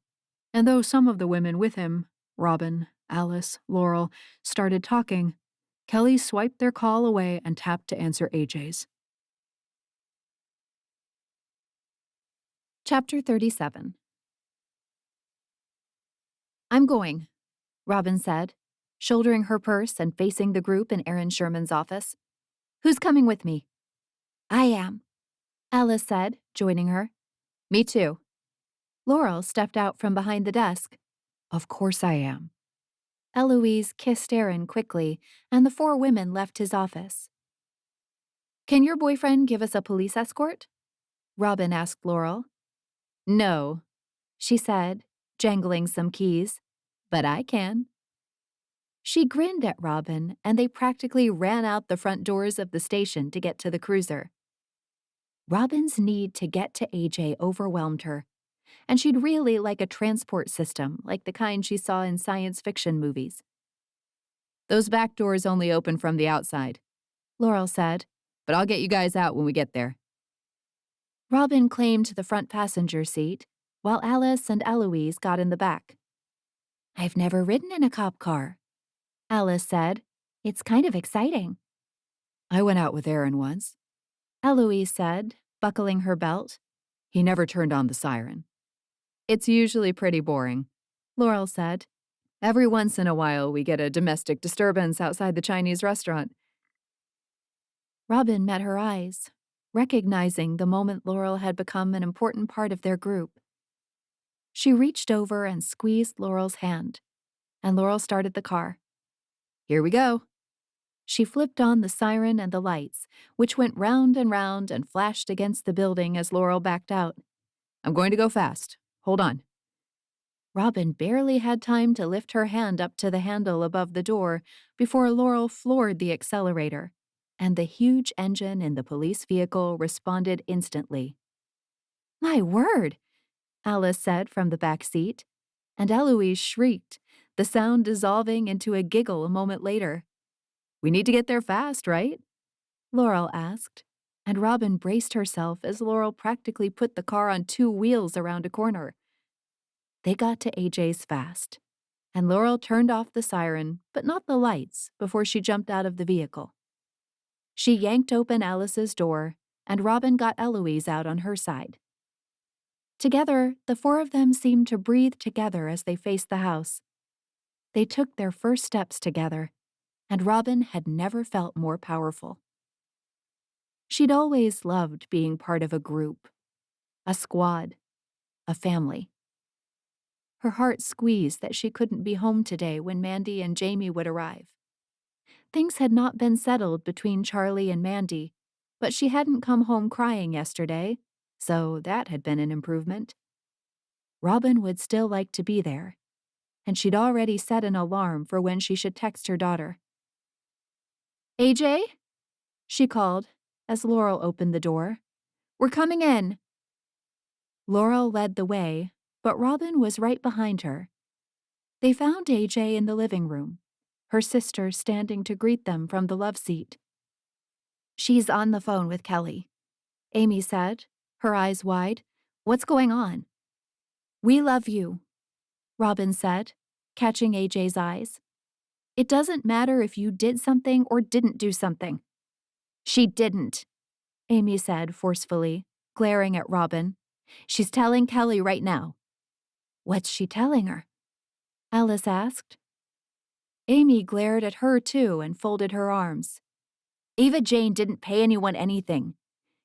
and though some of the women with him, Robin, Alice, Laurel, started talking, Kelli swiped their call away and tapped to answer AJ's. Chapter 37. I'm going, Robin said, shouldering her purse and facing the group in Aaron Sherman's office. Who's coming with me? I am, Alice said, joining her. Me too. Laurel stepped out from behind the desk. Of course I am. Eloise kissed Aaron quickly, and the four women left his office. Can your boyfriend give us a police escort? Robin asked Laurel. No, she said, jangling some keys, but I can. She grinned at Robin, and they practically ran out the front doors of the station to get to the cruiser. Robin's need to get to AJ overwhelmed her, and she'd really like a transport system like the kind she saw in science fiction movies. Those back doors only open from the outside, Laurel said, but I'll get you guys out when we get there. Robin claimed the front passenger seat, while Alice and Eloise got in the back. I've never ridden in a cop car, Alice said. It's kind of exciting. I went out with Aaron once, Eloise said, buckling her belt. He never turned on the siren. It's usually pretty boring, Laurel said. Every once in a while we get a domestic disturbance outside the Chinese restaurant. Robin met her eyes, recognizing the moment Laurel had become an important part of their group. She reached over and squeezed Laurel's hand, and Laurel started the car. Here we go. She flipped on the siren and the lights, which went round and flashed against the building as Laurel backed out. I'm going to go fast. Hold on. Robin barely had time to lift her hand up to the handle above the door before Laurel floored the accelerator, and the huge engine in the police vehicle responded instantly. My word, Alice said from the back seat, and Eloise shrieked, the sound dissolving into a giggle a moment later. We need to get there fast, right? Laurel asked, and Robin braced herself as Laurel practically put the car on two wheels around a corner. They got to AJ's fast, and Laurel turned off the siren, but not the lights, before she jumped out of the vehicle. She yanked open Alice's door, and Robin got Eloise out on her side. Together, the four of them seemed to breathe together as they faced the house. They took their first steps together, and Robin had never felt more powerful. She'd always loved being part of a group, a squad, a family. Her heart squeezed that she couldn't be home today when Mandy and Jamie would arrive. Things had not been settled between Charlie and Mandy, but she hadn't come home crying yesterday, so that had been an improvement. Robin would still like to be there, and she'd already set an alarm for when she should text her daughter. AJ? She called as Laurel opened the door. We're coming in. Laurel led the way, but Robin was right behind her. They found AJ in the living room, her sister standing to greet them from the love seat. She's on the phone with Kelli, Amy said, her eyes wide. What's going on? We love you, Robin said, catching AJ's eyes. It doesn't matter if you did something or didn't do something. She didn't, Amy said forcefully, glaring at Robin. She's telling Kelli right now. What's she telling her? Alice asked. Amy glared at her too and folded her arms. Eva Jane didn't pay anyone anything.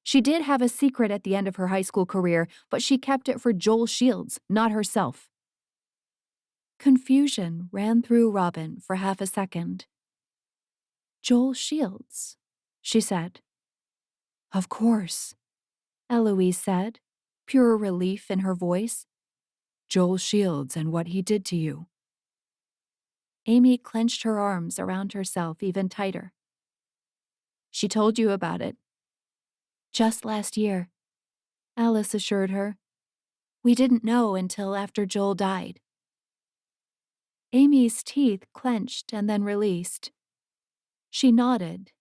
She did have a secret at the end of her high school career, but she kept it for Joel Shields, not herself. Confusion ran through Robin for half a second. Joel Shields, she said. Of course, Eloise said, pure relief in her voice. Joel Shields and what he did to you. Amy clenched her arms around herself even tighter. She told you about it. Just last year, Alice assured her. We didn't know until after Joel died. Amy's teeth clenched and then released. She nodded,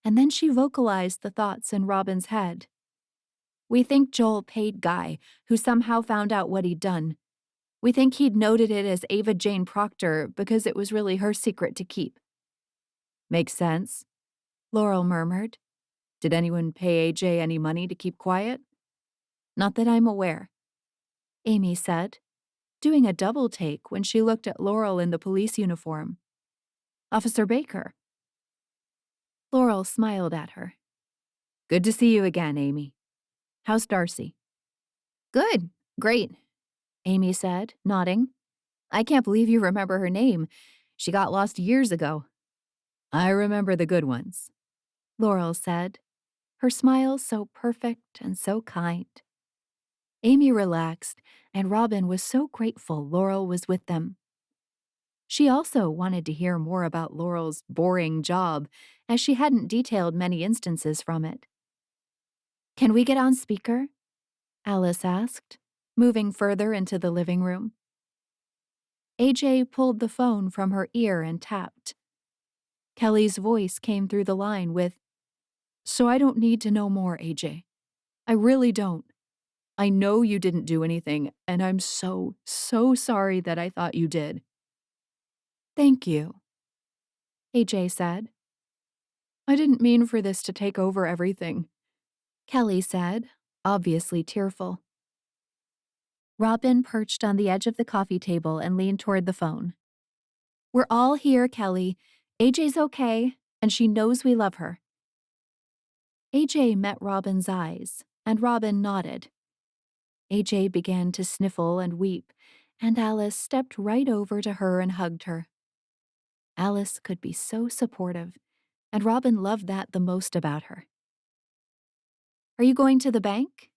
and then she vocalized the thoughts in Robin's head. We think Joel paid Guy, who somehow found out what he'd done. We think he'd noted it as Ava Jane Proctor because it was really her secret to keep. Makes sense, Laurel murmured. Did anyone pay AJ any money to keep quiet? Not that I'm aware, Amy said, doing a double take when she looked at Laurel in the police uniform. Officer Baker. Laurel smiled at her. Good to see you again, Amy. How's Darcy? Good, great, Amy said, nodding. I can't believe you remember her name. She got lost years ago. I remember the good ones, Laurel said, her smile so perfect and so kind. Amy relaxed, and Robin was so grateful Laurel was with them. She also wanted to hear more about Laurel's boring job, as she hadn't detailed many instances from it. Can we get on speaker? Alice asked, moving further into the living room. AJ pulled the phone from her ear and tapped. Kelly's voice came through the line with, So I don't need to know more, AJ. I really don't. I know you didn't do anything, and I'm so sorry that I thought you did. Thank you, AJ said. I didn't mean for this to take over everything, Kelly said, obviously tearful. Robin perched on the edge of the coffee table and leaned toward the phone. We're all here, Kelly. AJ's okay, and she knows we love her. AJ met Robin's eyes, and Robin nodded. AJ began to sniffle and weep, and Alice stepped right over to her and hugged her. Alice could be so supportive, and Robin loved that the most about her. Are you going to the bank?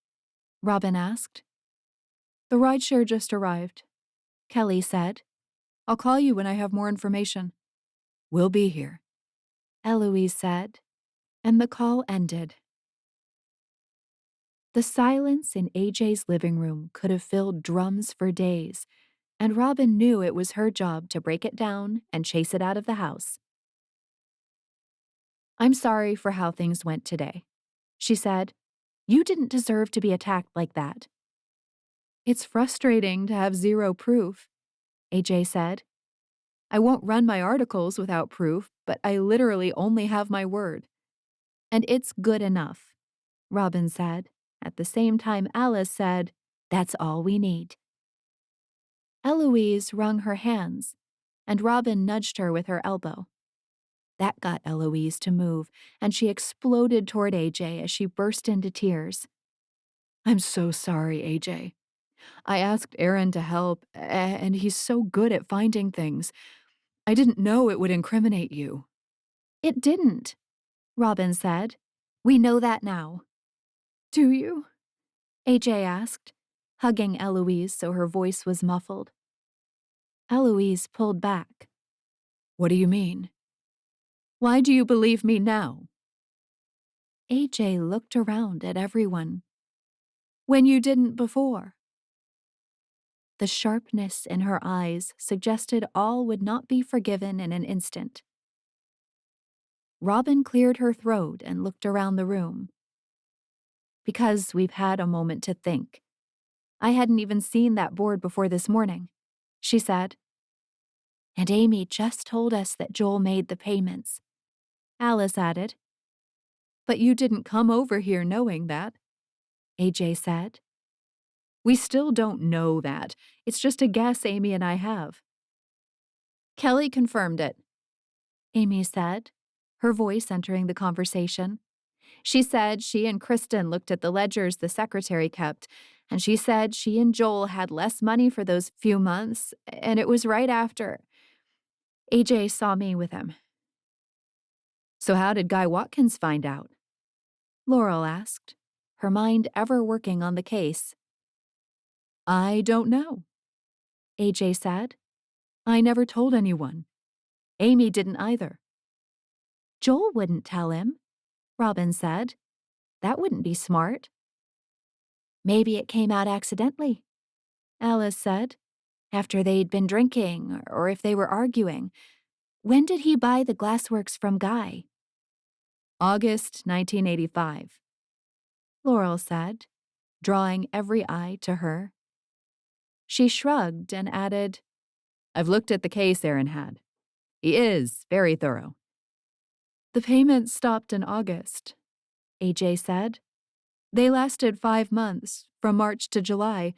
Robin asked. The rideshare just arrived, Kelly said. I'll call you when I have more information. We'll be here, Eloise said, and the call ended. The silence in AJ's living room could have filled drums for days, and Robin knew it was her job to break it down and chase it out of the house. I'm sorry for how things went today, she said. You didn't deserve to be attacked like that. It's frustrating to have zero proof, AJ said. I won't run my articles without proof, but I literally only have my word. And it's good enough, Robin said. At the same time, Alice said, That's all we need. Eloise wrung her hands, and Robin nudged her with her elbow. That got Eloise to move, and she exploded toward AJ as she burst into tears. I'm so sorry, AJ. I asked Aaron to help, and he's so good at finding things. I didn't know it would incriminate you. It didn't, Robin said. We know that now. Do you? AJ asked, hugging Eloise so her voice was muffled. Eloise pulled back. What do you mean? Why do you believe me now? AJ looked around at everyone. When you didn't before. The sharpness in her eyes suggested all would not be forgiven in an instant. Robin cleared her throat and looked around the room. Because we've had a moment to think. I hadn't even seen that board before this morning, she said. And Amy just told us that Joel made the payments, Alice added. But you didn't come over here knowing that, AJ said. We still don't know that. It's just a guess Amy and I have. Kelly confirmed it, Amy said, her voice entering the conversation. She said she and Kristen looked at the ledgers the secretary kept, and she said she and Joel had less money for those few months, and it was right after AJ saw me with him. So how did Guy Watkins find out? Laurel asked, her mind ever working on the case. I don't know, AJ said. I never told anyone. Amy didn't either. Joel wouldn't tell him, Robin said. That wouldn't be smart. Maybe it came out accidentally, Alice said, after they'd been drinking or if they were arguing. When did he buy the glassworks from Guy? August 1985, Laurel said, drawing every eye to her. She shrugged and added, I've looked at the case Aaron had. He is very thorough. The payments stopped in August, AJ said. They lasted 5 months, from March to July.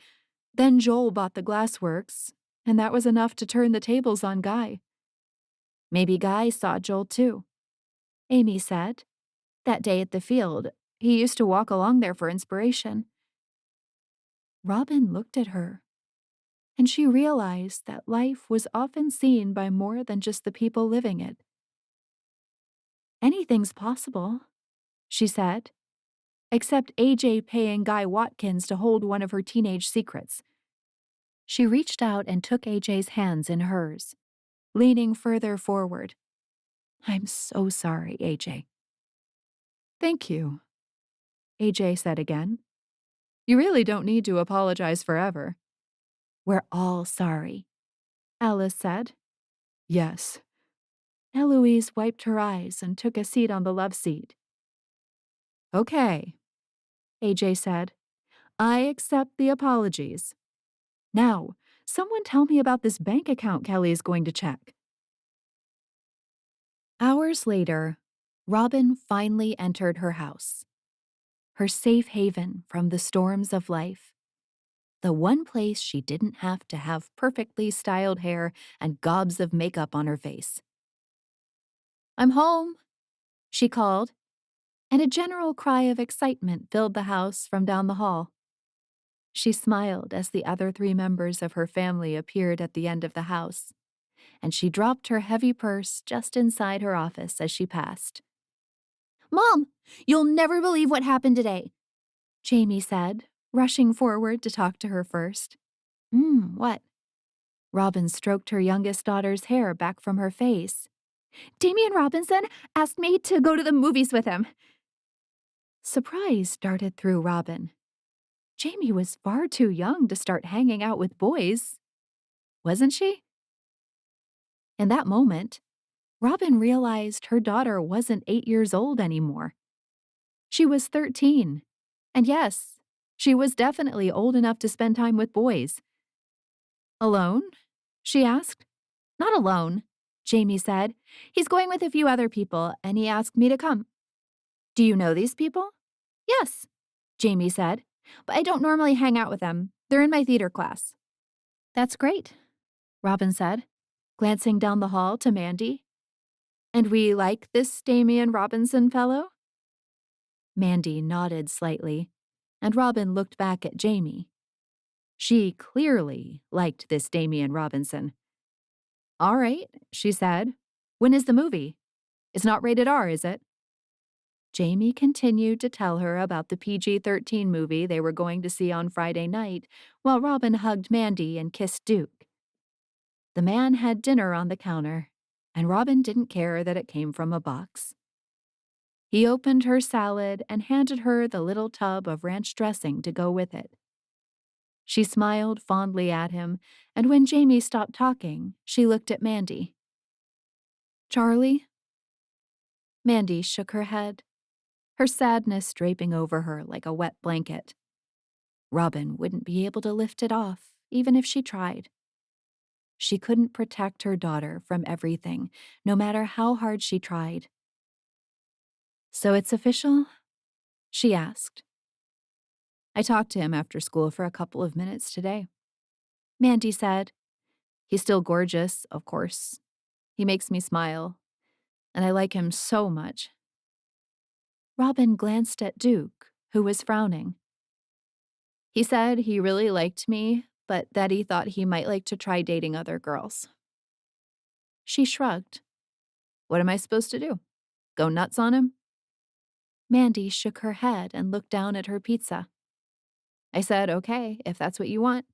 Then Joel bought the glassworks, and that was enough to turn the tables on Guy. Maybe Guy saw Joel too, Amy said. That day at the field, he used to walk along there for inspiration. Robin looked at her, and she realized that life was often seen by more than just the people living it. Anything's possible, she said, except AJ paying Guy Watkins to hold one of her teenage secrets. She reached out and took AJ's hands in hers, leaning further forward. I'm so sorry, AJ. Thank you, AJ said again. You really don't need to apologize forever. We're all sorry, Alice said. Yes. Eloise wiped her eyes and took a seat on the love seat. Okay, AJ said. I accept the apologies. Now, someone tell me about this bank account Kelli is going to check. Hours later, Robin finally entered her house. Her safe haven from the storms of life. The one place she didn't have to have perfectly styled hair and gobs of makeup on her face. I'm home, she called, and a general cry of excitement filled the house from down the hall. She smiled as the other 3 members of her family appeared at the end of the house, and she dropped her heavy purse just inside her office as she passed. Mom, you'll never believe what happened today, Jamie said, rushing forward to talk to her first. What? Robin stroked her youngest daughter's hair back from her face. Damian Robinson asked me to go to the movies with him. Surprise darted through Robin. Jamie was far too young to start hanging out with boys, wasn't she? In that moment, Robin realized her daughter wasn't 8 years old anymore. She was 13, and yes, she was definitely old enough to spend time with boys. Alone? She asked. Not alone, Jamie said. He's going with a few other people, and he asked me to come. Do you know these people? Yes, Jamie said, but I don't normally hang out with them. They're in my theater class. That's great, Robin said, glancing down the hall to Mandy. And we like this Damian Robinson fellow? Mandy nodded slightly, and Robin looked back at Jamie. She clearly liked this Damian Robinson. All right, she said. When is the movie? It's not rated R, is it? Jamie continued to tell her about the PG-13 movie they were going to see on Friday night, while Robin hugged Mandy and kissed Duke. The man had dinner on the counter, and Robin didn't care that it came from a box. He opened her salad and handed her the little tub of ranch dressing to go with it. She smiled fondly at him, and when Jamie stopped talking, she looked at Mandy. Charlie? Mandy shook her head, her sadness draping over her like a wet blanket. Robin wouldn't be able to lift it off, even if she tried. She couldn't protect her daughter from everything, no matter how hard she tried. So it's official? She asked. I talked to him after school for a couple of minutes today. Mandy said. He's still gorgeous, of course. He makes me smile, and I like him so much. Robin glanced at Duke, who was frowning. He said he really liked me, but that he thought he might like to try dating other girls. She shrugged. What am I supposed to do? Go nuts on him? Mandy shook her head and looked down at her pizza. I said, okay, if that's what you want.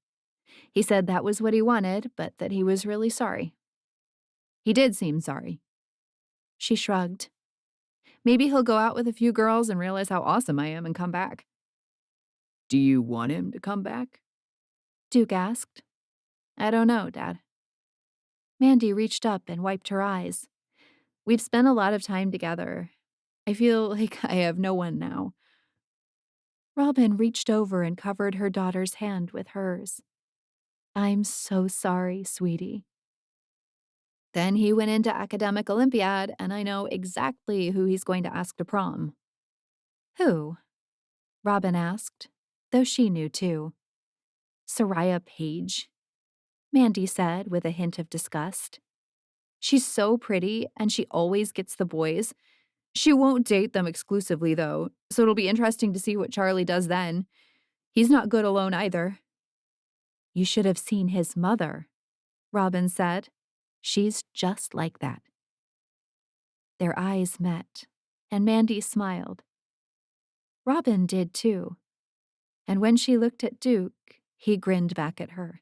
He said that was what he wanted, but that he was really sorry. He did seem sorry. She shrugged. Maybe he'll go out with a few girls and realize how awesome I am and come back. Do you want him to come back? Duke asked. I don't know, Dad. Mandy reached up and wiped her eyes. We've spent a lot of time together. I feel like I have no one now. Robin reached over and covered her daughter's hand with hers. I'm so sorry, sweetie. Then he went into academic Olympiad, and I know exactly who he's going to ask to prom. Who? Robin asked, though she knew too. Soraya Page, Mandy said with a hint of disgust. She's so pretty, and she always gets the boys. She won't date them exclusively, though, so it'll be interesting to see what Charlie does then. He's not good alone either. You should have seen his mother, Robin said. She's just like that. Their eyes met, and Mandy smiled. Robin did too, and when she looked at Duke, he grinned back at her.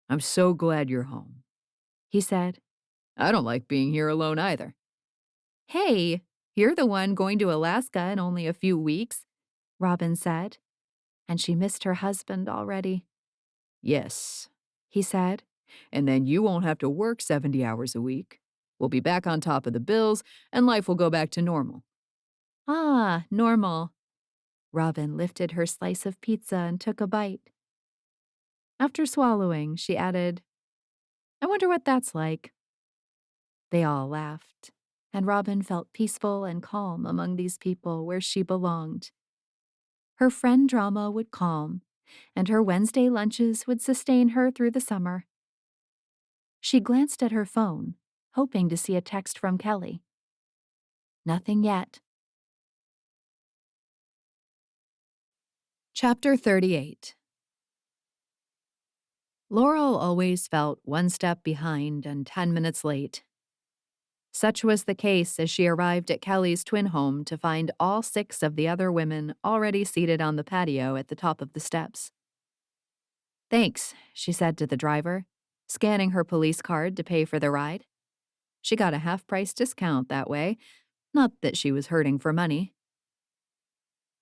I'm so glad you're home, he said. I don't like being here alone either. Hey, you're the one going to Alaska in only a few weeks, Robin said, and she missed her husband already. Yes, he said. And then you won't have to work 70 hours a week. We'll be back on top of the bills, and life will go back to normal. Ah, normal. Robin lifted her slice of pizza and took a bite. After swallowing, she added, I wonder what that's like. They all laughed, and Robin felt peaceful and calm among these people where she belonged. Her friend drama would calm, and her Wednesday lunches would sustain her through the summer. She glanced at her phone, hoping to see a text from Kelli. Nothing yet. Chapter 38. Laurel always felt one step behind and 10 minutes late. Such was the case as she arrived at Kelli's twin home to find all 6 of the other women already seated on the patio at the top of the steps. Thanks, she said to the driver, scanning her police card to pay for the ride. She got a half-price discount that way, not that she was hurting for money.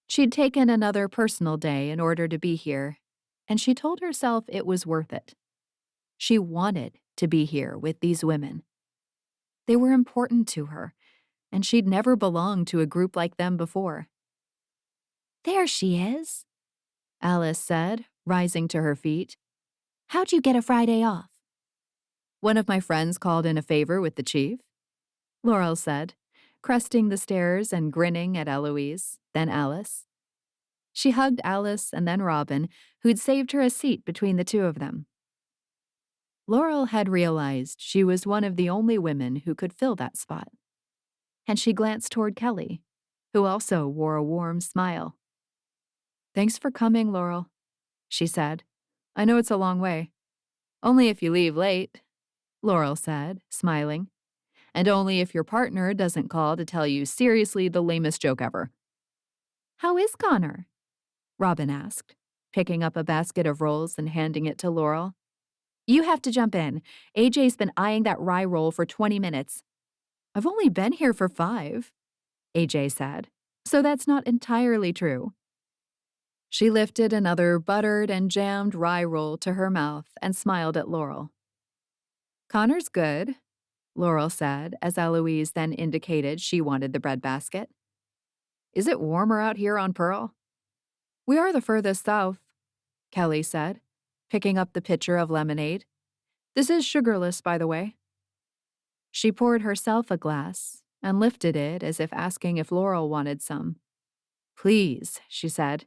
She'd taken another personal day in order to be here, and she told herself it was worth it. She wanted to be here with these women. They were important to her, and she'd never belonged to a group like them before. There she is, Alice said, rising to her feet. How'd you get a Friday off? One of my friends called in a favor with the chief, Laurel said, cresting the stairs and grinning at Eloise, then Alice. She hugged Alice and then Robin, who'd saved her a seat between the two of them. Laurel had realized she was one of the only women who could fill that spot, and she glanced toward Kelli, who also wore a warm smile. Thanks for coming, Laurel, she said. I know it's a long way. Only if you leave late, Laurel said, smiling. And only if your partner doesn't call to tell you seriously the lamest joke ever. How is Connor? Robin asked, picking up a basket of rolls and handing it to Laurel. You have to jump in. AJ's been eyeing that rye roll for 20 minutes. I've only been here for 5, AJ said, so that's not entirely true. She lifted another buttered and jammed rye roll to her mouth and smiled at Laurel. Connor's good, Laurel said, as Eloise then indicated she wanted the breadbasket. Is it warmer out here on Pearl? We are the furthest south, Kelli said, picking up the pitcher of lemonade. This is sugarless, by the way. She poured herself a glass and lifted it as if asking if Laurel wanted some. Please, she said.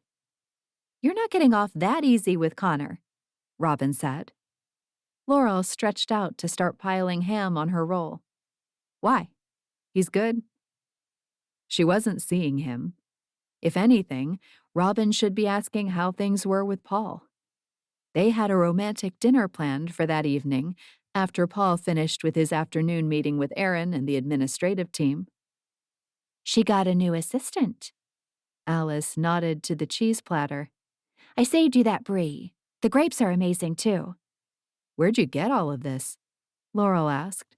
You're not getting off that easy with Connor, Robin said. Laurel stretched out to start piling ham on her roll. Why? He's good. She wasn't seeing him. If anything, Robin should be asking how things were with Paul. They had a romantic dinner planned for that evening After Paul finished with his afternoon meeting with Aaron and the administrative team, She got a new assistant. Alice nodded to the cheese platter. I saved you that brie. The grapes are amazing, too. Where'd you get all of this? Laurel asked.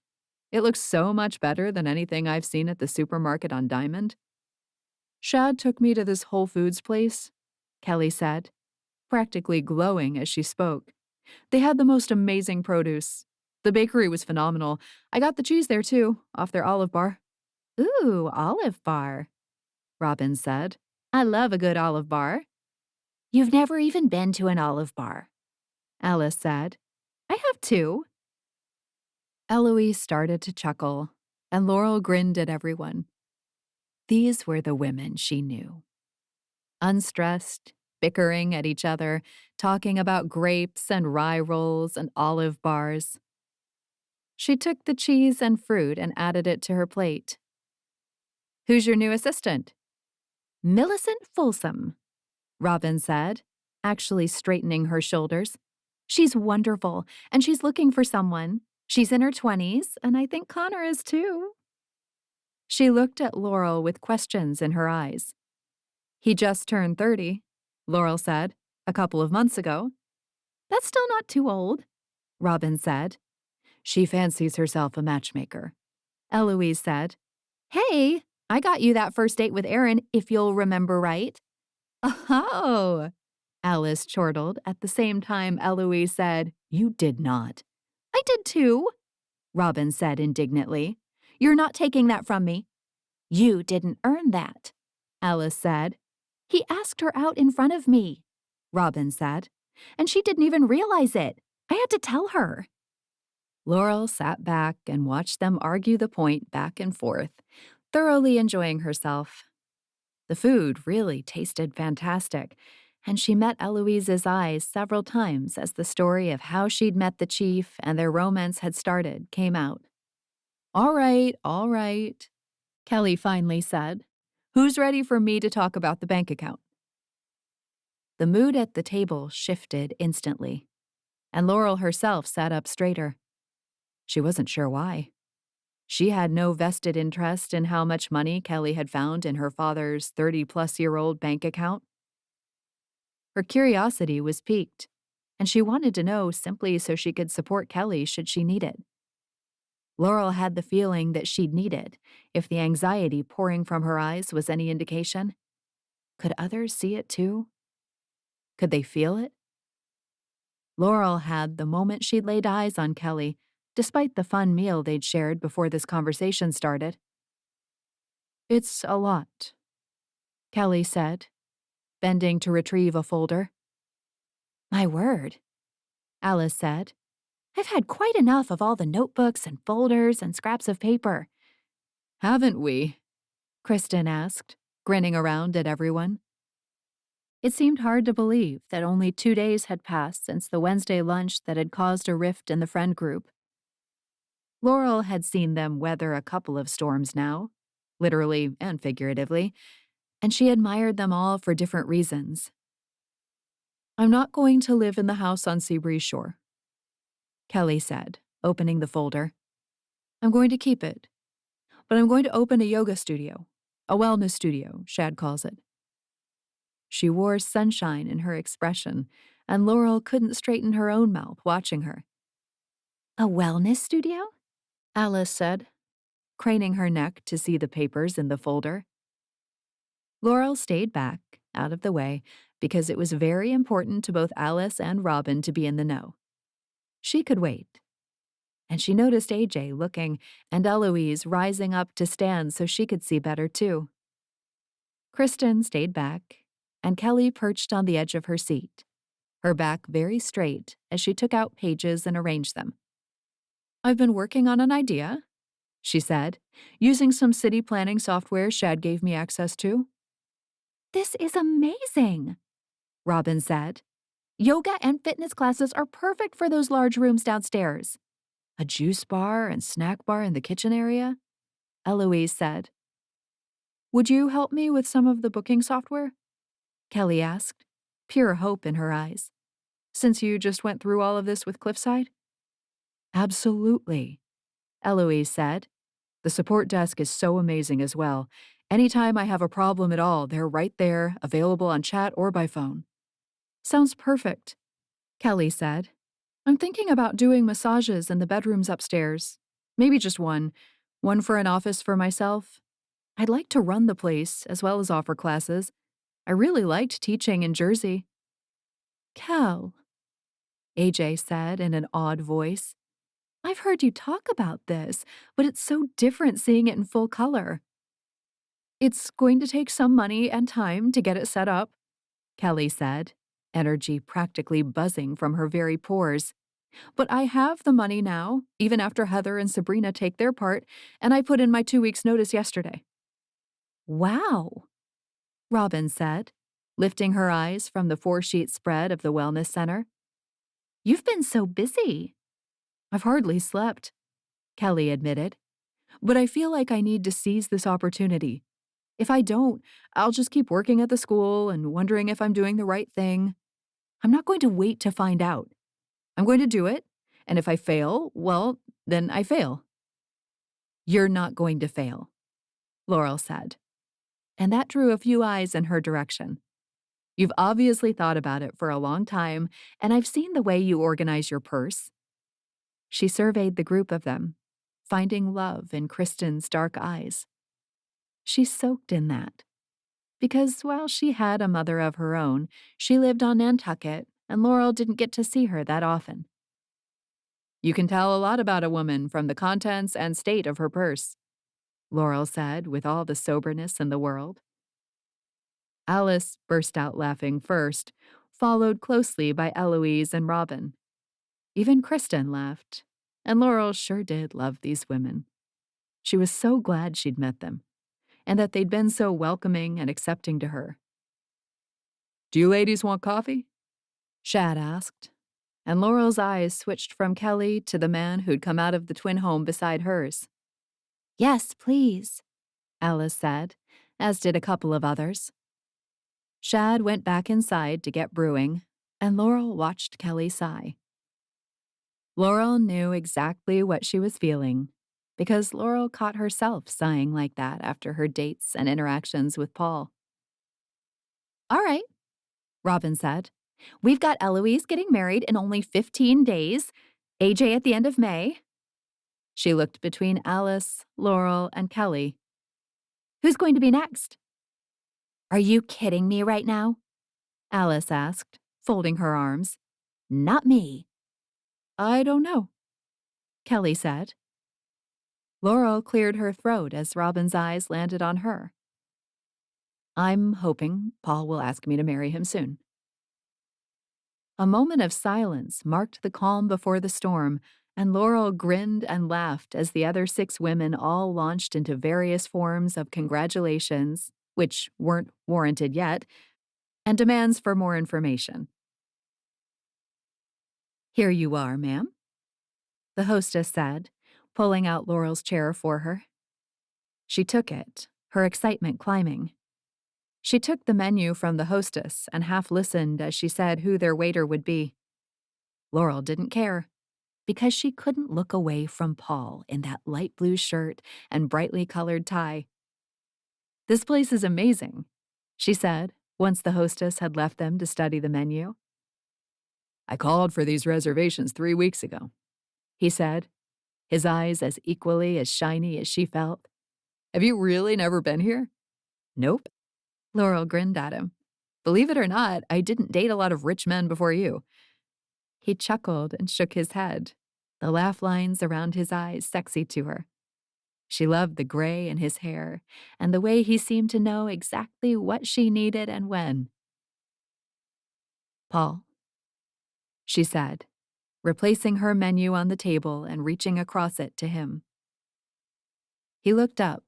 It looks so much better than anything I've seen at the supermarket on Diamond. Shad took me to this Whole Foods place, Kelli said, practically glowing as she spoke. They had the most amazing produce. The bakery was phenomenal. I got the cheese there too, off their Olive Bar. Ooh, Olive Bar, Robin said. I love a good Olive Bar. You've never even been to an Olive Bar, Alice said. I have too. Eloise started to chuckle, and Laurel grinned at everyone. These were the women she knew. Unstressed, bickering at each other, talking about grapes and rye rolls and olive bars. She took the cheese and fruit and added it to her plate. Who's your new assistant? Millicent Folsom, Robin said, actually straightening her shoulders. She's wonderful, and she's looking for someone. She's in her 20s, and I think Connor is too. She looked at Laurel with questions in her eyes. He just turned 30, Laurel said, a couple of months ago. That's still not too old, Robin said. She fancies herself a matchmaker. Eloise said, Hey, I got you that first date with Aaron, if you'll remember right. Oh, Alice chortled at the same time Eloise said, You did not. I did too, Robin said indignantly. You're not taking that from me. You didn't earn that, Alice said. He asked her out in front of me, Robin said. And she didn't even realize it. I had to tell her. Laurel sat back and watched them argue the point back and forth, thoroughly enjoying herself. The food really tasted fantastic, and she met Eloise's eyes several times as the story of how she'd met the chief and their romance had started came out. All right, Kelli finally said. Who's ready for me to talk about the bank account? The mood at the table shifted instantly, and Laurel herself sat up straighter. She wasn't sure why. She had no vested interest in how much money Kelli had found in her father's 30-plus-year-old bank account. Her curiosity was piqued, and she wanted to know simply so she could support Kelli should she need it. Laurel had the feeling that she'd need it, if the anxiety pouring from her eyes was any indication. Could others see it too? Could they feel it? Laurel had the moment she'd laid eyes on Kelli, despite the fun meal they'd shared before this conversation started. It's a lot, Kelli said, bending to retrieve a folder. My word, Alice said. I've had quite enough of all the notebooks and folders and scraps of paper. Haven't we? Kristen asked, grinning around at everyone. It seemed hard to believe that only 2 days had passed since the Wednesday lunch that had caused a rift in the friend group. Laurel had seen them weather a couple of storms now, literally and figuratively, and she admired them all for different reasons. I'm not going to live in the house on Seabreeze Shore, Kelli said, opening the folder. I'm going to keep it, but I'm going to open a yoga studio, a wellness studio, Shad calls it. She wore sunshine in her expression, and Laurel couldn't straighten her own mouth watching her. A wellness studio? Alice said, craning her neck to see the papers in the folder. Laurel stayed back, out of the way, because it was very important to both Alice and Robin to be in the know. She could wait. And she noticed AJ looking and Eloise rising up to stand so she could see better too. Kristen stayed back, and Kelli perched on the edge of her seat, her back very straight as she took out pages and arranged them. I've been working on an idea, she said, using some city planning software Shad gave me access to. This is amazing, Robin said. Yoga and fitness classes are perfect for those large rooms downstairs. A juice bar and snack bar in the kitchen area? Eloise said. Would you help me with some of the booking software? Kelli asked, pure hope in her eyes. Since you just went through all of this with Cliffside? Absolutely, Eloise said. The support desk is so amazing as well. Anytime I have a problem at all, they're right there, available on chat or by phone. Sounds perfect, Kelli said. I'm thinking about doing massages in the bedrooms upstairs. Maybe just one for an office for myself. I'd like to run the place as well as offer classes. I really liked teaching in Jersey. Kel, AJ said in an odd voice. I've heard you talk about this, but it's so different seeing it in full color. It's going to take some money and time to get it set up, Kelli said, energy practically buzzing from her very pores. But I have the money now, even after Heather and Sabrina take their part, and I put in my 2 weeks' notice yesterday. Wow, Robin said, lifting her eyes from the 4-sheet spread of the wellness center. You've been so busy. I've hardly slept, Kelli admitted. But I feel like I need to seize this opportunity. If I don't, I'll just keep working at the school and wondering if I'm doing the right thing. I'm not going to wait to find out. I'm going to do it, and if I fail, well, then I fail. You're not going to fail, Laurel said, and that drew a few eyes in her direction. You've obviously thought about it for a long time, and I've seen the way you organize your purse. She surveyed the group of them, finding love in Kristen's dark eyes. She soaked in that. Because while she had a mother of her own, she lived on Nantucket, and Laurel didn't get to see her that often. You can tell a lot about a woman from the contents and state of her purse, Laurel said with all the soberness in the world. Alice burst out laughing first, followed closely by Eloise and Robin. Even Kristen laughed, and Laurel sure did love these women. She was so glad she'd met them, and that they'd been so welcoming and accepting to her. Do you ladies want coffee? Shad asked, and Laurel's eyes switched from Kelli to the man who'd come out of the twin home beside hers. Yes, please, Alice said, as did a couple of others. Shad went back inside to get brewing, and Laurel watched Kelli sigh. Laurel knew exactly what she was feeling, because Laurel caught herself sighing like that after her dates and interactions with Paul. All right, Robin said. We've got Eloise getting married in only 15 days, AJ at the end of May. She looked between Alice, Laurel, and Kelli. Who's going to be next? Are you kidding me right now? Alice asked, folding her arms. Not me. I don't know, Kelli said. Laurel cleared her throat as Robin's eyes landed on her. I'm hoping Paul will ask me to marry him soon. A moment of silence marked the calm before the storm, and Laurel grinned and laughed as the other 6 women all launched into various forms of congratulations, which weren't warranted yet, and demands for more information. Here you are, ma'am, the hostess said, pulling out Laurel's chair for her. She took it, her excitement climbing. She took the menu from the hostess and half listened as she said who their waiter would be. Laurel didn't care, because she couldn't look away from Paul in that light blue shirt and brightly colored tie. This place is amazing, she said, once the hostess had left them to study the menu. I called for these reservations 3 weeks ago, he said, his eyes as equally as shiny as she felt. Have you really never been here? Nope. Laurel grinned at him. Believe it or not, I didn't date a lot of rich men before you. He chuckled and shook his head, the laugh lines around his eyes sexy to her. She loved the gray in his hair and the way he seemed to know exactly what she needed and when. Paul, she said, replacing her menu on the table and reaching across it to him. He looked up,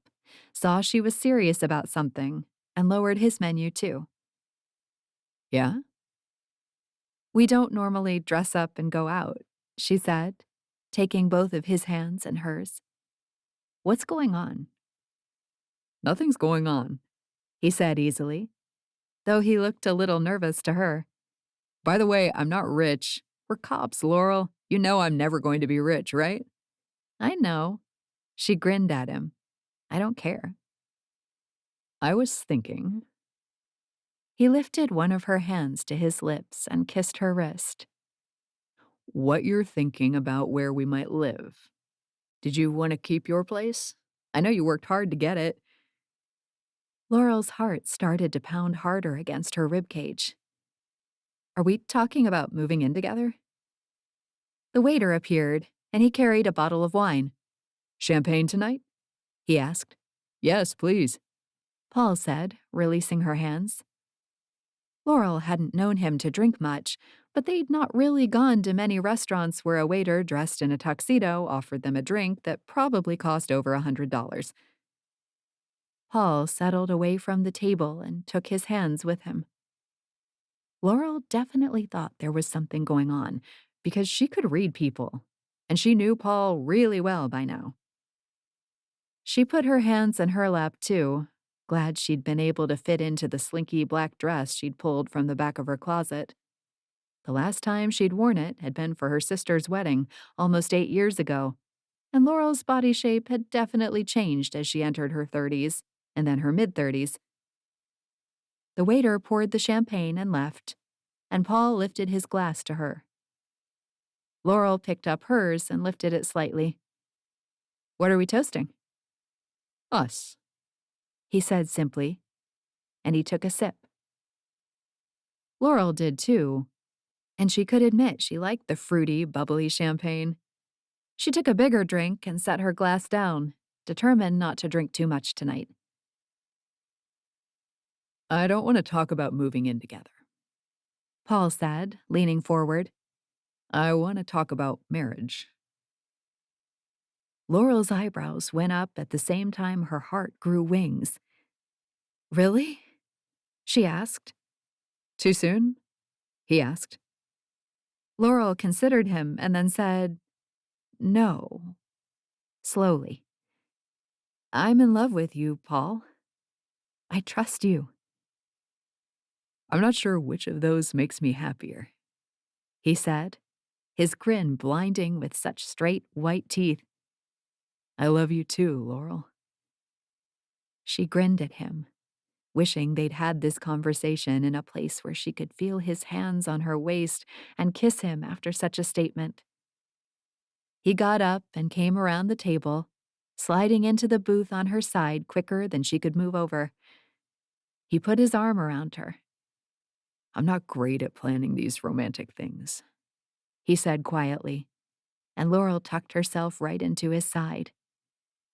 saw she was serious about something, and lowered his menu too. Yeah? We don't normally dress up and go out, she said, taking both of his hands in hers. What's going on? Nothing's going on, he said easily, though he looked a little nervous to her. By the way, I'm not rich. We're cops, Laurel. You know I'm never going to be rich, right? I know. She grinned at him. I don't care. I was thinking. He lifted one of her hands to his lips and kissed her wrist. What you're thinking about where we might live. Did you want to keep your place? I know you worked hard to get it. Laurel's heart started to pound harder against her ribcage. Are we talking about moving in together? The waiter appeared, and he carried a bottle of wine. Champagne tonight? He asked. Yes, please. Paul said, releasing her hands. Laurel hadn't known him to drink much, but they'd not really gone to many restaurants where a waiter dressed in a tuxedo offered them a drink that probably cost over $100. Paul settled away from the table and took his hands with him. Laurel definitely thought there was something going on because she could read people, and she knew Paul really well by now. She put her hands in her lap, too, glad she'd been able to fit into the slinky black dress she'd pulled from the back of her closet. The last time she'd worn it had been for her sister's wedding, almost 8 years ago, and Laurel's body shape had definitely changed as she entered her 30s, and then her mid-30s. The waiter poured the champagne and left, and Paul lifted his glass to her. Laurel picked up hers and lifted it slightly. What are we toasting? Us, he said simply, and he took a sip. Laurel did too, and she could admit she liked the fruity, bubbly champagne. She took a bigger drink and set her glass down, determined not to drink too much tonight. I don't want to talk about moving in together, Paul said, leaning forward. I want to talk about marriage. Laurel's eyebrows went up at the same time her heart grew wings. Really? She asked. Too soon? He asked. Laurel considered him and then said, No. Slowly. I'm in love with you, Paul. I trust you. I'm not sure which of those makes me happier, he said, his grin blinding with such straight white teeth. I love you too, Laurel. She grinned at him, wishing they'd had this conversation in a place where she could feel his hands on her waist and kiss him after such a statement. He got up and came around the table, sliding into the booth on her side quicker than she could move over. He put his arm around her. I'm not great at planning these romantic things, he said quietly, and Laurel tucked herself right into his side.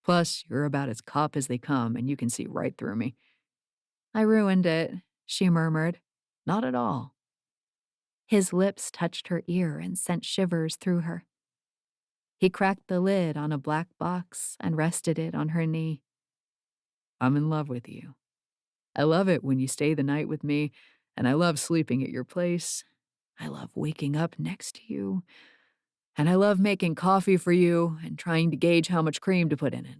Plus, you're about as cop as they come, and you can see right through me. I ruined it, she murmured. Not at all. His lips touched her ear and sent shivers through her. He cracked the lid on a black box and rested it on her knee. I'm in love with you. I love it when you stay the night with me, and I love sleeping at your place. I love waking up next to you. And I love making coffee for you and trying to gauge how much cream to put in it.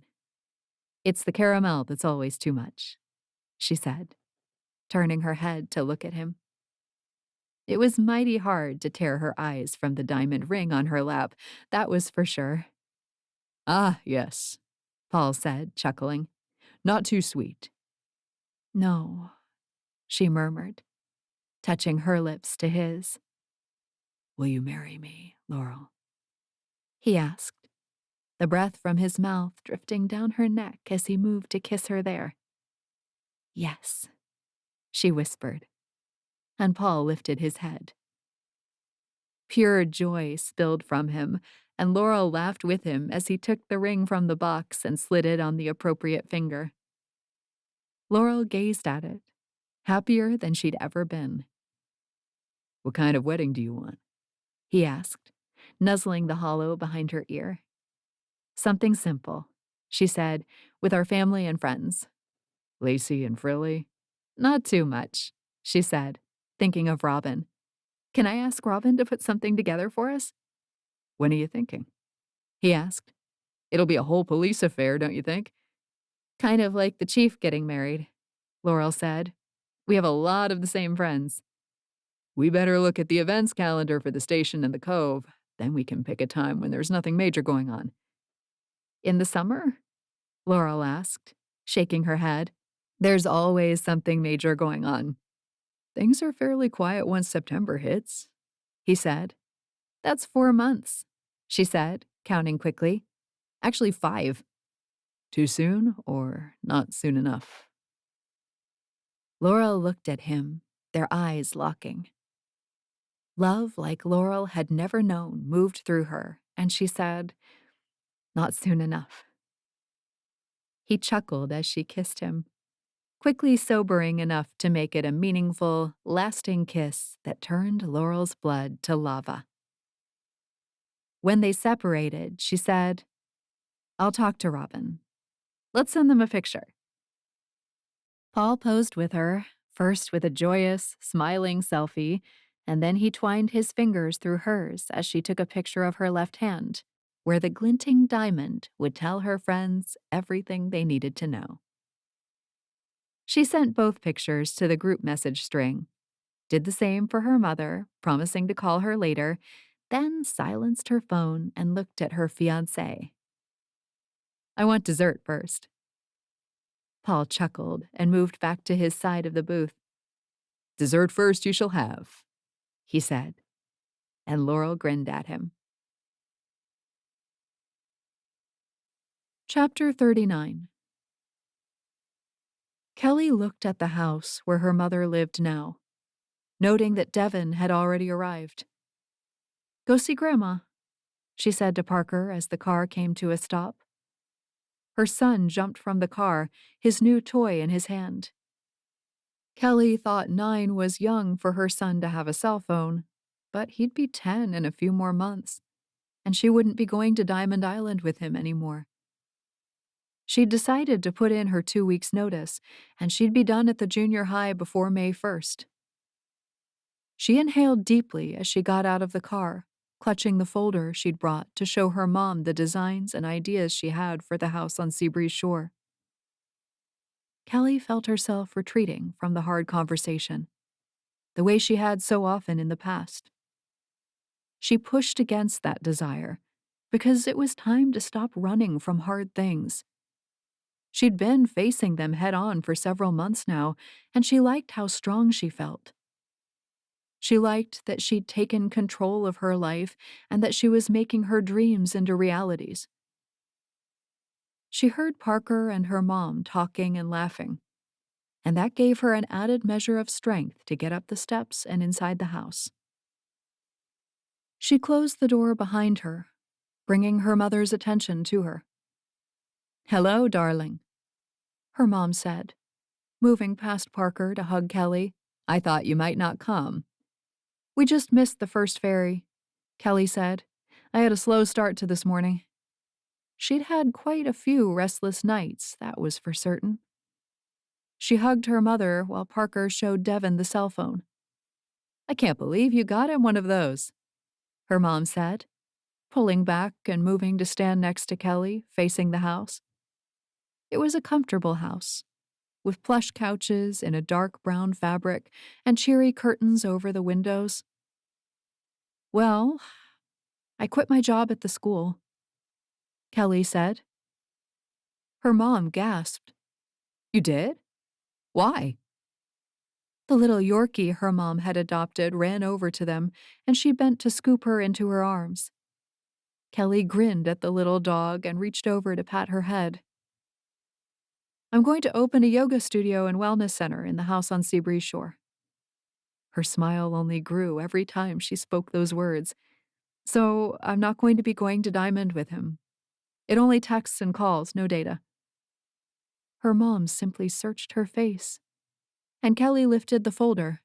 It's the caramel that's always too much, she said, turning her head to look at him. It was mighty hard to tear her eyes from the diamond ring on her lap, that was for sure. Ah, yes, Paul said, chuckling. Not too sweet. No, she murmured, touching her lips to his. Will you marry me, Laurel? He asked, the breath from his mouth drifting down her neck as he moved to kiss her there. Yes, she whispered, and Paul lifted his head. Pure joy spilled from him, and Laurel laughed with him as he took the ring from the box and slid it on the appropriate finger. Laurel gazed at it, happier than she'd ever been. What kind of wedding do you want? He asked, nuzzling the hollow behind her ear. Something simple, she said, with our family and friends. Lacy and frilly? Not too much, she said, thinking of Robin. Can I ask Robin to put something together for us? When are you thinking? He asked. It'll be a whole police affair, don't you think? Kind of like the chief getting married, Laurel said. We have a lot of the same friends. We better look at the events calendar for the station and the cove. Then we can pick a time when there's nothing major going on. In the summer? Laurel asked, shaking her head. There's always something major going on. Things are fairly quiet once September hits, he said. That's 4 months, she said, counting quickly. Actually 5. Too soon or not soon enough? Laurel looked at him, their eyes locking. Love like Laurel had never known moved through her, and she said, "Not soon enough." He chuckled as she kissed him, quickly sobering enough to make it a meaningful, lasting kiss that turned Laurel's blood to lava. When they separated, she said, "I'll talk to Robin. Let's send them a picture." Paul posed with her, first with a joyous, smiling selfie, and then he twined his fingers through hers as she took a picture of her left hand, where the glinting diamond would tell her friends everything they needed to know. She sent both pictures to the group message string, did the same for her mother, promising to call her later, then silenced her phone and looked at her fiancé. "I want dessert first." Paul chuckled and moved back to his side of the booth. "Dessert first you shall have," he said, and Laurel grinned at him. Chapter 39. Kelli looked at the house where her mother lived now, noting that Devin had already arrived. "Go see Grandma," she said to Parker as the car came to a stop. Her son jumped from the car, his new toy in his hand. Kelli thought 9 was young for her son to have a cell phone, but he'd be 10 in a few more months, and she wouldn't be going to Diamond Island with him anymore. She'd decided to put in her 2 weeks' notice, and she'd be done at the junior high before May 1st. She inhaled deeply as she got out of the car, clutching the folder she'd brought to show her mom the designs and ideas she had for the house on Seabreeze Shore. Kelli felt herself retreating from the hard conversation, the way she had so often in the past. She pushed against that desire, because it was time to stop running from hard things. She'd been facing them head-on for several months now, and she liked how strong she felt. She liked that she'd taken control of her life and that she was making her dreams into realities. She heard Parker and her mom talking and laughing, and that gave her an added measure of strength to get up the steps and inside the house. She closed the door behind her, bringing her mother's attention to her. "Hello, darling," her mom said, moving past Parker to hug Kelli. "I thought you might not come." "We just missed the first ferry," Kelli said. "I had a slow start to this morning." She'd had quite a few restless nights, that was for certain. She hugged her mother while Parker showed Devin the cell phone. "I can't believe you got him one of those," her mom said, pulling back and moving to stand next to Kelli, facing the house. It was a comfortable house, with plush couches in a dark brown fabric and cheery curtains over the windows. "Well, I quit my job at the school," Kelli said. Her mom gasped. "You did? Why?" The little Yorkie her mom had adopted ran over to them, and she bent to scoop her into her arms. Kelli grinned at the little dog and reached over to pat her head. "I'm going to open a yoga studio and wellness center in the house on Seabreeze Shore." Her smile only grew every time she spoke those words. "So I'm not going to be going to Diamond with him. It only texts and calls, no data." Her mom simply searched her face, and Kelli lifted the folder.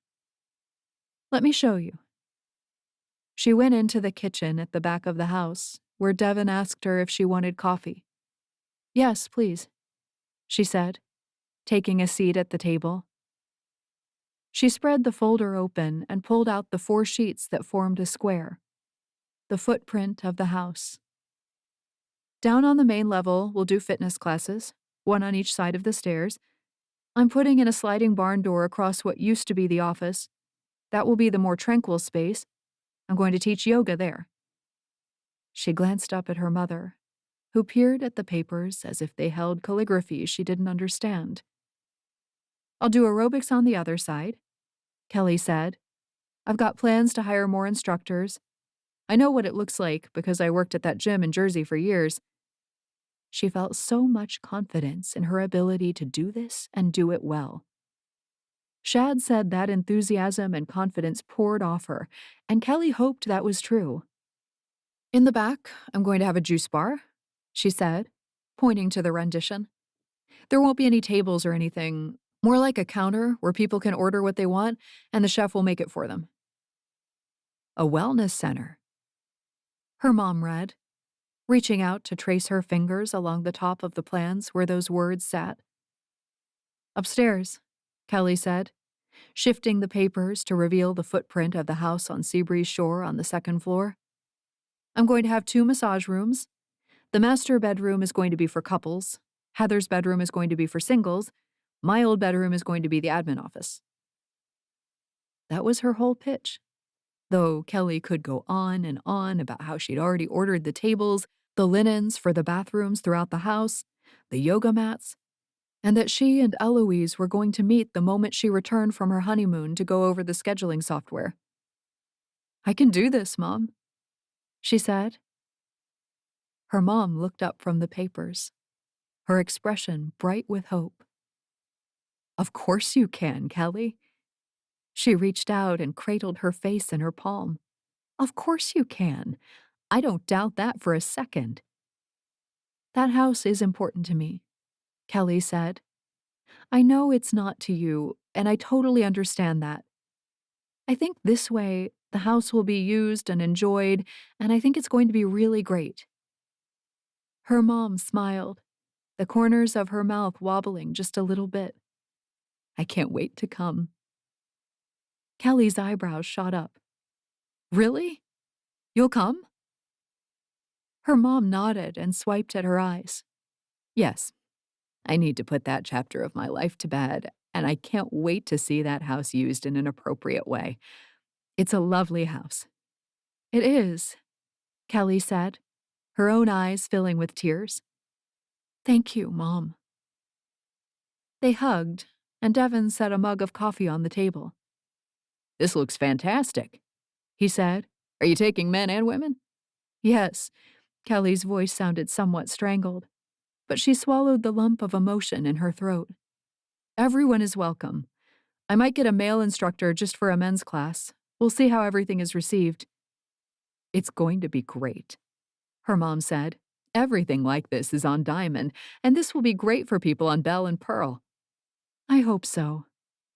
"Let me show you." She went into the kitchen at the back of the house, where Devin asked her if she wanted coffee. "Yes, please," she said, taking a seat at the table. She spread the folder open and pulled out the 4 sheets that formed a square, the footprint of the house. "Down on the main level, we'll do fitness classes, 1 on each side of the stairs. I'm putting in a sliding barn door across what used to be the office. That will be the more tranquil space. I'm going to teach yoga there." She glanced up at her mother, who peered at the papers as if they held calligraphy she didn't understand. "I'll do aerobics on the other side," Kelli said. "I've got plans to hire more instructors. I know what it looks like because I worked at that gym in Jersey for years." She felt so much confidence in her ability to do this and do it well. Shad said that enthusiasm and confidence poured off her, and Kelli hoped that was true. "In the back, I'm going to have a juice bar," she said, pointing to the rendition. "There won't be any tables or anything, more like a counter where people can order what they want and the chef will make it for them." "A wellness center," her mom read, reaching out to trace her fingers along the top of the plans where those words sat. "Upstairs," Kelli said, shifting the papers to reveal the footprint of the house on Seabreeze Shore on the second floor. "I'm going to have 2 massage rooms. The master bedroom is going to be for couples. Heather's bedroom is going to be for singles. My old bedroom is going to be the admin office." That was her whole pitch. Though Kelli could go on and on about how she'd already ordered the tables, the linens for the bathrooms throughout the house, the yoga mats, and that she and Eloise were going to meet the moment she returned from her honeymoon to go over the scheduling software. "I can do this, Mom," she said. Her mom looked up from the papers, her expression bright with hope. "Of course you can, Kelli." She reached out and cradled her face in her palm. "Of course you can. I don't doubt that for a second." "That house is important to me," Kelli said. "I know it's not to you, and I totally understand that. I think this way, the house will be used and enjoyed, and I think it's going to be really great." Her mom smiled, the corners of her mouth wobbling just a little bit. "I can't wait to come." Kelli's eyebrows shot up. "Really? You'll come?" Her mom nodded and swiped at her eyes. "Yes, I need to put that chapter of my life to bed, and I can't wait to see that house used in an appropriate way. It's a lovely house." "It is," Kelli said, her own eyes filling with tears. "Thank you, Mom." They hugged, and Devin set a mug of coffee on the table. "This looks fantastic," he said. "Are you taking men and women?" "Yes." Kelli's voice sounded somewhat strangled, but she swallowed the lump of emotion in her throat. "Everyone is welcome. I might get a male instructor just for a men's class. We'll see how everything is received." "It's going to be great," her mom said. "Everything like this is on Diamond, and this will be great for people on Belle and Pearl." "I hope so,"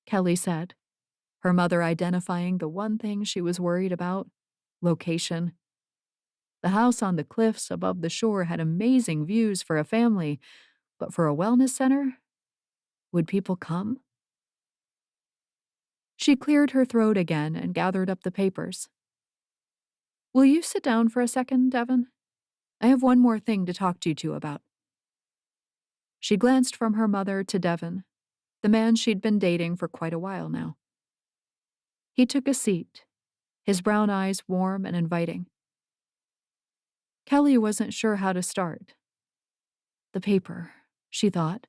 Kelli said, her mother identifying the one thing she was worried about: location. The house on the cliffs above the shore had amazing views for a family, but for a wellness center? Would people come? She cleared her throat again and gathered up the papers. "Will you sit down for a second, Devin? I have one more thing to talk to you two about." She glanced from her mother to Devin, the man she'd been dating for quite a while now. He took a seat, his brown eyes warm and inviting. Kelli wasn't sure how to start. The paper, she thought,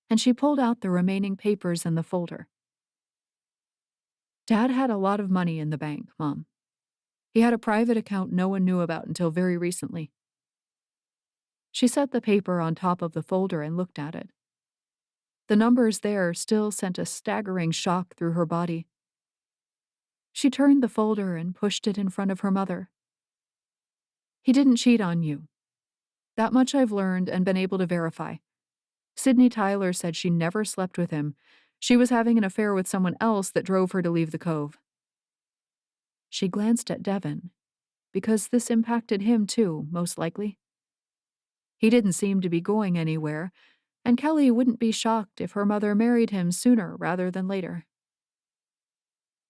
and she pulled out the remaining papers in the folder. "Dad had a lot of money in the bank, Mom. He had a private account no one knew about until very recently." She set the paper on top of the folder and looked at it. The numbers there still sent a staggering shock through her body. She turned the folder and pushed it in front of her mother. "He didn't cheat on you. That much I've learned and been able to verify. Sydney Tyler said she never slept with him. She was having an affair with someone else that drove her to leave the cove." She glanced at Devin, because this impacted him too, most likely. He didn't seem to be going anywhere, and Kelli wouldn't be shocked if her mother married him sooner rather than later.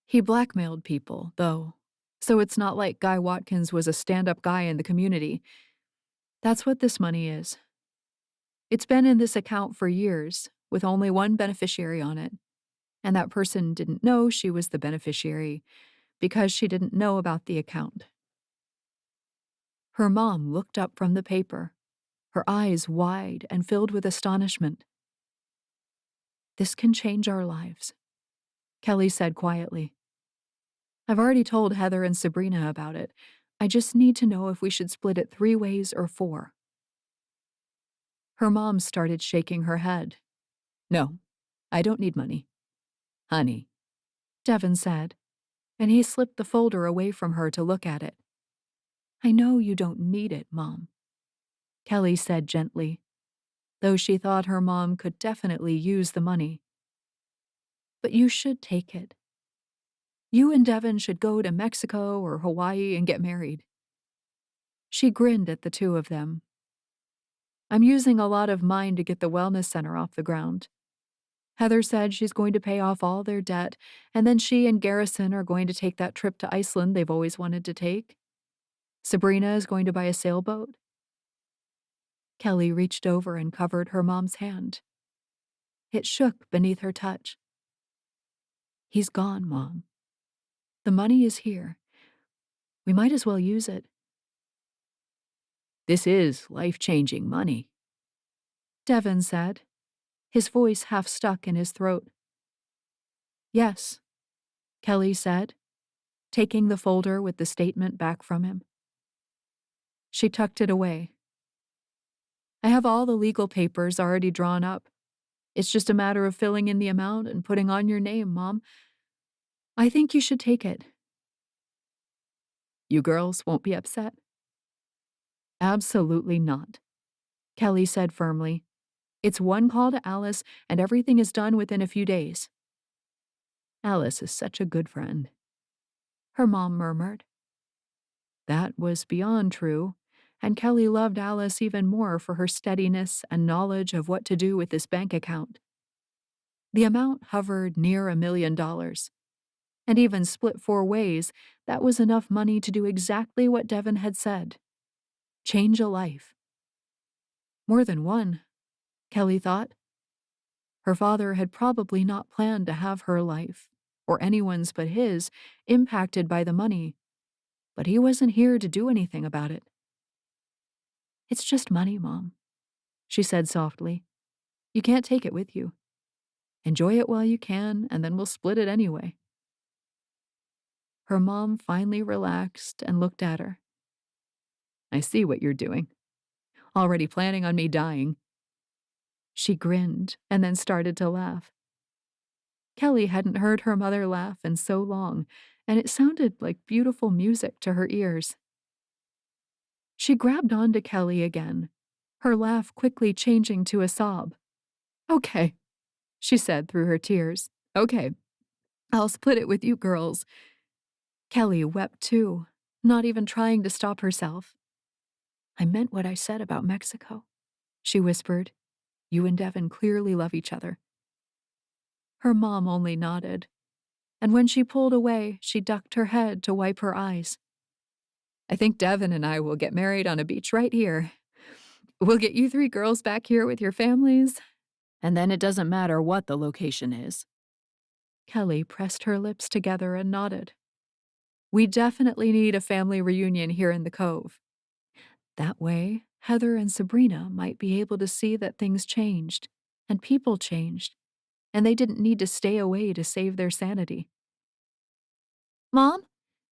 He blackmailed people, though, so it's not like Guy Watkins was a stand-up guy in the community. That's what this money is. It's been in this account for years, with only one beneficiary on it, and that person didn't know she was the beneficiary because she didn't know about the account. Her mom looked up from the paper, her eyes wide and filled with astonishment. "This can change our lives," Kelli said quietly. "I've already told Heather and Sabrina about it. I just need to know if we should split it 3 ways or 4. Her mom started shaking her head. "No, I don't need money." "Honey," Devin said, and he slipped the folder away from her to look at it. "I know you don't need it, Mom," Kelli said gently, though she thought her mom could definitely use the money. "But you should take it. You and Devin should go to Mexico or Hawaii and get married." She grinned at the two of them. "I'm using a lot of mine to get the wellness center off the ground. Heather said she's going to pay off all their debt, and then she and Garrison are going to take that trip to Iceland they've always wanted to take. Sabrina is going to buy a sailboat." Kelli reached over and covered her mom's hand. It shook beneath her touch. "He's gone, Mom. The money is here. We might as well use it." "This is life-changing money," Devin said, his voice half stuck in his throat. "Yes," Kelli said, taking the folder with the statement back from him. She tucked it away. "I have all the legal papers already drawn up. It's just a matter of filling in the amount and putting on your name, Mom. I think you should take it." "You girls won't be upset?" "Absolutely not," Kelli said firmly. "It's one call to Alice, and everything is done within a few days." "Alice is such a good friend," her mom murmured. That was beyond true, and Kelli loved Alice even more for her steadiness and knowledge of what to do with this bank account. The amount hovered near $1 million, and even split 4 ways, that was enough money to do exactly what Devin had said: change a life. More than one, Kelli thought. Her father had probably not planned to have her life, or anyone's but his, impacted by the money, but he wasn't here to do anything about it. "It's just money, Mom," she said softly. "You can't take it with you. Enjoy it while you can, and then we'll split it anyway." Her mom finally relaxed and looked at her. "I see what you're doing. Already planning on me dying." She grinned and then started to laugh. Kelli hadn't heard her mother laugh in so long, and it sounded like beautiful music to her ears. She grabbed onto Kelli again, her laugh quickly changing to a sob. "Okay," she said through her tears. "Okay, I'll split it with you girls." Kelli wept too, not even trying to stop herself. "I meant what I said about Mexico," she whispered. "You and Devin clearly love each other." Her mom only nodded, and when she pulled away, she ducked her head to wipe her eyes. "I think Devin and I will get married on a beach right here. We'll get you 3 girls back here with your families, and then it doesn't matter what the location is." Kelli pressed her lips together and nodded. "We definitely need a family reunion here in the Cove. That way, Heather and Sabrina might be able to see that things changed, and people changed, and they didn't need to stay away to save their sanity." "Mom,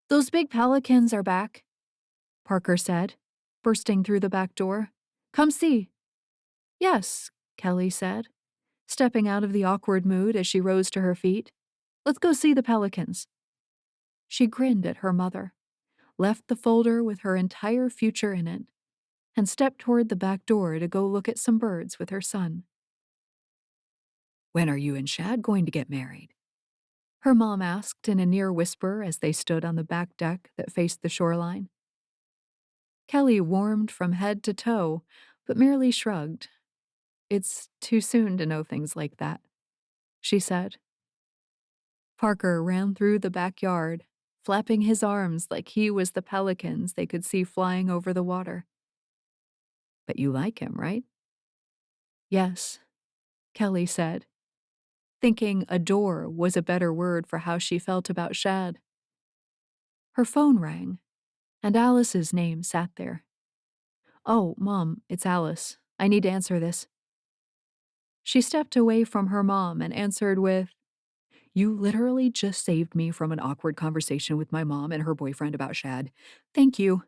those big pelicans are back," Parker said, bursting through the back door. "Come see." "Yes," Kelli said, stepping out of the awkward mood as she rose to her feet. "Let's go see the pelicans." She grinned at her mother, left the folder with her entire future in it, and stepped toward the back door to go look at some birds with her son. "When are you and Shad going to get married?" her mom asked in a near whisper as they stood on the back deck that faced the shoreline. Kelli warmed from head to toe, but merely shrugged. "It's too soon to know things like that," she said. Parker ran through the backyard, flapping his arms like he was the pelicans they could see flying over the water. "But you like him, right?" "Yes," Kelli said. thinking adore was a better word for how she felt about Shad. Her phone rang, and Alice's name sat there. "Oh, Mom, it's Alice. I need to answer this." She stepped away from her mom and answered with, "You literally just saved me from an awkward conversation with my mom and her boyfriend about Shad. Thank you."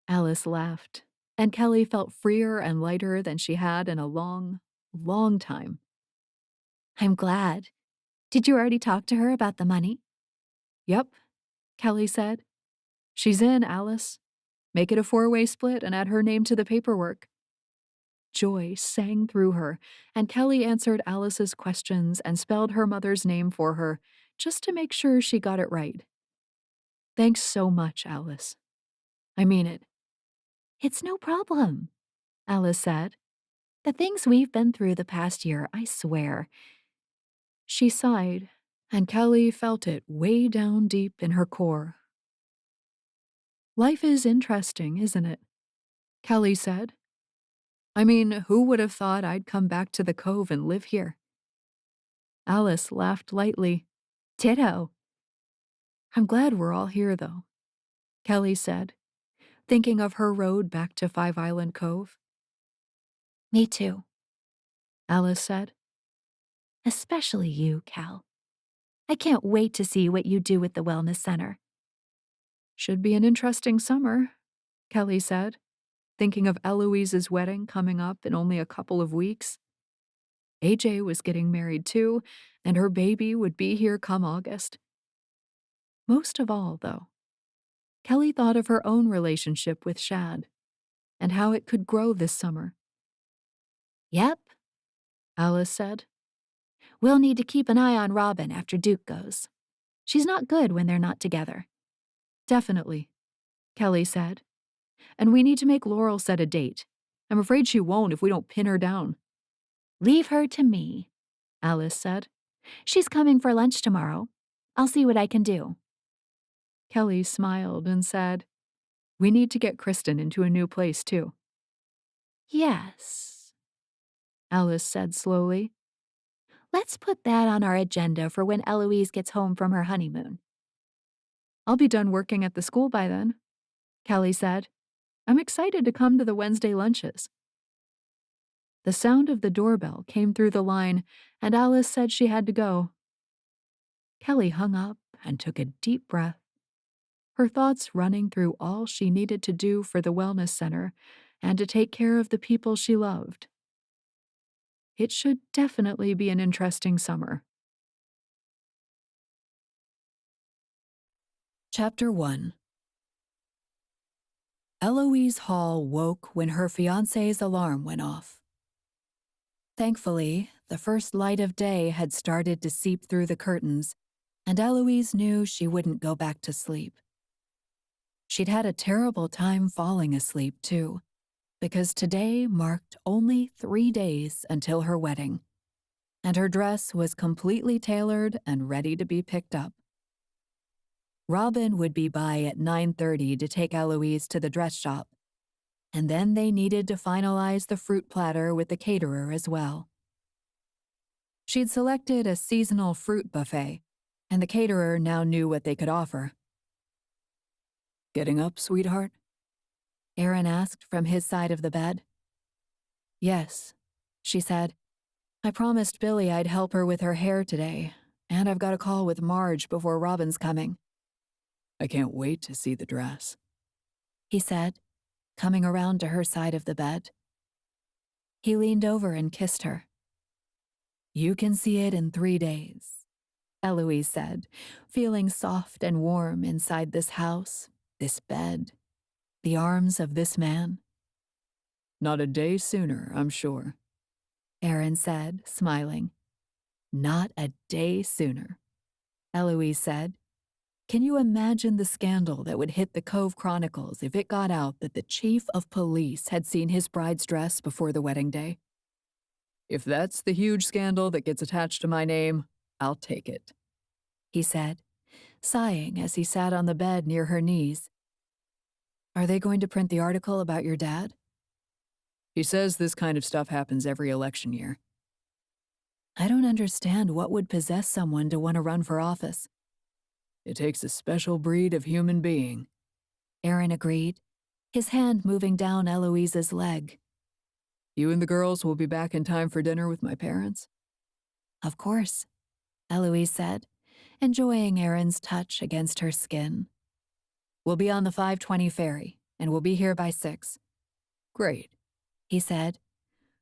Alice laughed, and Kelli felt freer and lighter than she had in a long, long time. I'm glad. Did you already talk to her about the money? "Yep," Kelli said. "She's in, Alice. Make it a 4-way split and add her name to the paperwork." Joy sang through her, and Kelli answered Alice's questions and spelled her mother's name for her, just to make sure she got it right. "Thanks so much, Alice. I mean it." It's no problem, Alice said. The things we've been through the past year, I swear. She sighed, and Kelli felt it way down deep in her core. "Life is interesting, isn't it?" Kelli said. "I mean, who would have thought I'd come back to the cove and live here?" Alice laughed lightly. Ditto. "I'm glad we're all here, though," Kelli said, thinking of her road back to Five Island Cove. Me too. Alice said. Especially you, Cal. I can't wait to see what you do with the Wellness Center. "Should be an interesting summer," Kelli said, thinking of Eloise's wedding coming up in only a couple of weeks. AJ was getting married too, and her baby would be here come August. Most of all, though, Kelli thought of her own relationship with Shad and how it could grow this summer. Yep. Alice said. We'll need to keep an eye on Robin after Duke goes. She's not good when they're not together. Definitely, Kelli said. And we need to make Laurel set a date. I'm afraid she won't if we don't pin her down. Leave her to me, Alice said. She's coming for lunch tomorrow. I'll see what I can do. Kelli smiled and said, "We need to get Kristen into a new place, too." Yes, Alice said slowly. Let's put that on our agenda for when Eloise gets home from her honeymoon. "I'll be done working at the school by then," Kelli said. "I'm excited to come to the Wednesday lunches." The sound of the doorbell came through the line, and Alice said she had to go. Kelli hung up and took a deep breath, her thoughts running through all she needed to do for the wellness center and to take care of the people she loved. It should definitely be an interesting summer. Chapter 1. Eloise Hall woke when her fiancé's alarm went off. Thankfully, the first light of day had started to seep through the curtains, and Eloise knew she wouldn't go back to sleep. She'd had a terrible time falling asleep, too, because today marked only 3 days until her wedding, and her dress was completely tailored and ready to be picked up. Robin would be by at 9:30 to take Eloise to the dress shop, and then they needed to finalize the fruit platter with the caterer as well. She'd selected a seasonal fruit buffet, and the caterer now knew what they could offer. "Getting up, sweetheart?" Aaron asked from his side of the bed. "Yes," she said. "I promised Billy I'd help her with her hair today, and I've got a call with Marge before Robin's coming." "I can't wait to see the dress," he said, coming around to her side of the bed. He leaned over and kissed her. "You can see it in 3 days," Eloise said, feeling soft and warm inside this house, this bed, the arms of this man. "Not a day sooner, I'm sure," Aaron said, smiling. "Not a day sooner," Eloise said. Can you imagine the scandal that would hit the Cove Chronicles if it got out that the chief of police had seen his bride's dress before the wedding day? "If that's the huge scandal that gets attached to my name, I'll take it," he said, sighing as he sat on the bed near her knees. "Are they going to print the article about your dad?" "He says this kind of stuff happens every election year." I don't understand what would possess someone to want to run for office. It takes a special breed of human being. Aaron agreed, his hand moving down Eloise's leg. You and the girls will be back in time for dinner with my parents? Of course, Eloise said, enjoying Aaron's touch against her skin. We'll be on the 5:20 ferry, and we'll be here by 6. Great, he said.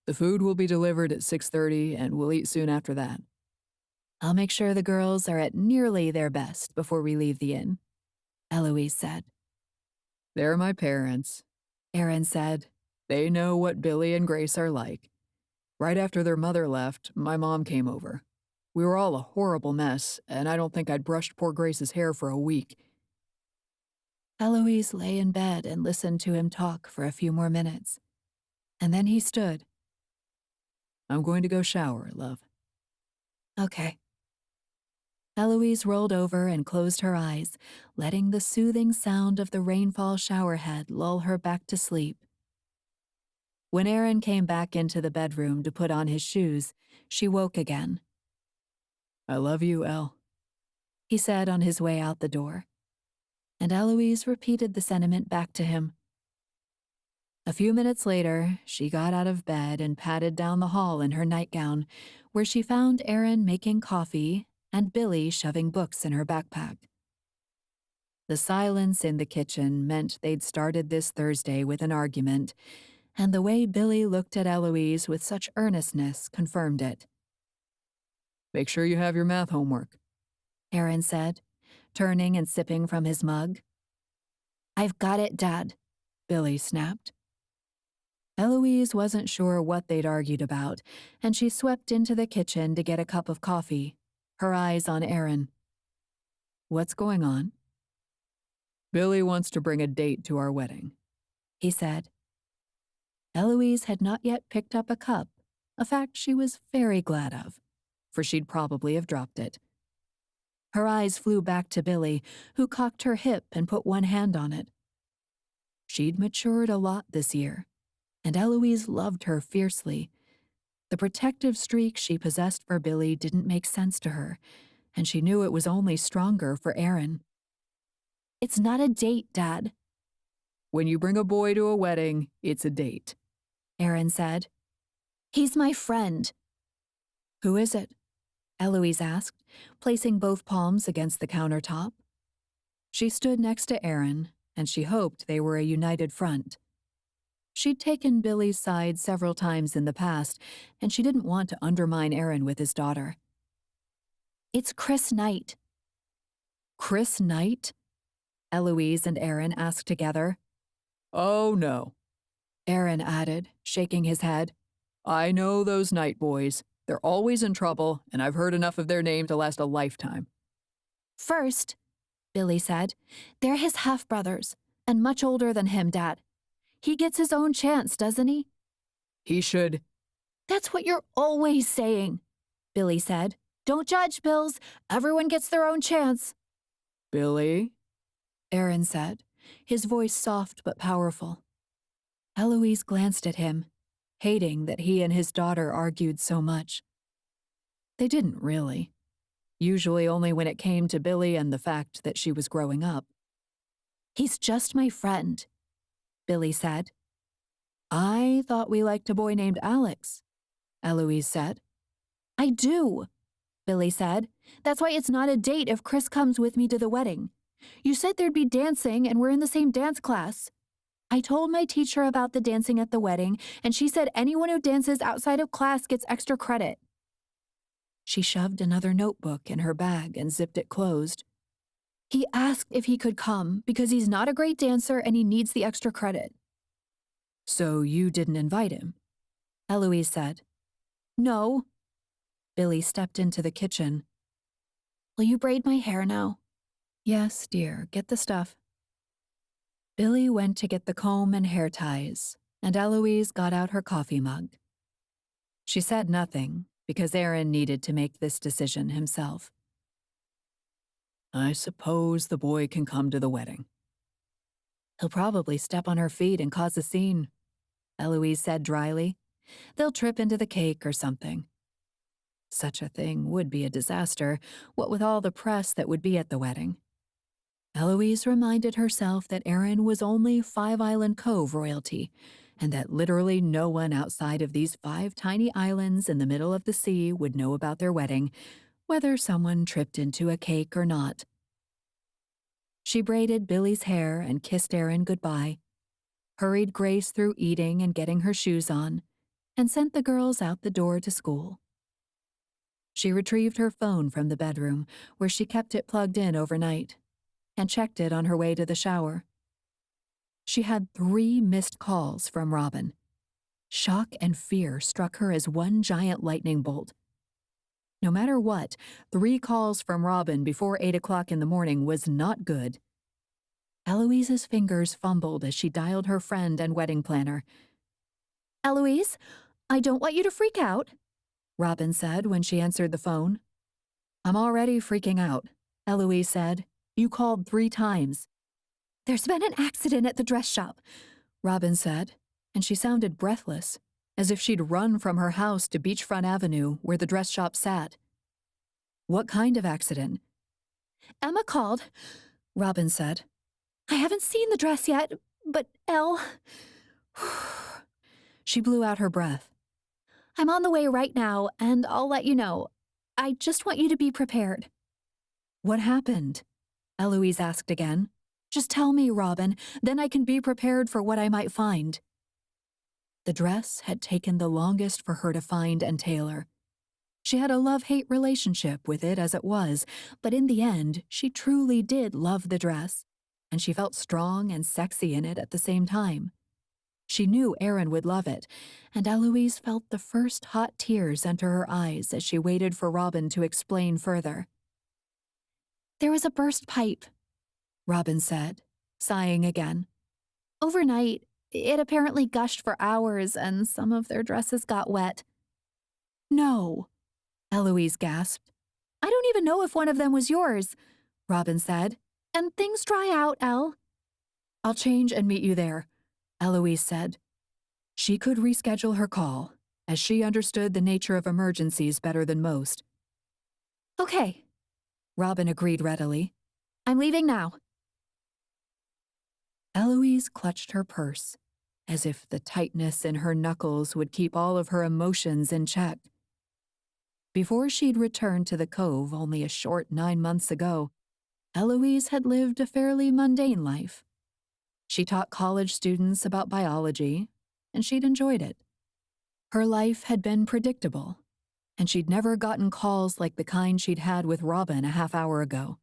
The food will be delivered at 6:30, and we'll eat soon after that. I'll make sure the girls are at nearly their best before we leave the inn, Eloise said. They're my parents, Aaron said. They know what Billy and Grace are like. Right after their mother left, my mom came over. We were all a horrible mess, and I don't think I'd brushed poor Grace's hair for a week. Eloise lay in bed and listened to him talk for a few more minutes. And then he stood. I'm going to go shower, love. Okay. Eloise rolled over and closed her eyes, letting the soothing sound of the rainfall showerhead lull her back to sleep. When Aaron came back into the bedroom to put on his shoes, she woke again. I love you, El, he said on his way out the door. And Eloise repeated the sentiment back to him. A few minutes later, she got out of bed and padded down the hall in her nightgown, where she found Aaron making coffee and Billy shoving books in her backpack. The silence in the kitchen meant they'd started this Thursday with an argument, and the way Billy looked at Eloise with such earnestness confirmed it. Make sure you have your math homework, Aaron said, turning and sipping from his mug. I've got it, Dad, Billy snapped. Eloise wasn't sure what they'd argued about, and she swept into the kitchen to get a cup of coffee, her eyes on Aaron. What's going on? Billy wants to bring a date to our wedding, he said. Eloise had not yet picked up a cup, a fact she was very glad of, for she'd probably have dropped it. Her eyes flew back to Billy, who cocked her hip and put one hand on it. She'd matured a lot this year, and Eloise loved her fiercely. The protective streak she possessed for Billy didn't make sense to her, and she knew it was only stronger for Aaron. It's not a date, Dad. When you bring a boy to a wedding, it's a date, Aaron said. He's my friend. Who is it? Eloise asked, placing both palms against the countertop. She stood next to Aaron, and she hoped they were a united front. She'd taken Billy's side several times in the past, and she didn't want to undermine Aaron with his daughter. It's Chris Knight. Chris Knight? Eloise and Aaron asked together. Oh, no, Aaron added, shaking his head. I know those Knight boys. They're always in trouble, and I've heard enough of their name to last a lifetime. First, Billy said, they're his half-brothers, and much older than him, Dad. He gets his own chance, doesn't he? He should. That's what you're always saying, Billy said. Don't judge, Bills. Everyone gets their own chance. Billy? Aaron said, his voice soft but powerful. Eloise glanced at him, hating that he and his daughter argued so much. They didn't really. Usually only when it came to Billy and the fact that she was growing up. He's just my friend, Billy said. I thought we liked a boy named Alex, Eloise said. I do, Billy said. That's why it's not a date if Chris comes with me to the wedding. You said there'd be dancing and we're in the same dance class. I told my teacher about the dancing at the wedding, and she said anyone who dances outside of class gets extra credit. She shoved another notebook in her bag and zipped it closed. He asked if he could come because he's not a great dancer and he needs the extra credit. So you didn't invite him? Eloise said. No. Billy stepped into the kitchen. Will you braid my hair now? Yes, dear, get the stuff. Billy went to get the comb and hair ties, and Eloise got out her coffee mug. She said nothing, because Aaron needed to make this decision himself. I suppose the boy can come to the wedding. He'll probably step on her feet and cause a scene, Eloise said dryly. They'll trip into the cake or something. Such a thing would be a disaster, what with all the press that would be at the wedding. Eloise reminded herself that Aaron was only Five Island Cove royalty, and that literally no one outside of these 5 tiny islands in the middle of the sea would know about their wedding, whether someone tripped into a cake or not. She braided Billy's hair and kissed Aaron goodbye, hurried Grace through eating and getting her shoes on, and sent the girls out the door to school. She retrieved her phone from the bedroom, where she kept it plugged in overnight, and checked it on her way to the shower. She had 3 missed calls from Robin. Shock and fear struck her as one giant lightning bolt. No matter what, 3 calls from Robin before 8 o'clock in the morning was not good. Eloise's fingers fumbled as she dialed her friend and wedding planner. Eloise, I don't want you to freak out, Robin said when she answered the phone. I'm already freaking out, Eloise said. You called 3 times. There's been an accident at the dress shop, Robin said, and she sounded breathless, as if she'd run from her house to Beachfront Avenue where the dress shop sat. What kind of accident? Emma called, Robin said. I haven't seen the dress yet, but Elle... She blew out her breath. I'm on the way right now, and I'll let you know. I just want you to be prepared. What happened? Eloise asked again. Just tell me, Robin, then I can be prepared for what I might find. The dress had taken the longest for her to find and tailor. She had a love-hate relationship with it as it was, but in the end, she truly did love the dress, and she felt strong and sexy in it at the same time. She knew Aaron would love it, and Eloise felt the first hot tears enter her eyes as she waited for Robin to explain further. There was a burst pipe, Robin said, sighing again. Overnight, it apparently gushed for hours, and some of their dresses got wet. No, Eloise gasped. I don't even know if one of them was yours, Robin said. And things dry out, Elle. I'll change and meet you there, Eloise said. She could reschedule her call, as she understood the nature of emergencies better than most. Okay, Robin agreed readily. I'm leaving now. Eloise clutched her purse, as if the tightness in her knuckles would keep all of her emotions in check. Before she'd returned to the Cove only a short 9 months ago, Eloise had lived a fairly mundane life. She taught college students about biology, and she'd enjoyed it. Her life had been predictable, and she'd never gotten calls like the kind she'd had with Robin a half hour ago.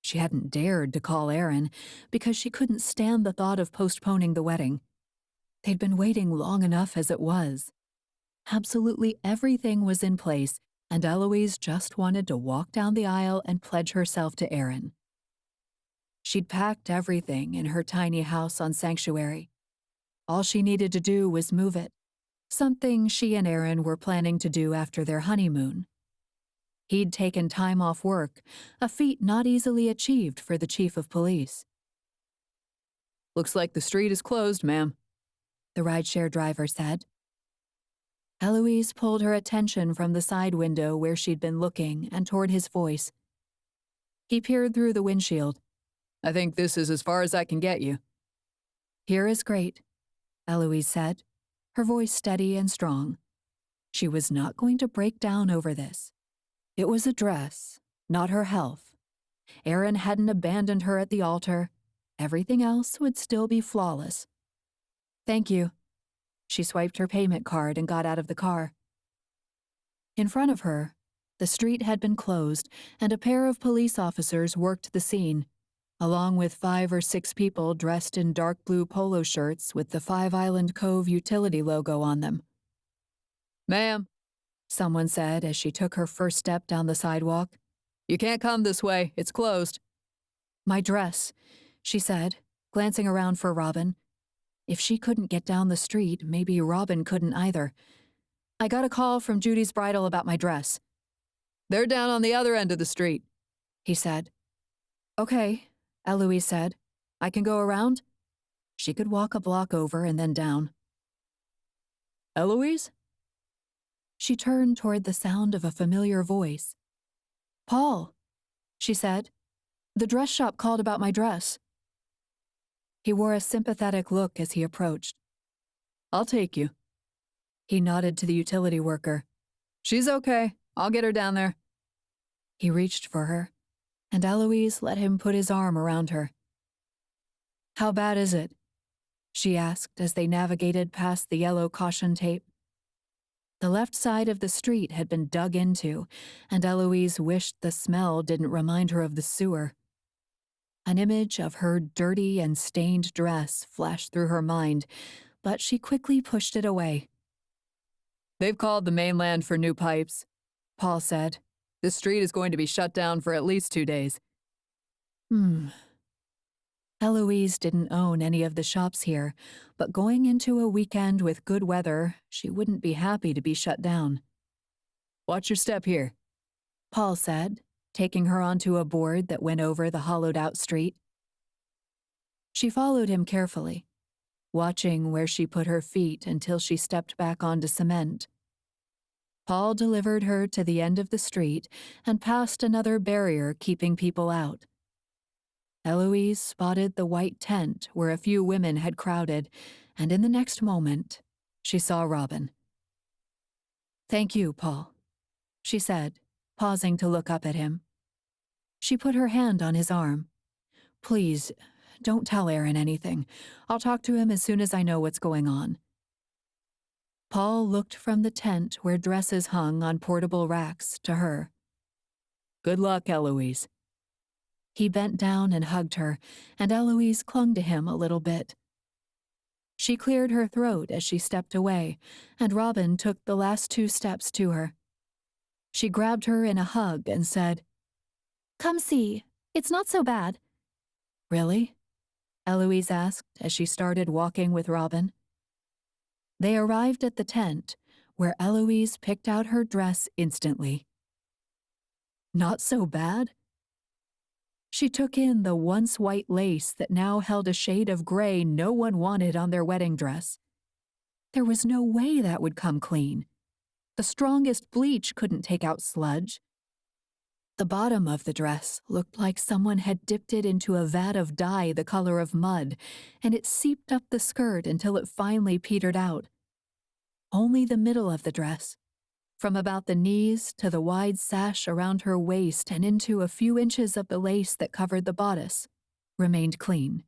She hadn't dared to call Aaron because she couldn't stand the thought of postponing the wedding. They'd been waiting long enough as it was. Absolutely everything was in place, and Eloise just wanted to walk down the aisle and pledge herself to Aaron. She'd packed everything in her tiny house on Sanctuary. All she needed to do was move it, something she and Aaron were planning to do after their honeymoon. He'd taken time off work, a feat not easily achieved for the chief of police. Looks like the street is closed, ma'am, the rideshare driver said. Eloise pulled her attention from the side window where she'd been looking and toward his voice. He peered through the windshield. I think this is as far as I can get you. Here is great, Eloise said, her voice steady and strong. She was not going to break down over this. It was a dress, not her health. Aaron hadn't abandoned her at the altar. Everything else would still be flawless. Thank you. She swiped her payment card and got out of the car. In front of her, the street had been closed, and a pair of police officers worked the scene, along with 5 or 6 people dressed in dark blue polo shirts with the Five Island Cove utility logo on them. Ma'am, someone said as she took her first step down the sidewalk. You can't come this way, it's closed. My dress, she said, glancing around for Robin. If she couldn't get down the street, maybe Robin couldn't either. I got a call from Judy's Bridal about my dress. They're down on the other end of the street, he said. Okay, Eloise said. I can go around? She could walk a block over and then down. Eloise? She turned toward the sound of a familiar voice. "Paul," she said. "The dress shop called about my dress." He wore a sympathetic look as he approached. "I'll take you." He nodded to the utility worker. "She's okay. I'll get her down there." He reached for her, and Eloise let him put his arm around her. "How bad is it?" she asked as they navigated past the yellow caution tape. The left side of the street had been dug into, and Eloise wished the smell didn't remind her of the sewer. An image of her dirty and stained dress flashed through her mind, but she quickly pushed it away. "They've called the mainland for new pipes," Paul said. "This street is going to be shut down for at least 2 days. Eloise didn't own any of the shops here, but going into a weekend with good weather, she wouldn't be happy to be shut down. "Watch your step here," Paul said, taking her onto a board that went over the hollowed-out street. She followed him carefully, watching where she put her feet until she stepped back onto cement. Paul delivered her to the end of the street and past another barrier keeping people out. Eloise spotted the white tent where a few women had crowded, and in the next moment, she saw Robin. "Thank you, Paul," she said, pausing to look up at him. She put her hand on his arm. "Please, don't tell Aaron anything. I'll talk to him as soon as I know what's going on." Paul looked from the tent where dresses hung on portable racks to her. "Good luck, Eloise." He bent down and hugged her, and Eloise clung to him a little bit. She cleared her throat as she stepped away, and Robin took the last 2 steps to her. She grabbed her in a hug and said, "Come see. It's not so bad." "Really?" Eloise asked as she started walking with Robin. They arrived at the tent, where Eloise picked out her dress instantly. Not so bad? She took in the once white lace that now held a shade of gray no one wanted on their wedding dress. There was no way that would come clean. The strongest bleach couldn't take out sludge. The bottom of the dress looked like someone had dipped it into a vat of dye the color of mud, and it seeped up the skirt until it finally petered out. Only the middle of the dress, from about the knees to the wide sash around her waist and into a few inches of the lace that covered the bodice, remained clean.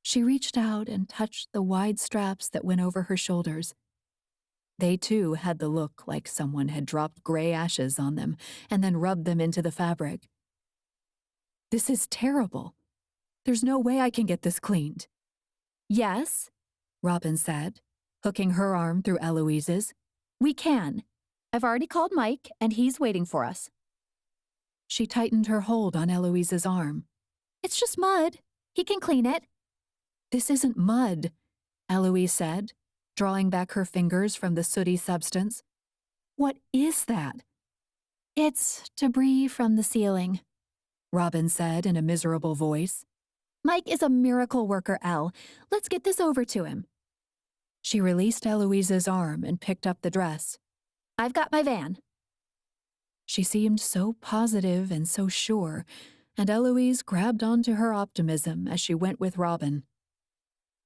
She reached out and touched the wide straps that went over her shoulders. They too had the look like someone had dropped gray ashes on them and then rubbed them into the fabric. "This is terrible. There's no way I can get this cleaned." "Yes," Robin said, hooking her arm through Eloise's. "We can. I've already called Mike, and he's waiting for us." She tightened her hold on Eloise's arm. "It's just mud. He can clean it." "This isn't mud," Eloise said, drawing back her fingers from the sooty substance. "What is that?" "It's debris from the ceiling," Robin said in a miserable voice. "Mike is a miracle worker, Elle. Let's get this over to him." She released Eloise's arm and picked up the dress. "I've got my van." She seemed so positive and so sure, and Eloise grabbed onto her optimism as she went with Robin.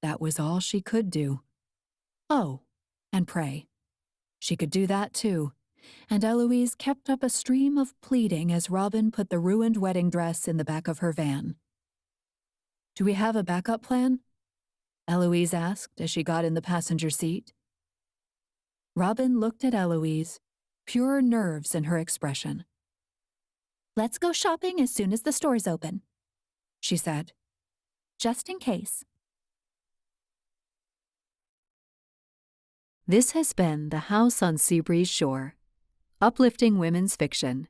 That was all she could do. Oh, and pray. She could do that too, and Eloise kept up a stream of pleading as Robin put the ruined wedding dress in the back of her van. "Do we have a backup plan?" Eloise asked as she got in the passenger seat. Robin looked at Eloise, pure nerves in her expression. "Let's go shopping as soon as the stores open," she said. "Just in case." This has been The House on Seabreeze Shore, uplifting women's fiction.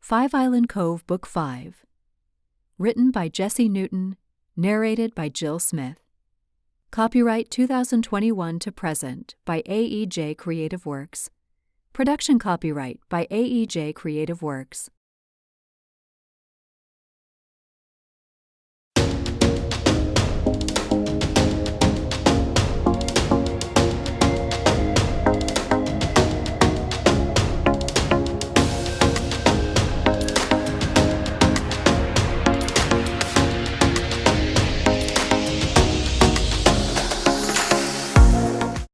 Five Island Cove, Book 5. Written by Jessie Newton, narrated by Jill Smith. Copyright 2021 to present by AEJ Creative Works. Production copyright by AEJ Creative Works.